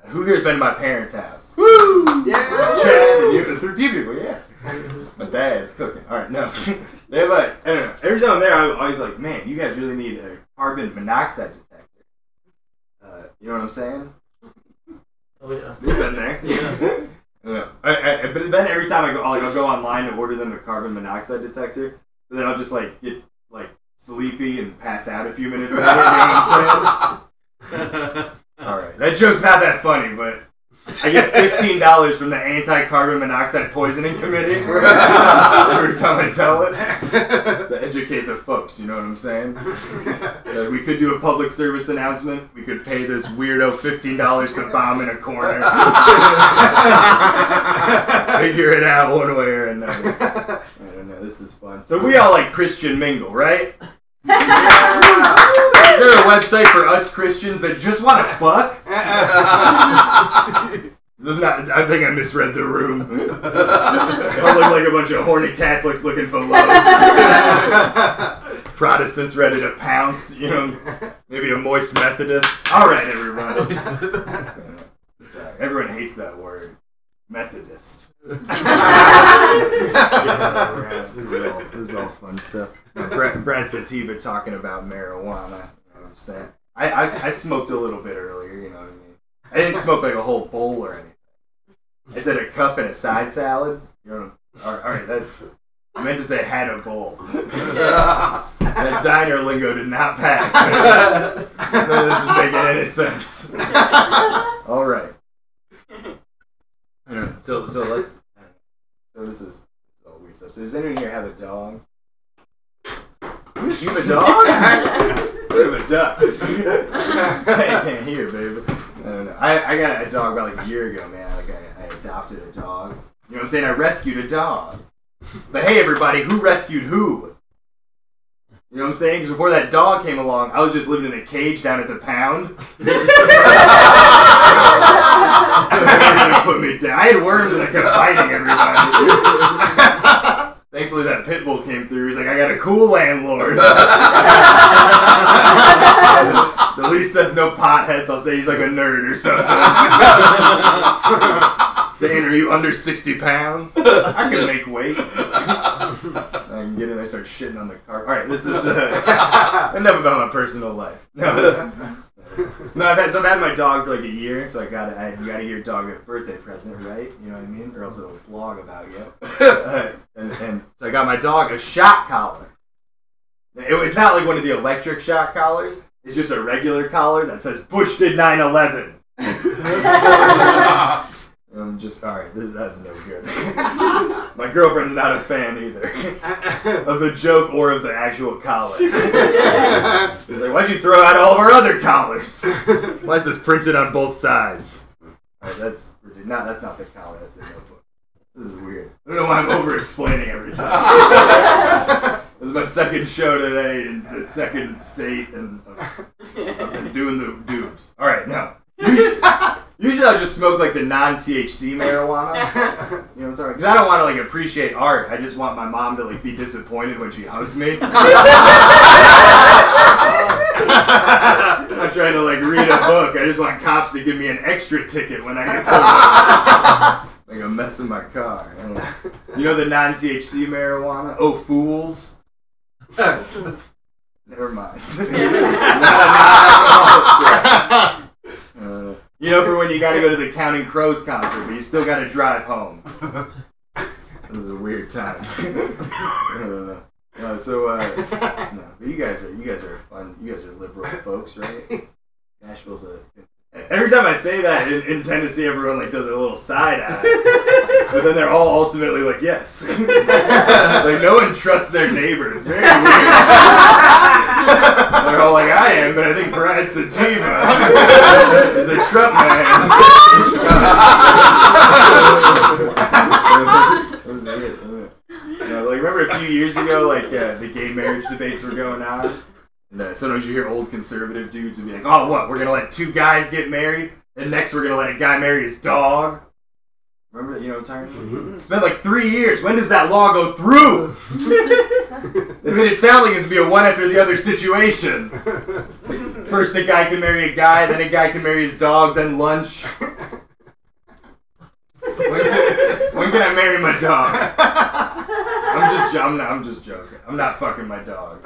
Who here's been to my parents' house? Woo! Yeah! Chad and you, 3 people, yeah. My dad's cooking. Alright, no. They have I don't know. Every time I'm there, I'm always like, man, you guys really need a carbon monoxide detector. You know what I'm saying? Oh yeah. You've been there. Yeah. But then every time I'll go online to order them a carbon monoxide detector, but then I'll just get sleepy and pass out a few minutes later. You know what I'm saying? Alright, that joke's not that funny, but I get $15 from the Anti-Carbon Monoxide Poisoning Committee every time I tell it to educate the folks, you know what I'm saying? We could do a public service announcement. We could pay this weirdo $15 to bomb in a corner. Figure it out one way or another. I don't know, this is fun. So we all like Christian mingle, right? Is there a website for us Christians that just want to fuck? This is not. I think I misread the room. I look like a bunch of horny Catholics looking for love. Protestants ready to pounce. You know, maybe a moist Methodist. All right, everybody. Sorry, everyone hates that word, Methodist. This is all fun stuff. Brad Sativa talking about marijuana. You know what I'm saying? I smoked a little bit earlier. You know what I mean? I didn't smoke like a whole bowl or anything. I said a cup and a side salad. You know, all right, that's. I meant to say had a bowl. That diner lingo did not pass. None of this is making any sense. All right. So let's. So this is all weird stuff. So does anyone here have a dog? You have a dog? I have a duck. I can't hear, baby. I don't know. I got a dog about like a year ago, man. Like I adopted a dog. You know what I'm saying? I rescued a dog. But hey, everybody, who rescued who? You know what I'm saying? Because before that dog came along, I was just living in a cage down at the pound. They were gonna put me down. I had worms and I kept biting everybody. Thankfully, that pit bull came through. He's like, I got a cool landlord. The lease says no potheads. I'll say he's like a nerd or something. Dan, are you under 60 pounds? I can make weight. I can get in there and start shitting on the car. Alright, this is enough about my personal life. No, I've had my dog for like a year, so you gotta give your dog a birthday present, right? You know what I mean? Or else it'll vlog about you. And so I got my dog a shock collar. It's not like one of the electric shock collars. It's just a regular collar that says Bush did 9/11. I'm just alright. That's no good. My girlfriend's not a fan either of the joke or of the actual collar. She's like, "Why'd you throw out all of our other collars? Why is this printed on both sides?" Alright, that's not the collar. That's a notebook. This is weird. I don't know why I'm over-explaining everything. This is my second show today in the second state, and I've been doing the dupes. Alright, now. Usually I'll just smoke like the non-THC marijuana. You know what I'm saying? Because I don't want to like appreciate art. I just want my mom to like be disappointed when she hugs me. I'm not trying to like read a book. I just want cops to give me an extra ticket when I get pulled over. Like a mess in my car. You know the non-THC marijuana? Oh, fools. Never mind. You know, for when you gotta go to the Counting Crows concert, but you still gotta drive home. It was a weird time. No, but you guys are fun. You guys are liberal folks, right? Nashville's every time I say that in Tennessee, everyone like does a little side eye, but then they're all ultimately like, yes. Like no one trusts their neighbor. It's very weird. They're all like, I am, but I think Brad Sativa is a Trump man. It was weird. Like remember a few years ago, like the gay marriage debates were going on. And sometimes you hear old conservative dudes who be like, "Oh, what? We're gonna let two guys get married, and next we're gonna let a guy marry his dog." Remember that? You know what I'm talking about? It's been like 3 years. When does that law go through? They made it sound like it's gonna be a one after the other situation. First, a guy can marry a guy, then a guy can marry his dog, then lunch. When can I marry my dog? I'm just joking. I'm not fucking my dog.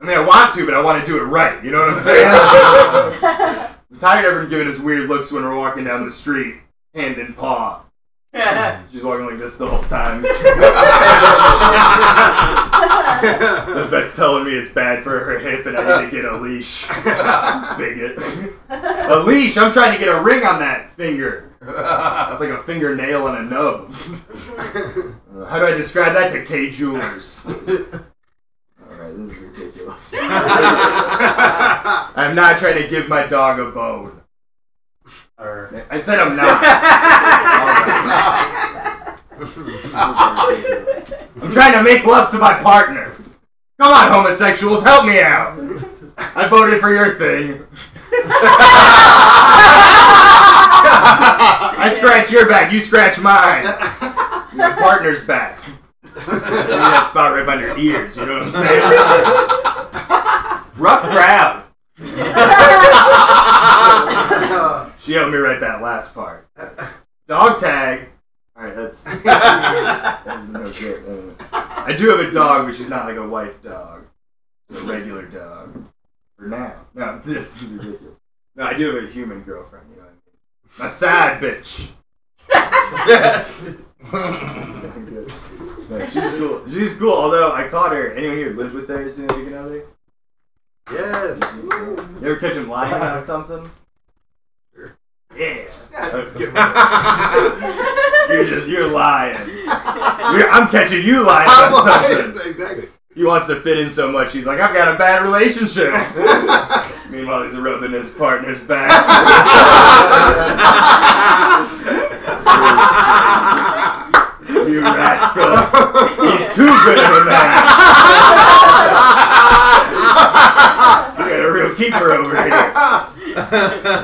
I mean, I want to, but I want to do it right. You know what I'm saying? I'm tired of everyone giving us weird looks when we're walking down the street, hand in paw. She's walking like this the whole time. The vet's telling me it's bad for her hip and I need to get a leash. Bigot. A leash? I'm trying to get a ring on that finger. That's like a fingernail and a nub. How do I describe that to K Jewelers? Alright, this is ridiculous. I'm not trying to give my dog a bone. I said I'm not. I'm trying to make love to my partner. Come on, homosexuals, help me out. I voted for your thing. I scratch your back, you scratch mine. My partner's back. Maybe that spot right by your ears, you know what I'm saying? Rough crowd. She helped me write that last part. Dog tag. Alright, that's no good. I do have a dog, but she's not like a wife dog. She's a regular dog. For now. No, this is ridiculous. No, I do have a human girlfriend, you know what I mean? My side bitch. Yes. No, she's cool. She's cool, although I caught her. Anyone here lived with their significant other? Yes. You ever catch him lying about something? Yeah. You're lying. I'm catching you lying about something. Exactly. He wants to fit in so much, he's like, I've got a bad relationship. Meanwhile, he's rubbing his partner's back. You rascal. He's too good of a man. You got a real keeper over here. I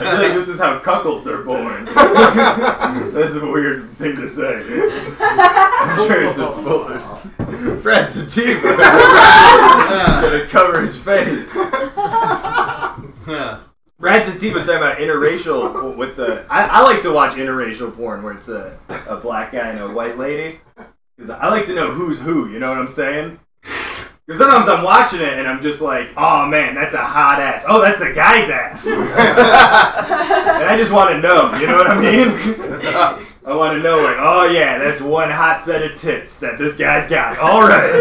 feel like this is how cuckolds are born. That's a weird thing to say. I'm sure it's a full of Brad Sativa. He's gonna cover his face. Brad Sativa was talking about interracial with the. I like to watch interracial porn where it's a black guy and a white lady. Because I like to know who's who, you know what I'm saying? Because sometimes I'm watching it and I'm just like, oh man, that's a hot ass. Oh, that's the guy's ass. And I just want to know, you know what I mean? I want to know, like, oh yeah, that's one hot set of tits that this guy's got. All right.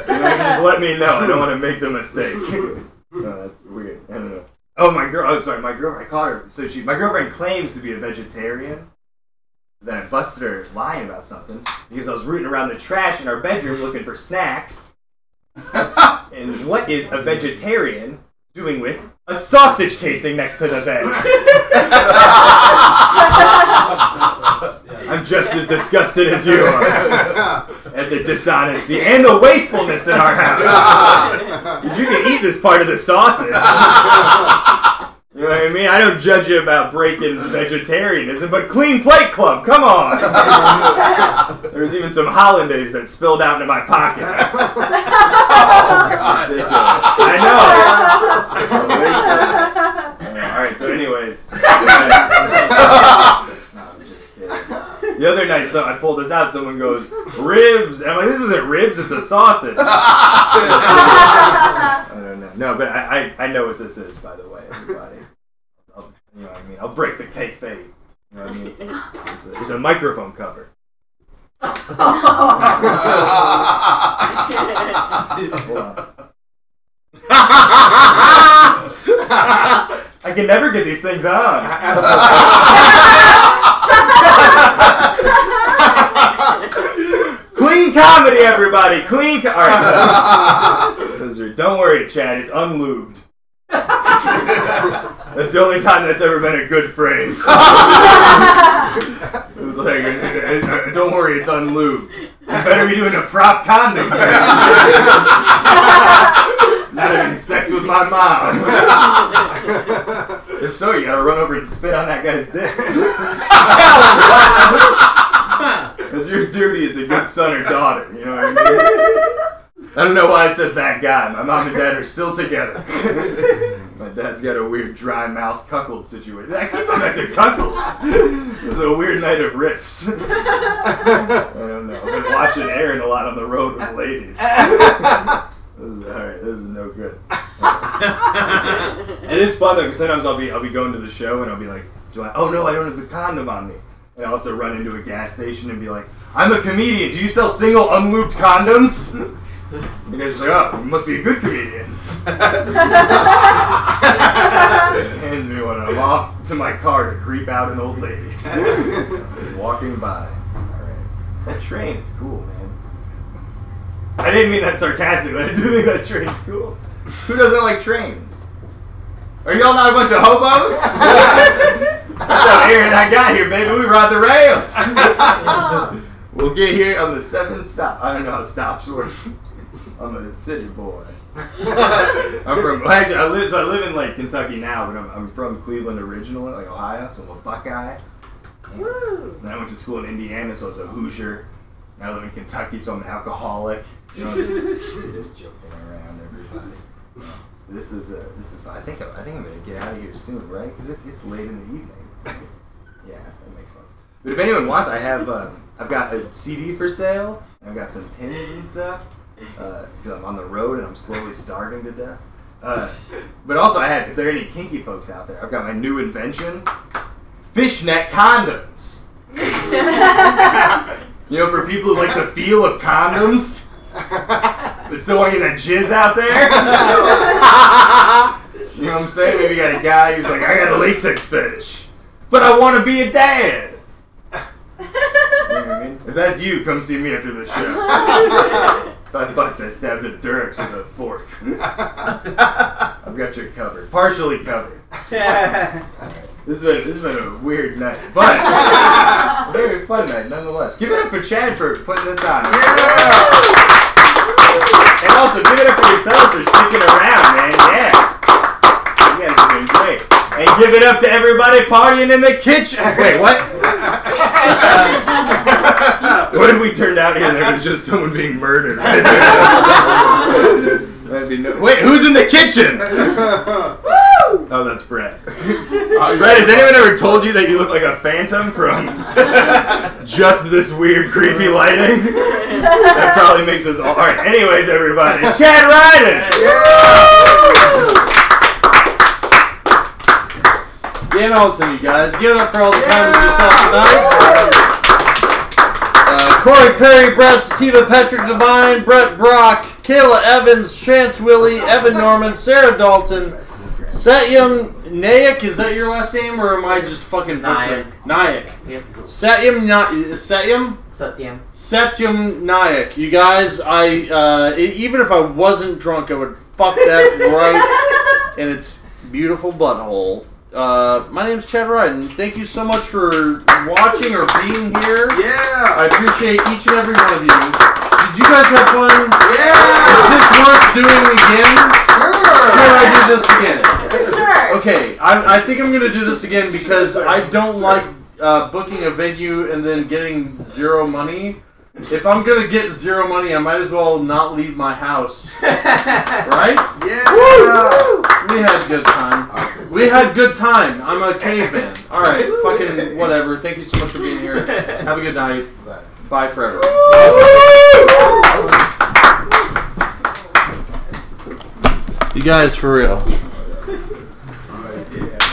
Just let me know. I don't want to make the mistake. No, that's weird. I don't know. Oh, my girlfriend, I caught her. So my girlfriend claims to be a vegetarian. Then I busted her lying about something because I was rooting around the trash in our bedroom looking for snacks. And what is a vegetarian doing with a sausage casing next to the bed? I'm just as disgusted as you are at the dishonesty and the wastefulness in our house. You can eat this part of the sausage. You know what I mean? I don't judge you about breaking vegetarianism, but Clean Plate Club, come on! There's even some hollandaise that spilled out into my pocket. Oh, God. Ridiculous. I know. Alright, so anyways. No, I'm just kidding. The other night, so I pulled this out, someone goes, ribs! And I'm like, this isn't ribs, it's a sausage. I don't know. No, but I know what this is, by the way, everybody. You know what I mean? I'll break the kayfabe. You know what I mean? It's a microphone cover. Hold on. I can never get these things on. Clean comedy, everybody. Clean. All right. Don't worry, Chad. It's unlubed. That's the only time that's ever been a good phrase. It was like, don't worry, it's unlubed. You better be doing a prop condom. Not having sex with my mom. If so, you gotta run over and spit on that guy's dick. That's your duty as a good son or daughter, you know what I mean? I don't know why I said that guy. My mom and dad are still together. My dad's got a weird dry mouth cuckold situation. I keep going back to cuckolds. It was a weird night of riffs. I don't know. I've been watching Aaron a lot on the road with ladies. Alright, this is no good. It is fun though, because sometimes I'll be going to the show and I'll be like, oh no, I don't have the condom on me. And I'll have to run into a gas station and be like, I'm a comedian, do you sell single unlubed condoms? The guy's like, oh, you must be a good comedian. Hands me one. I'm off to my car to creep out an old lady. Walking by. Alright. That train is cool, man. I didn't mean that sarcastically. I do think that train's cool. Who doesn't like trains? Are y'all not a bunch of hobos? What's up, Aaron? I got here, baby. We ride the rails. We'll get here on the 7th stop. I don't know how stops work. I'm a city boy. I'm from. Actually, I live in like Kentucky now, but I'm from Cleveland originally, like Ohio, so I'm a Buckeye. Woo! And I went to school in Indiana, so I was a Hoosier. Now I live in Kentucky, so I'm an alcoholic. You know, just joking around, everybody. This is fun. I think I'm gonna get out of here soon, right? Because it's late in the evening. Yeah, that makes sense. But if anyone wants, I've got a CD for sale. And I've got some pins and stuff. Because I'm on the road and I'm slowly starving to death. But also, if there are any kinky folks out there, I've got my new invention: fishnet condoms. You know, for people who like the feel of condoms, but still want to get that jizz out there. You know what I'm saying? Maybe you got a guy who's like, I got a latex fetish, but I want to be a dad. You know what I mean? If that's you, come see me after the show. $5, I stabbed a Durex with a fork. I've got you covered. Partially covered. This has been a weird night, but a very fun night nonetheless. Give it up for Chad for putting this on. And also, give it up for yourselves for sticking around, man. Yeah. You guys are doing great. And give it up to everybody partying in the kitchen. Wait, what? What if we turned out here and there was just someone being murdered? That'd be wait, who's in the kitchen? Oh, that's Brett. Brett, has anyone ever told you that you look like a phantom from just this weird, creepy lighting? That probably makes us all. Alright, anyways, everybody. Chad Riden! Dan Alten, you guys. Give it up for all the time with yourself tonight. Corey Perry, Brett Sativa, Patrick Devine, Brett Brock, Kayla Evans, Chance Willie, Evan Norman, Sarah Dalton, Satyam Nayak. Is that your last name, or am I just fucking butchering? Nayak. Yep. Satyam Nayak. You guys, even if I wasn't drunk, I would fuck that right in its beautiful butthole. My name's Chad Riden. Thank you so much for watching or being here. Yeah! I appreciate each and every one of you. Did you guys have fun? Yeah! Is this worth doing again? Sure! Should I do this again? Sure. Okay, I think I'm going to do this again because I don't like booking a venue and then getting zero money. If I'm going to get zero money, I might as well not leave my house. Right? Yeah! Woo! We had a good time. We had good time. I'm a caveman. Alright, fucking whatever. Thank you so much for being here. Have a good night. Bye forever. You guys, for real.